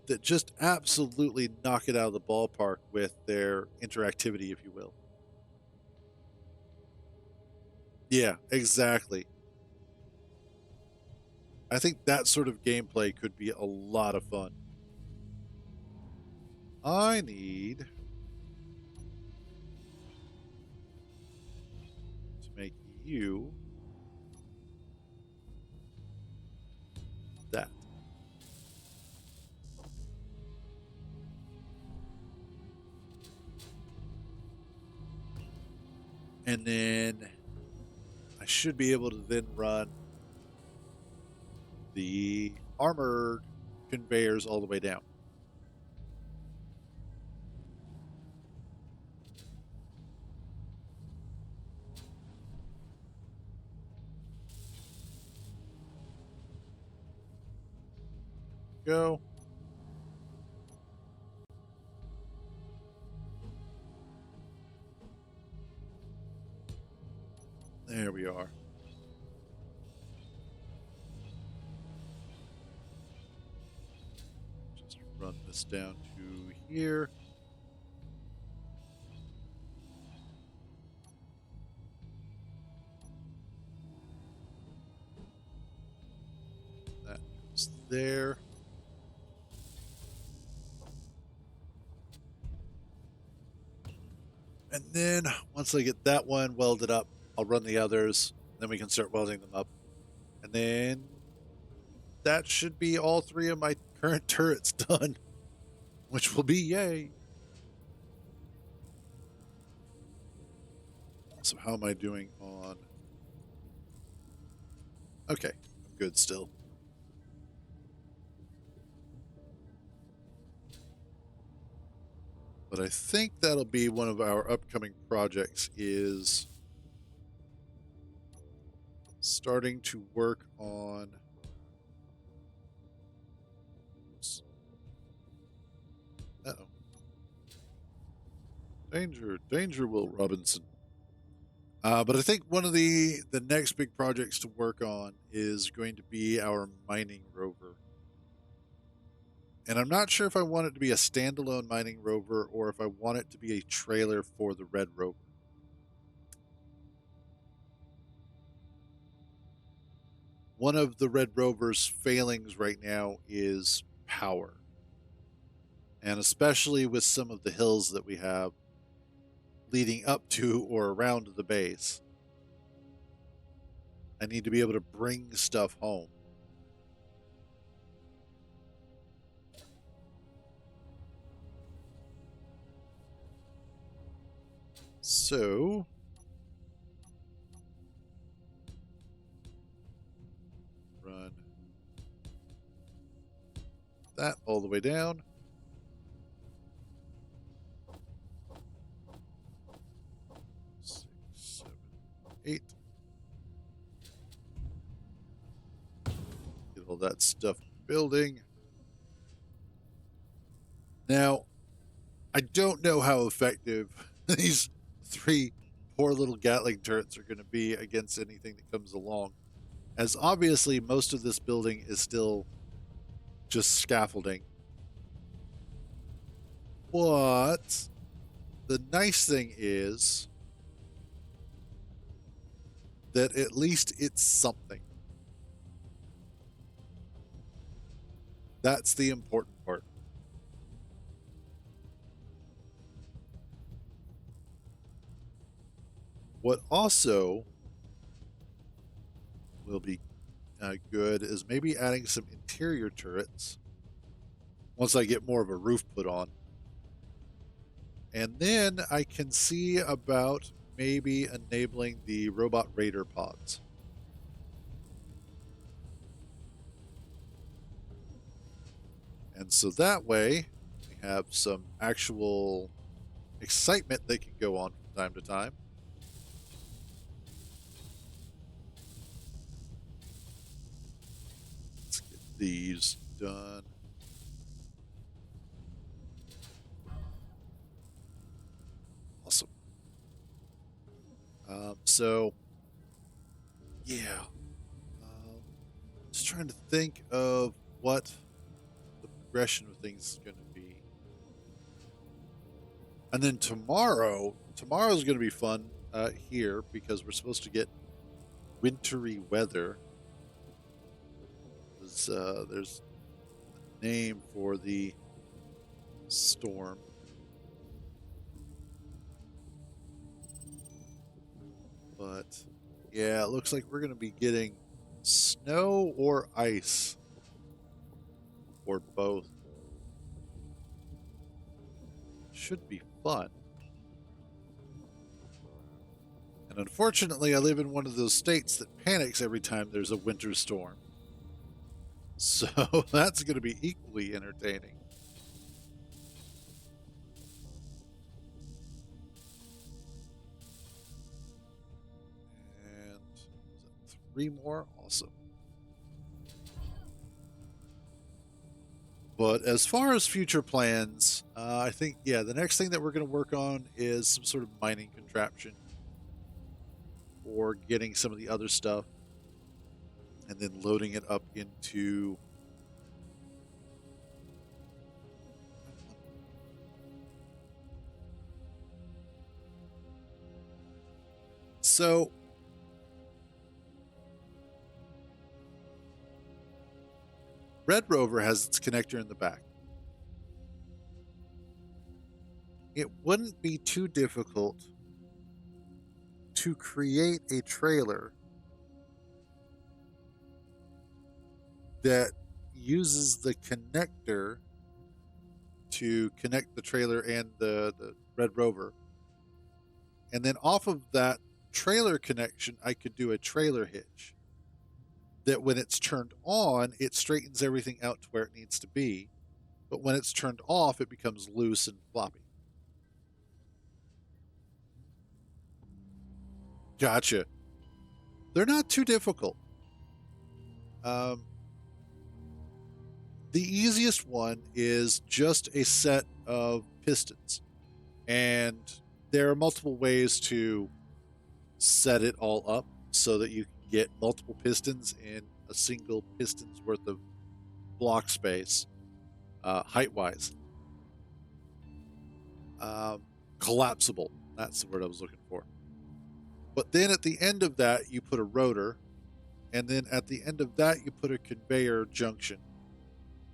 that just absolutely knock it out of the ballpark with their interactivity, if you will. Yeah, exactly. I think that sort of gameplay could be a lot of fun. I need to make you that. And then I should be able to then run the armored conveyors all the way down. Go. There we are. Just run this down to here. That goes there. And then once I get that one welded up, I'll run the others. Then we can start welding them up. And then that should be all 3 of my current turrets done, which will be yay. So how am I doing on... Okay, I'm good still. But I think that'll be one of our upcoming projects, is starting to work on... Uh-oh. Danger, Will Robinson. But I think one of the next big projects to work on is going to be our mining rover. And I'm not sure if I want it to be a standalone mining rover or if I want it to be a trailer for the Red Rover. One of the Red Rover's failings right now is power. And especially with some of the hills that we have leading up to or around the base, I need to be able to bring stuff home. So run that all the way down. 6, 7, 8. Get all that stuff building. Now, I don't know how effective these 3 poor little Gatling turrets are going to be against anything that comes along, as obviously most of this building is still just scaffolding. But the nice thing is that at least it's something. That's the important part. What also will be good is maybe adding some interior turrets once I get more of a roof put on. And then I can see about maybe enabling the robot raider pods. And so that way we have some actual excitement that can go on from time to time. Let's get these done. Awesome. So, yeah. Just trying to think of what the progression of things is going to be. And then tomorrow's going to be fun here because we're supposed to get wintry weather. because there's a name for the storm. But yeah, it looks like we're going to be getting snow or ice, or both. Should be fun. And unfortunately, I live in one of those states that panics every time there's a winter storm. So that's going to be equally entertaining. And 3 more? Awesome. But as far as future plans, I think, yeah, the next thing that we're going to work on is some sort of mining contraption or getting some of the other stuff and then loading it up into so Red Rover has its connector in the back. It wouldn't be too difficult to create a trailer that uses the connector to connect the trailer and the Red Rover. And then off of that trailer connection, I could do a trailer hitch that when it's turned on, it straightens everything out to where it needs to be. But when it's turned off, it becomes loose and floppy. Gotcha. They're not too difficult. The easiest one is just a set of pistons. And there are multiple ways to set it all up so that you can get multiple pistons in a single piston's worth of block space, height-wise. Collapsible. That's the word I was looking for. But then at the end of that, you put a rotor. And then at the end of that, you put a conveyor junction.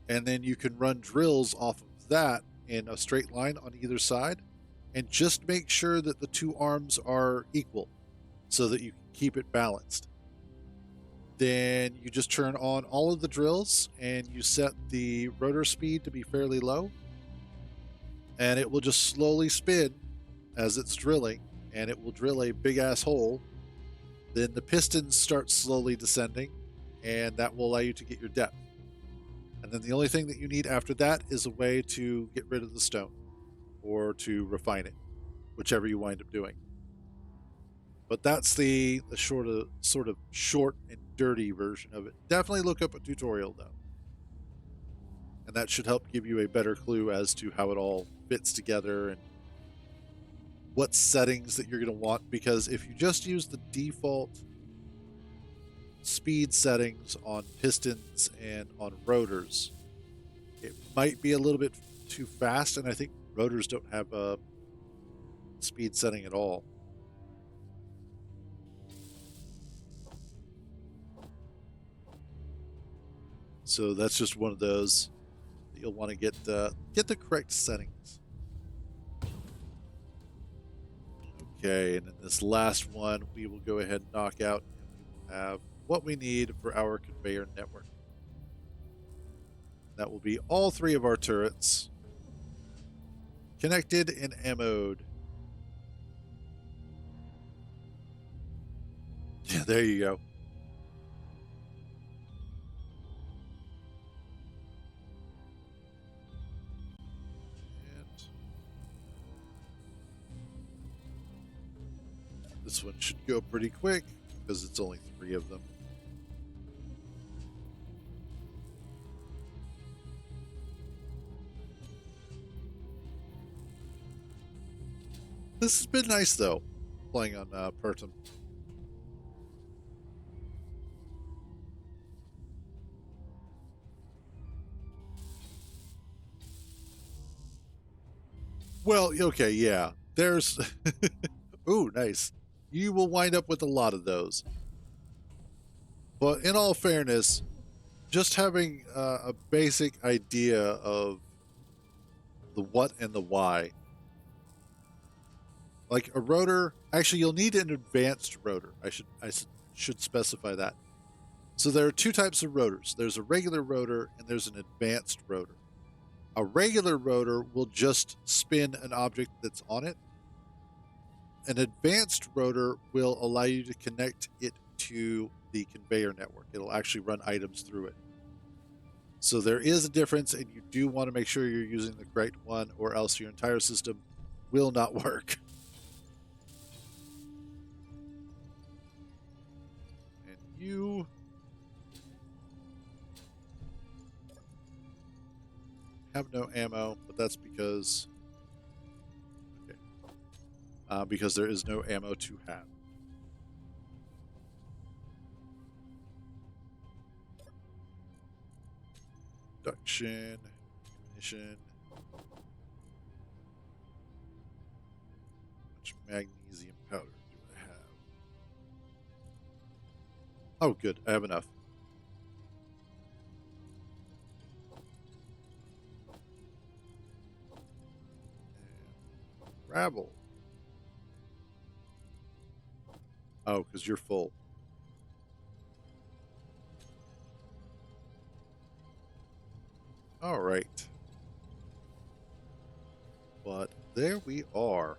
And then you can run drills off of that in a straight line on either side. And just make sure that the 2 arms are equal so that you can keep it balanced. Then you just turn on all of the drills and you set the rotor speed to be fairly low. And it will just slowly spin as it's drilling, and it will drill a big ass hole. Then the pistons start slowly descending, and that will allow you to get your depth. And then the only thing that you need after that is a way to get rid of the stone or to refine it, whichever you wind up doing. But that's the sort of short and dirty version of it. Definitely look up a tutorial though. And that should help give you a better clue as to how it all fits together and what settings that you're going to want, because if you just use the default speed settings on pistons and on rotors, it might be a little bit too fast, and I think rotors don't have a speed setting at all. So that's just one of those that you'll want to get the correct settings. Okay, and in this last one, we will go ahead and knock out, and we will have what we need for our conveyor network. That will be all 3 of our turrets connected and ammoed. Yeah, there you go. This one should go pretty quick because it's only 3 of them. This has been nice though, playing on Pertum. Well, okay, yeah. There's ooh, nice. You will wind up with a lot of those. But in all fairness, just having a basic idea of the what and the why. Like a rotor, actually, you'll need an advanced rotor. I should specify that. So there are two types of rotors. There's a regular rotor and there's an advanced rotor. A regular rotor will just spin an object that's on it. An advanced rotor will allow you to connect it to the conveyor network. It'll actually run items through it. So there is a difference, and you do want to make sure you're using the correct one, or else your entire system will not work. And you have no ammo, but that's because because there is no ammo to have. Production, ammunition. How much magnesium powder do I have? Oh, good. I have enough. And gravel. Oh, because you're full. All right. But there we are.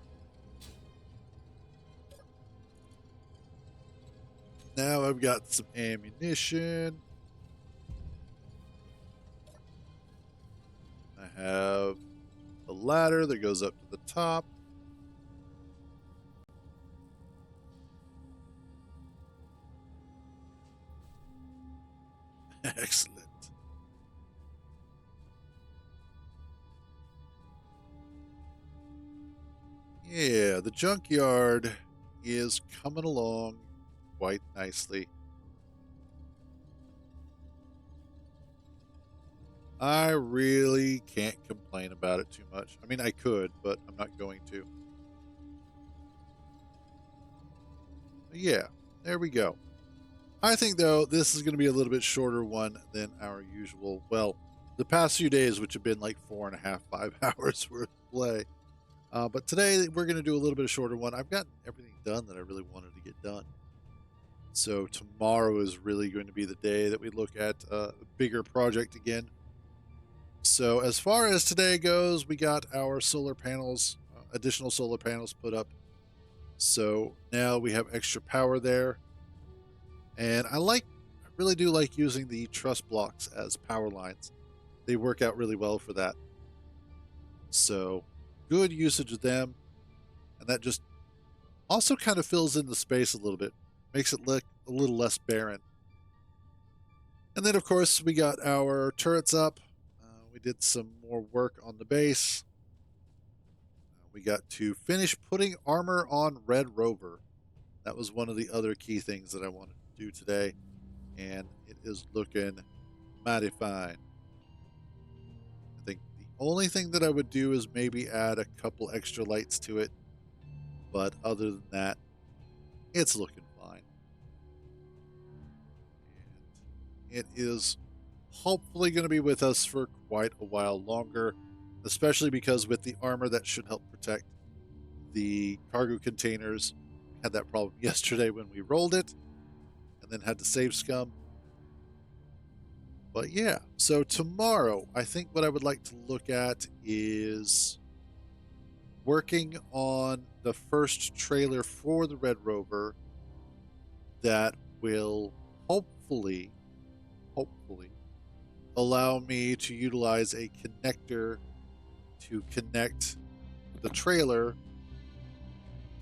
Now I've got some ammunition. I have a ladder that goes up to the top. Excellent. Yeah, the junkyard is coming along quite nicely. I really can't complain about it too much. I mean, I could, but I'm not going to. But yeah, there we go. I think, though, this is going to be a little bit shorter one than our usual. Well, the past few days, which have been like 4.5, 5 hours worth of play. But today, we're going to do a little bit of shorter one. I've gotten everything done that I really wanted to get done. So tomorrow is really going to be the day that we look at a bigger project again. So as far as today goes, we got our solar panels, additional solar panels put up. So now we have extra power there. And I really do like using the truss blocks as power lines. They work out really well for that. So good usage of them. And that just also kind of fills in the space a little bit, makes it look a little less barren. And then, of course, we got our turrets up. We did some more work on the base. We got to finish putting armor on Red Rover. That was one of the other key things that I wanted to do today. And it is looking mighty fine. I think the only thing that I would do is maybe add a couple extra lights to it. But other than that, it's looking fine. And it is hopefully going to be with us for quite a while longer, especially because with the armor that should help protect the cargo containers. Had that problem yesterday when we rolled it and then had to save scum. But yeah, so tomorrow I think what I would like to look at is working on the first trailer for the Red Rover that will hopefully allow me to utilize a connector to connect the trailer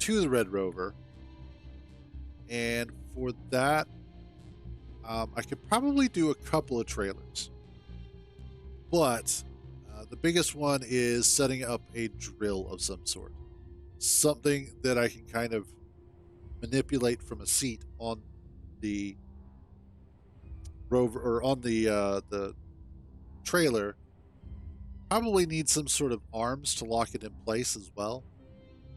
to the Red Rover. And for that, I could probably do a couple of trailers. But the biggest one is setting up a drill of some sort. Something that I can kind of manipulate from a seat on the rover or on the trailer. Probably need some sort of arms to lock it in place as well,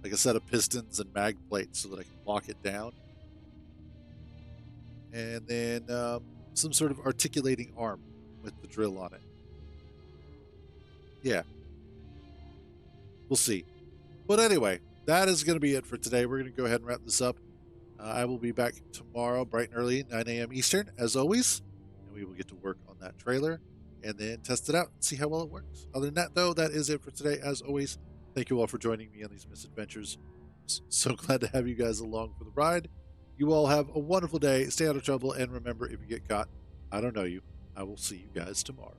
like a set of pistons and mag plates so that I can lock it down. And then some sort of articulating arm with the drill on it. Yeah, we'll see. But anyway, that is going to be it for today. We're going to go ahead and wrap this up. I will be back tomorrow, bright and early, 9 a.m. Eastern, as always, and we will get to work on that trailer and then test it out and see how well it works. Other than that, though, that is it for today. As always, thank you all for joining me on these misadventures. So glad to have you guys along for the ride. You all have a wonderful day. Stay out of trouble, and remember, if you get caught, I don't know you. I will see you guys tomorrow.